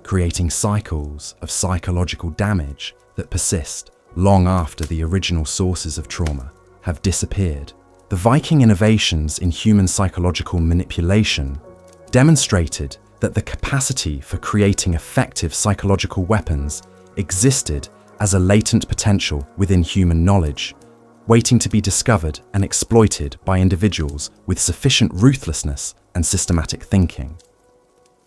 creating cycles of psychological damage that persist long after the original sources of trauma have disappeared. The Viking innovations in human psychological manipulation demonstrated that the capacity for creating effective psychological weapons existed as a latent potential within human knowledge, waiting to be discovered and exploited by individuals with sufficient ruthlessness and systematic thinking.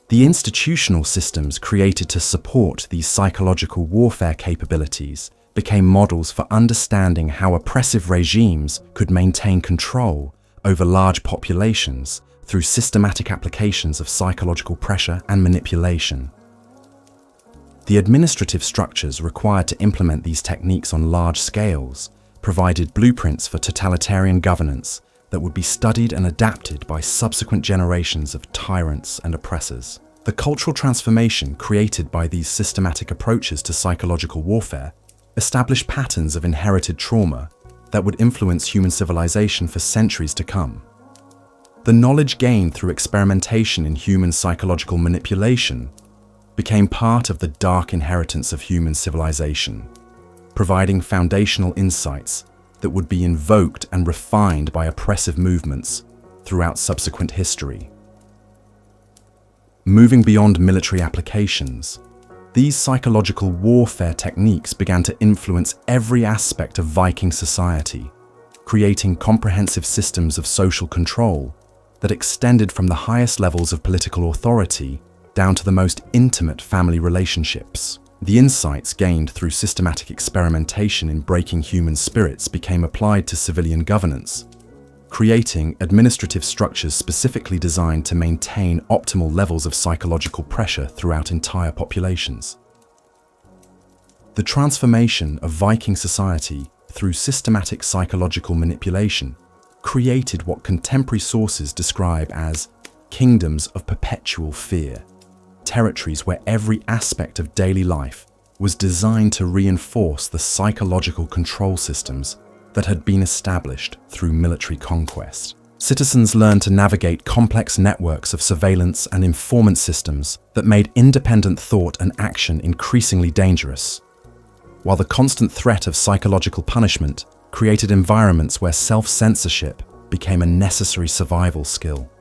The institutional systems created to support these psychological warfare capabilities became models for understanding how oppressive regimes could maintain control over large populations through systematic applications of psychological pressure and manipulation. The administrative structures required to implement these techniques on large scales provided blueprints for totalitarian governance that would be studied and adapted by subsequent generations of tyrants and oppressors. The cultural transformation created by these systematic approaches to psychological warfare established patterns of inherited trauma that would influence human civilization for centuries to come. The knowledge gained through experimentation in human psychological manipulation became part of the dark inheritance of human civilization, providing foundational insights that would be invoked and refined by oppressive movements throughout subsequent history. Moving beyond military applications, these psychological warfare techniques began to influence every aspect of Viking society, creating comprehensive systems of social control that extended from the highest levels of political authority down to the most intimate family relationships. The insights gained through systematic experimentation in breaking human spirits became applied to civilian governance, creating administrative structures specifically designed to maintain optimal levels of psychological pressure throughout entire populations. The transformation of Viking society through systematic psychological manipulation created what contemporary sources describe as kingdoms of perpetual fear, territories where every aspect of daily life was designed to reinforce the psychological control systems that had been established through military conquest. Citizens learned to navigate complex networks of surveillance and informant systems that made independent thought and action increasingly dangerous, while the constant threat of psychological punishment created environments where self-censorship became a necessary survival skill.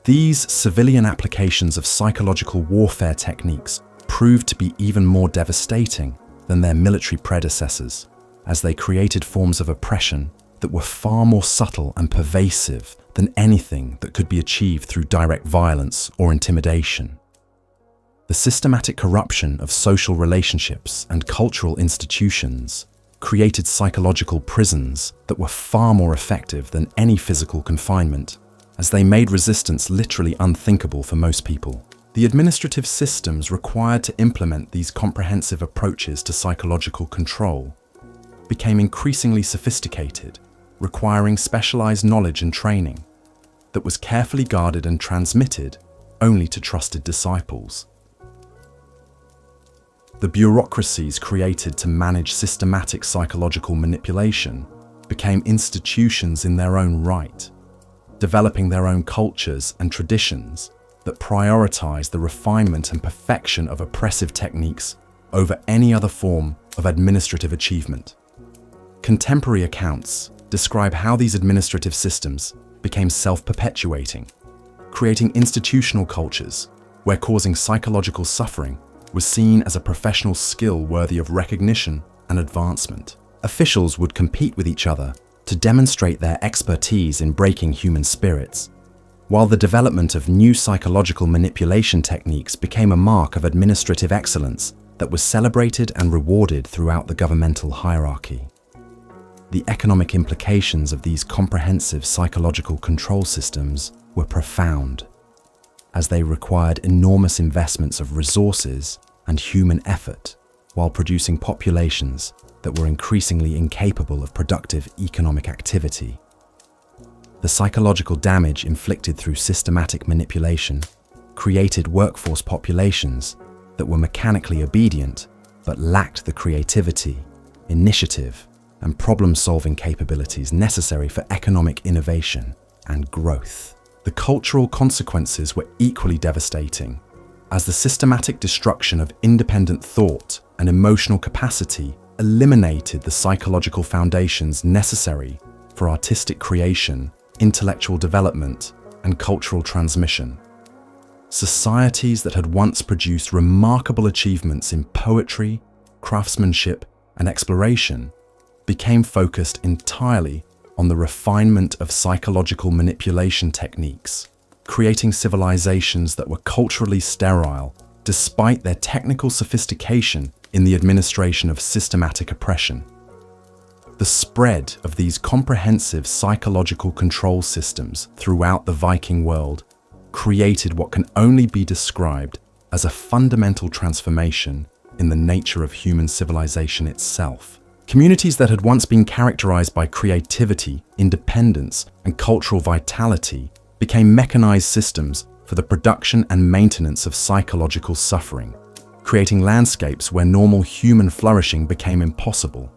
These civilian applications of psychological warfare techniques proved to be even more devastating than their military predecessors, as they created forms of oppression that were far more subtle and pervasive than anything that could be achieved through direct violence or intimidation. The systematic corruption of social relationships and cultural institutions created psychological prisons that were far more effective than any physical confinement, as they made resistance literally unthinkable for most people. The administrative systems required to implement these comprehensive approaches to psychological control became increasingly sophisticated, requiring specialized knowledge and training that was carefully guarded and transmitted only to trusted disciples. The bureaucracies created to manage systematic psychological manipulation became institutions in their own right, developing their own cultures and traditions that prioritized the refinement and perfection of oppressive techniques over any other form of administrative achievement. Contemporary accounts describe how these administrative systems became self-perpetuating, creating institutional cultures where causing psychological suffering was seen as a professional skill worthy of recognition and advancement. Officials would compete with each other to demonstrate their expertise in breaking human spirits, while the development of new psychological manipulation techniques became a mark of administrative excellence that was celebrated and rewarded throughout the governmental hierarchy. The economic implications of these comprehensive psychological control systems were profound, as they required enormous investments of resources and human effort while producing populations that were increasingly incapable of productive economic activity. The psychological damage inflicted through systematic manipulation created workforce populations that were mechanically obedient but lacked the creativity, initiative, and problem-solving capabilities necessary for economic innovation and growth. The cultural consequences were equally devastating, as the systematic destruction of independent thought and emotional capacity eliminated the psychological foundations necessary for artistic creation, intellectual development, and cultural transmission. Societies that had once produced remarkable achievements in poetry, craftsmanship, and exploration became focused entirely on the refinement of psychological manipulation techniques, creating civilizations that were culturally sterile despite their technical sophistication in the administration of systematic oppression. The spread of these comprehensive psychological control systems throughout the Viking world created what can only be described as a fundamental transformation in the nature of human civilization itself. Communities that had once been characterized by creativity, independence, and cultural vitality became mechanized systems for the production and maintenance of psychological suffering, creating landscapes where normal human flourishing became impossible.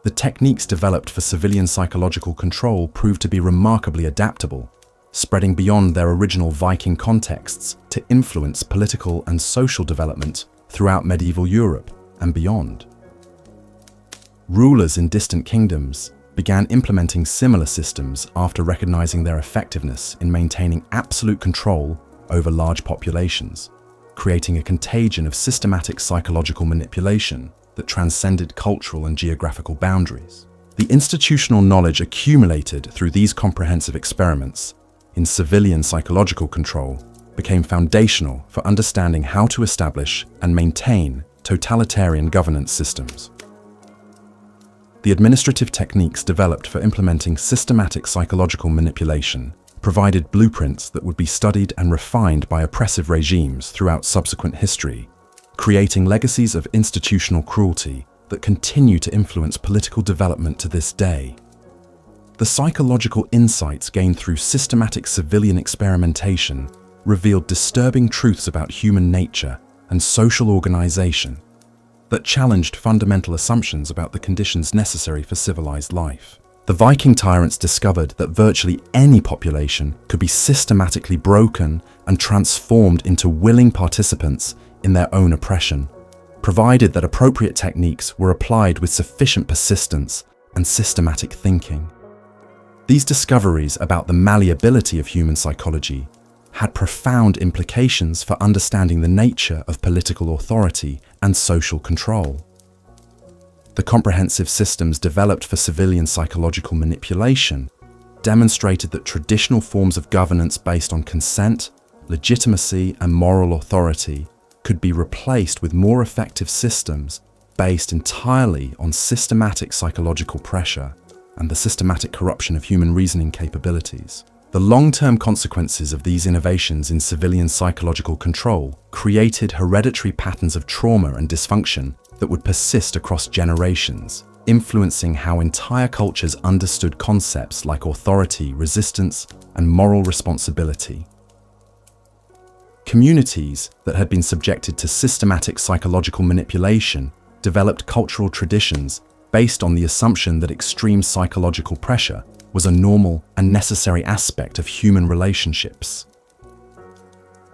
The techniques developed for civilian psychological control proved to be remarkably adaptable, spreading beyond their original Viking contexts to influence political and social development throughout medieval Europe and beyond. Rulers in distant kingdoms began implementing similar systems after recognizing their effectiveness in maintaining absolute control over large populations, creating a contagion of systematic psychological manipulation that transcended cultural and geographical boundaries. The institutional knowledge accumulated through these comprehensive experiments in civilian psychological control became foundational for understanding how to establish and maintain totalitarian governance systems. The administrative techniques developed for implementing systematic psychological manipulation provided blueprints that would be studied and refined by oppressive regimes throughout subsequent history, creating legacies of institutional cruelty that continue to influence political development to this day. The psychological insights gained through systematic civilian experimentation revealed disturbing truths about human nature and social organization that challenged fundamental assumptions about the conditions necessary for civilized life. The Viking tyrants discovered that virtually any population could be systematically broken and transformed into willing participants in their own oppression, provided that appropriate techniques were applied with sufficient persistence and systematic thinking. These discoveries about the malleability of human psychology had profound implications for understanding the nature of political authority and social control. The comprehensive systems developed for civilian psychological manipulation demonstrated that traditional forms of governance based on consent, legitimacy, and moral authority could be replaced with more effective systems based entirely on systematic psychological pressure and the systematic corruption of human reasoning capabilities. The long-term consequences of these innovations in civilian psychological control created hereditary patterns of trauma and dysfunction that would persist across generations, influencing how entire cultures understood concepts like authority, resistance, and moral responsibility. Communities that had been subjected to systematic psychological manipulation developed cultural traditions based on the assumption that extreme psychological pressure was a normal and necessary aspect of human relationships.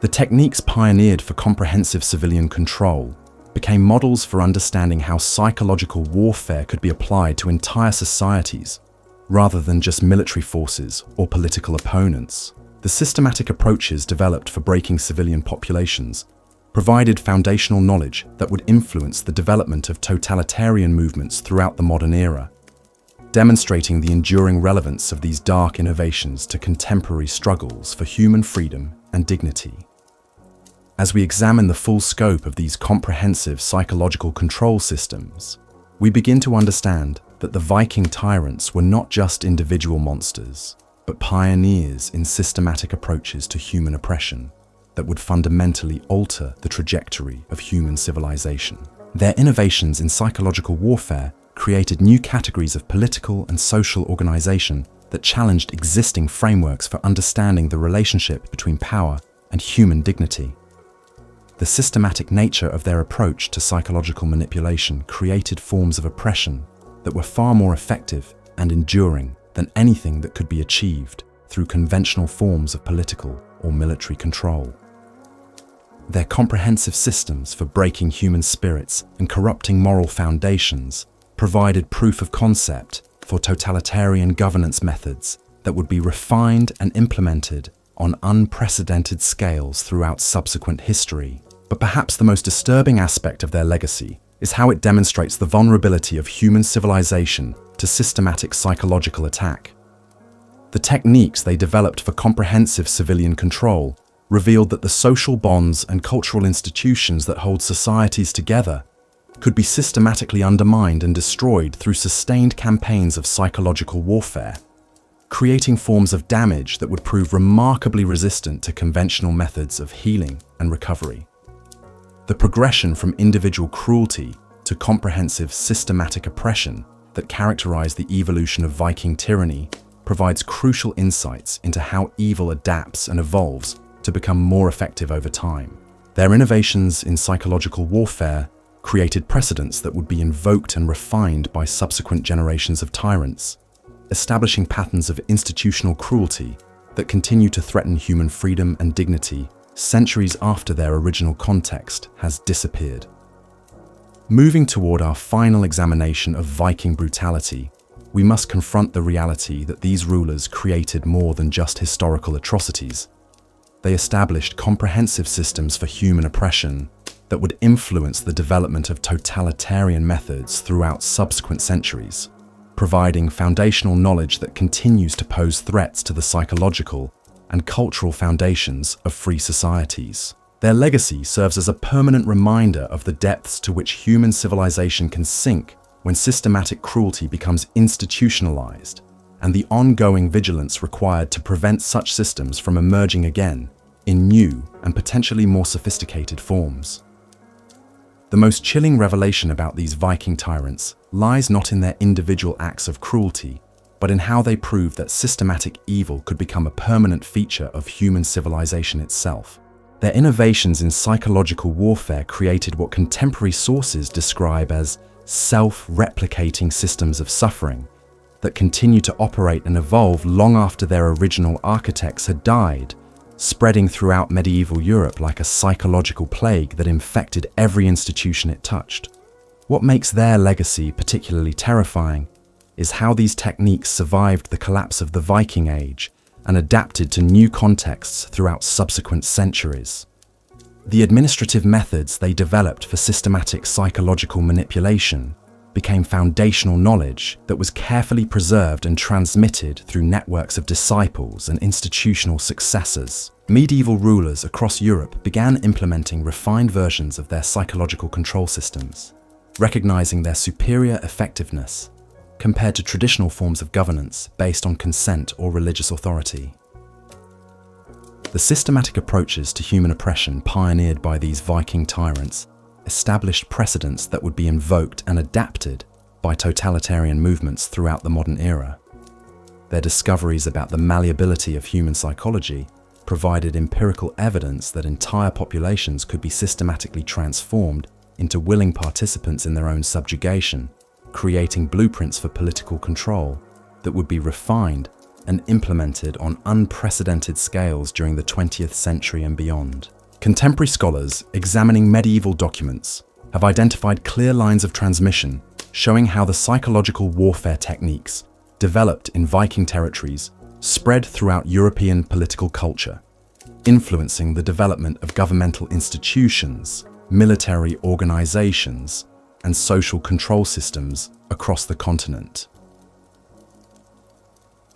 The techniques pioneered for comprehensive civilian control became models for understanding how psychological warfare could be applied to entire societies, rather than just military forces or political opponents. The systematic approaches developed for breaking civilian populations provided foundational knowledge that would influence the development of totalitarian movements throughout the modern era, demonstrating the enduring relevance of these dark innovations to contemporary struggles for human freedom and dignity. As we examine the full scope of these comprehensive psychological control systems, we begin to understand that the Viking tyrants were not just individual monsters, but pioneers in systematic approaches to human oppression that would fundamentally alter the trajectory of human civilization. Their innovations in psychological warfare created new categories of political and social organization that challenged existing frameworks for understanding the relationship between power and human dignity. The systematic nature of their approach to psychological manipulation created forms of oppression that were far more effective and enduring than anything that could be achieved through conventional forms of political or military control. Their comprehensive systems for breaking human spirits and corrupting moral foundations provided proof of concept for totalitarian governance methods that would be refined and implemented on unprecedented scales throughout subsequent history. But perhaps the most disturbing aspect of their legacy is how it demonstrates the vulnerability of human civilization to systematic psychological attack. The techniques they developed for comprehensive civilian control revealed that the social bonds and cultural institutions that hold societies together could be systematically undermined and destroyed through sustained campaigns of psychological warfare, creating forms of damage that would prove remarkably resistant to conventional methods of healing and recovery. The progression from individual cruelty to comprehensive systematic oppression that characterized the evolution of Viking tyranny provides crucial insights into how evil adapts and evolves to become more effective over time. Their innovations in psychological warfare created precedents that would be invoked and refined by subsequent generations of tyrants, establishing patterns of institutional cruelty that continue to threaten human freedom and dignity centuries after their original context has disappeared. Moving toward our final examination of Viking brutality, we must confront the reality that these rulers created more than just historical atrocities. They established comprehensive systems for human oppression that would influence the development of totalitarian methods throughout subsequent centuries, providing foundational knowledge that continues to pose threats to the psychological and cultural foundations of free societies. Their legacy serves as a permanent reminder of the depths to which human civilization can sink when systematic cruelty becomes institutionalized, and the ongoing vigilance required to prevent such systems from emerging again in new and potentially more sophisticated forms. The most chilling revelation about these Viking tyrants lies not in their individual acts of cruelty, but in how they proved that systematic evil could become a permanent feature of human civilization itself. Their innovations in psychological warfare created what contemporary sources describe as self-replicating systems of suffering that continue to operate and evolve long after their original architects had died, spreading throughout medieval Europe like a psychological plague that infected every institution it touched. What makes their legacy particularly terrifying is how these techniques survived the collapse of the Viking Age and adapted to new contexts throughout subsequent centuries. The administrative methods they developed for systematic psychological manipulation became foundational knowledge that was carefully preserved and transmitted through networks of disciples and institutional successors. Medieval rulers across Europe began implementing refined versions of their psychological control systems, recognizing their superior effectiveness compared to traditional forms of governance based on consent or religious authority. The systematic approaches to human oppression pioneered by these Viking tyrants established precedents that would be invoked and adapted by totalitarian movements throughout the modern era. Their discoveries about the malleability of human psychology provided empirical evidence that entire populations could be systematically transformed into willing participants in their own subjugation, creating blueprints for political control that would be refined and implemented on unprecedented scales during the 20th century and beyond. Contemporary scholars examining medieval documents have identified clear lines of transmission showing how the psychological warfare techniques developed in Viking territories spread throughout European political culture, influencing the development of governmental institutions, military organizations, and social control systems across the continent.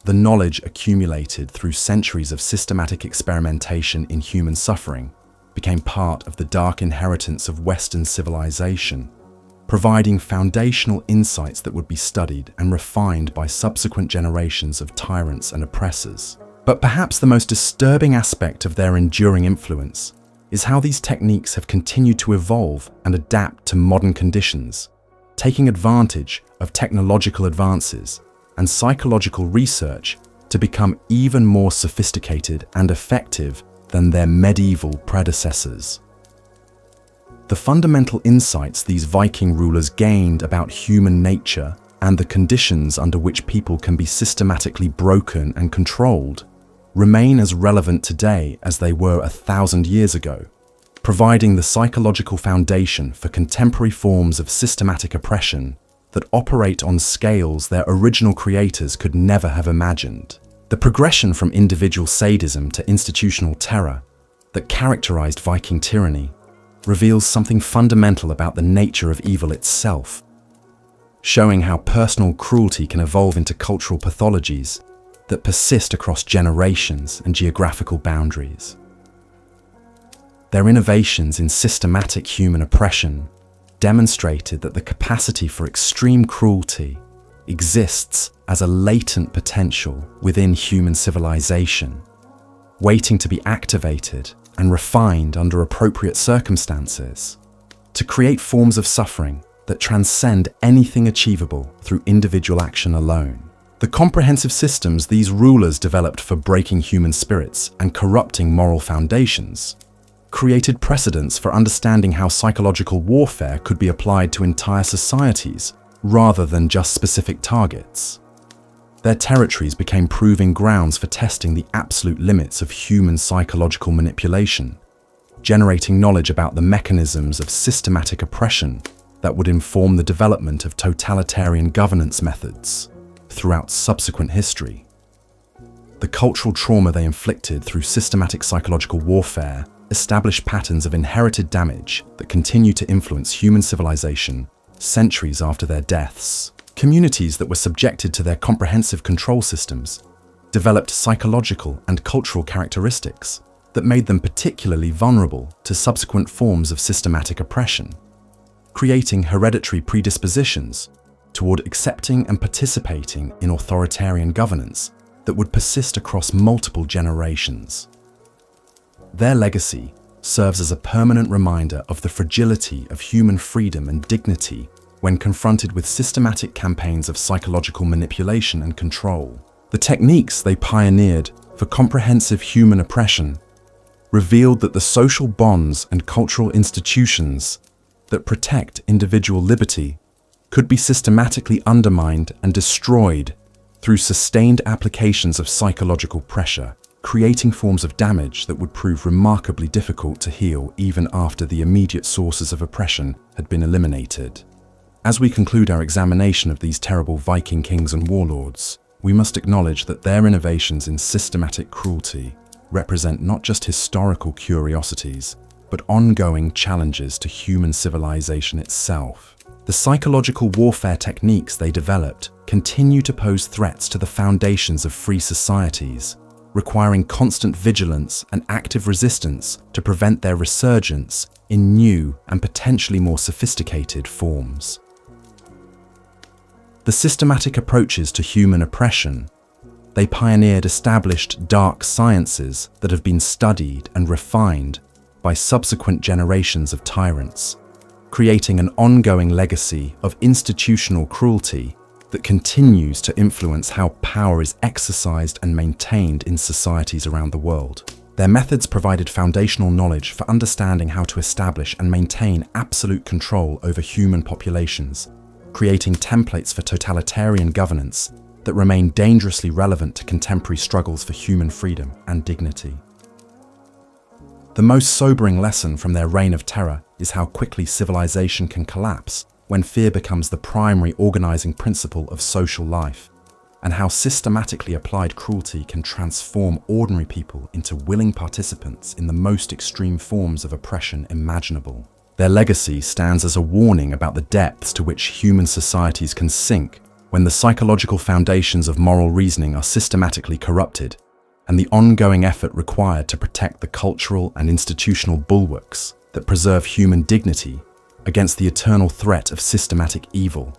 The knowledge accumulated through centuries of systematic experimentation in human suffering became part of the dark inheritance of Western civilization, providing foundational insights that would be studied and refined by subsequent generations of tyrants and oppressors. But perhaps the most disturbing aspect of their enduring influence is how these techniques have continued to evolve and adapt to modern conditions, taking advantage of technological advances and psychological research to become even more sophisticated and effective than their medieval predecessors. The fundamental insights these Viking rulers gained about human nature and the conditions under which people can be systematically broken and controlled remain as relevant today as they were 1,000 years ago, providing the psychological foundation for contemporary forms of systematic oppression that operate on scales their original creators could never have imagined. The progression from individual sadism to institutional terror that characterized Viking tyranny reveals something fundamental about the nature of evil itself, showing how personal cruelty can evolve into cultural pathologies that persist across generations and geographical boundaries. Their innovations in systematic human oppression demonstrated that the capacity for extreme cruelty exists as a latent potential within human civilization, waiting to be activated and refined under appropriate circumstances to create forms of suffering that transcend anything achievable through individual action alone. The comprehensive systems these rulers developed for breaking human spirits and corrupting moral foundations created precedents for understanding how psychological warfare could be applied to entire societies rather than just specific targets. Their territories became proving grounds for testing the absolute limits of human psychological manipulation, generating knowledge about the mechanisms of systematic oppression that would inform the development of totalitarian governance methods throughout subsequent history. The cultural trauma they inflicted through systematic psychological warfare established patterns of inherited damage that continue to influence human civilization centuries after their deaths. Communities that were subjected to their comprehensive control systems developed psychological and cultural characteristics that made them particularly vulnerable to subsequent forms of systematic oppression, creating hereditary predispositions toward accepting and participating in authoritarian governance that would persist across multiple generations. Their legacy serves as a permanent reminder of the fragility of human freedom and dignity when confronted with systematic campaigns of psychological manipulation and control. The techniques they pioneered for comprehensive human oppression revealed that the social bonds and cultural institutions that protect individual liberty could be systematically undermined and destroyed through sustained applications of psychological pressure, creating forms of damage that would prove remarkably difficult to heal even after the immediate sources of oppression had been eliminated. As we conclude our examination of these terrible Viking kings and warlords, we must acknowledge that their innovations in systematic cruelty represent not just historical curiosities, but ongoing challenges to human civilization itself. The psychological warfare techniques they developed continue to pose threats to the foundations of free societies, requiring constant vigilance and active resistance to prevent their resurgence in new and potentially more sophisticated forms. The systematic approaches to human oppression. They pioneered established dark sciences that have been studied and refined by subsequent generations of tyrants, creating an ongoing legacy of institutional cruelty that continues to influence how power is exercised and maintained in societies around the world. Their methods provided foundational knowledge for understanding how to establish and maintain absolute control over human populations, creating templates for totalitarian governance that remain dangerously relevant to contemporary struggles for human freedom and dignity. The most sobering lesson from their reign of terror is how quickly civilization can collapse when fear becomes the primary organizing principle of social life, and how systematically applied cruelty can transform ordinary people into willing participants in the most extreme forms of oppression imaginable. Their legacy stands as a warning about the depths to which human societies can sink when the psychological foundations of moral reasoning are systematically corrupted, and the ongoing effort required to protect the cultural and institutional bulwarks that preserve human dignity against the eternal threat of systematic evil.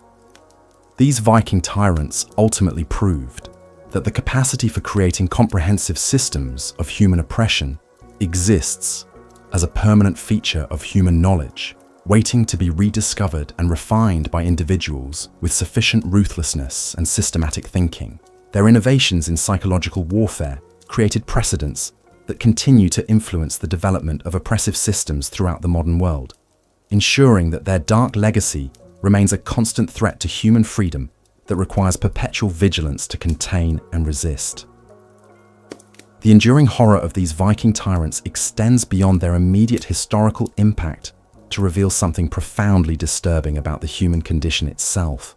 These Viking tyrants ultimately proved that the capacity for creating comprehensive systems of human oppression exists as a permanent feature of human knowledge, waiting to be rediscovered and refined by individuals with sufficient ruthlessness and systematic thinking. Their innovations in psychological warfare created precedents that continue to influence the development of oppressive systems throughout the modern world, ensuring that their dark legacy remains a constant threat to human freedom that requires perpetual vigilance to contain and resist. The enduring horror of these Viking tyrants extends beyond their immediate historical impact to reveal something profoundly disturbing about the human condition itself.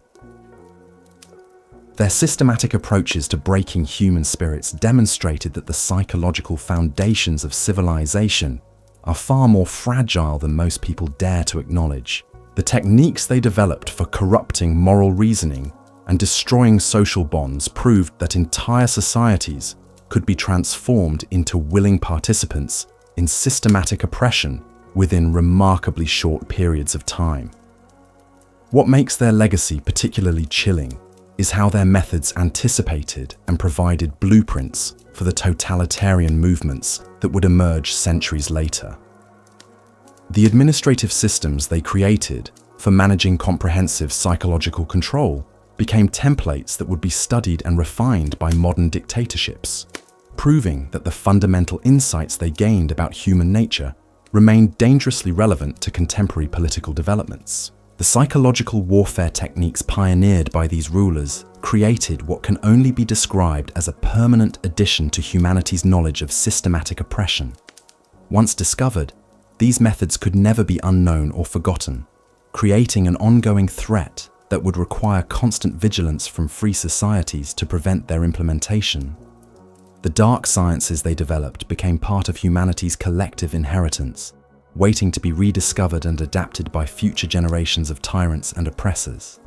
Their systematic approaches to breaking human spirits demonstrated that the psychological foundations of civilization are far more fragile than most people dare to acknowledge. The techniques they developed for corrupting moral reasoning and destroying social bonds proved that entire societies could be transformed into willing participants in systematic oppression within remarkably short periods of time. What makes their legacy particularly chilling is how their methods anticipated and provided blueprints for the totalitarian movements that would emerge centuries later. The administrative systems they created for managing comprehensive psychological control became templates that would be studied and refined by modern dictatorships, proving that the fundamental insights they gained about human nature remained dangerously relevant to contemporary political developments. The psychological warfare techniques pioneered by these rulers created what can only be described as a permanent addition to humanity's knowledge of systematic oppression. Once discovered, these methods could never be unknown or forgotten, creating an ongoing threat that would require constant vigilance from free societies to prevent their implementation. The dark sciences they developed became part of humanity's collective inheritance, waiting to be rediscovered and adapted by future generations of tyrants and oppressors.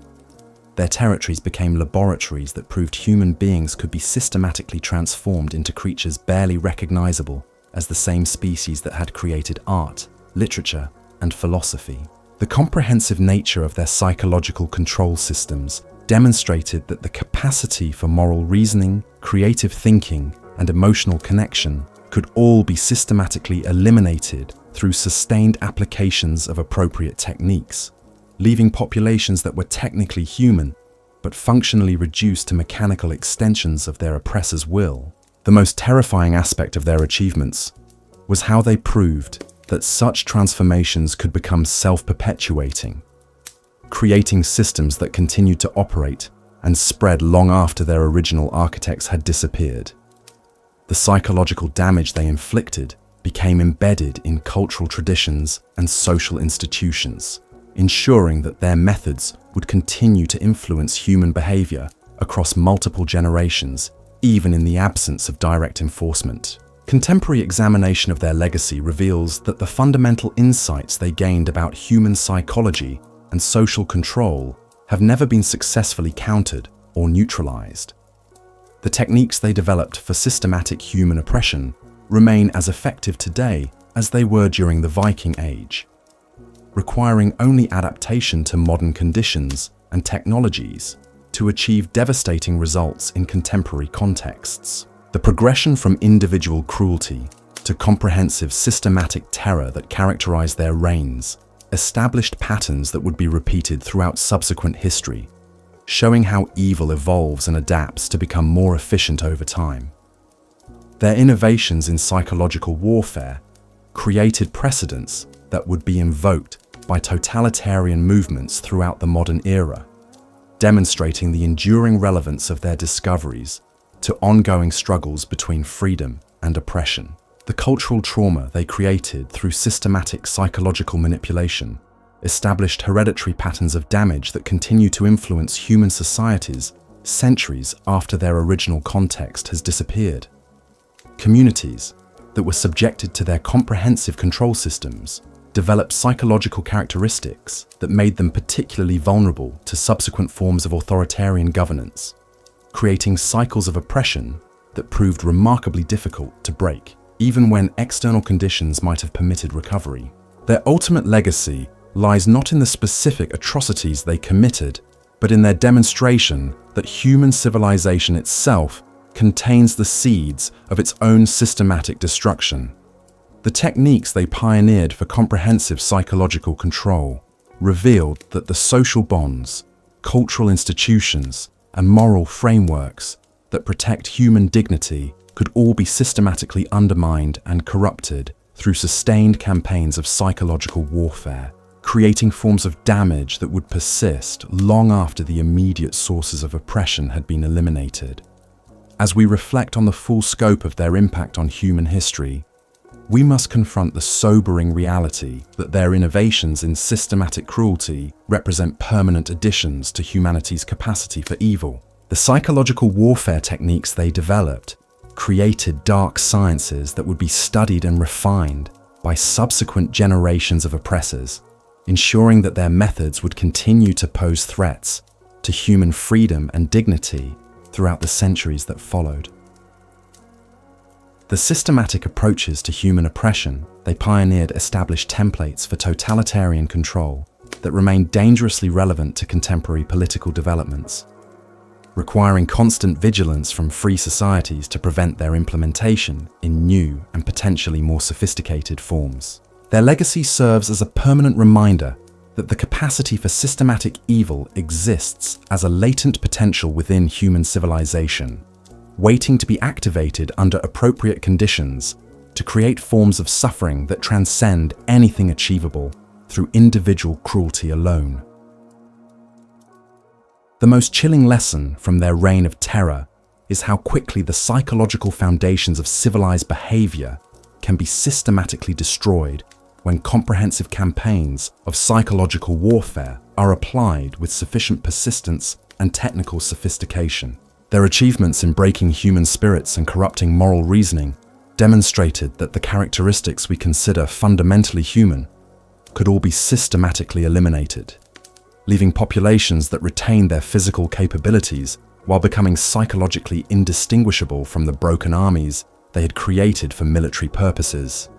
Their territories became laboratories that proved human beings could be systematically transformed into creatures barely recognizable as the same species that had created art, literature, and philosophy. The comprehensive nature of their psychological control systems demonstrated that the capacity for moral reasoning, creative thinking, and emotional connection could all be systematically eliminated through sustained applications of appropriate techniques, leaving populations that were technically human but functionally reduced to mechanical extensions of their oppressor's will. The most terrifying aspect of their achievements was how they proved that such transformations could become self-perpetuating, creating systems that continued to operate and spread long after their original architects had disappeared. The psychological damage they inflicted became embedded in cultural traditions and social institutions, ensuring that their methods would continue to influence human behavior across multiple generations, even in the absence of direct enforcement. Contemporary examination of their legacy reveals that the fundamental insights they gained about human psychology and social control have never been successfully countered or neutralized. The techniques they developed for systematic human oppression remain as effective today as they were during the Viking Age, requiring only adaptation to modern conditions and technologies to achieve devastating results in contemporary contexts. The progression from individual cruelty to comprehensive systematic terror that characterized their reigns established patterns that would be repeated throughout subsequent history, showing how evil evolves and adapts to become more efficient over time. Their innovations in psychological warfare created precedents that would be invoked by totalitarian movements throughout the modern era, demonstrating the enduring relevance of their discoveries to ongoing struggles between freedom and oppression. The cultural trauma they created through systematic psychological manipulation established hereditary patterns of damage that continue to influence human societies centuries after their original context has disappeared. Communities that were subjected to their comprehensive control systems developed psychological characteristics that made them particularly vulnerable to subsequent forms of authoritarian governance, creating cycles of oppression that proved remarkably difficult to break, even when external conditions might have permitted recovery. Their ultimate legacy lies not in the specific atrocities they committed, but in their demonstration that human civilization itself contains the seeds of its own systematic destruction. The techniques they pioneered for comprehensive psychological control revealed that the social bonds, cultural institutions, and moral frameworks that protect human dignity could all be systematically undermined and corrupted through sustained campaigns of psychological warfare, creating forms of damage that would persist long after the immediate sources of oppression had been eliminated. As we reflect on the full scope of their impact on human history, we must confront the sobering reality that their innovations in systematic cruelty represent permanent additions to humanity's capacity for evil. The psychological warfare techniques they developed created dark sciences that would be studied and refined by subsequent generations of oppressors, ensuring that their methods would continue to pose threats to human freedom and dignity throughout the centuries that followed. The systematic approaches to human oppression they pioneered established templates for totalitarian control that remain dangerously relevant to contemporary political developments, requiring constant vigilance from free societies to prevent their implementation in new and potentially more sophisticated forms. Their legacy serves as a permanent reminder that the capacity for systematic evil exists as a latent potential within human civilization, waiting to be activated under appropriate conditions to create forms of suffering that transcend anything achievable through individual cruelty alone. The most chilling lesson from their reign of terror is how quickly the psychological foundations of civilized behavior can be systematically destroyed when comprehensive campaigns of psychological warfare are applied with sufficient persistence and technical sophistication. Their achievements in breaking human spirits and corrupting moral reasoning demonstrated that the characteristics we consider fundamentally human could all be systematically eliminated, leaving populations that retain their physical capabilities while becoming psychologically indistinguishable from the broken armies they had created for military purposes.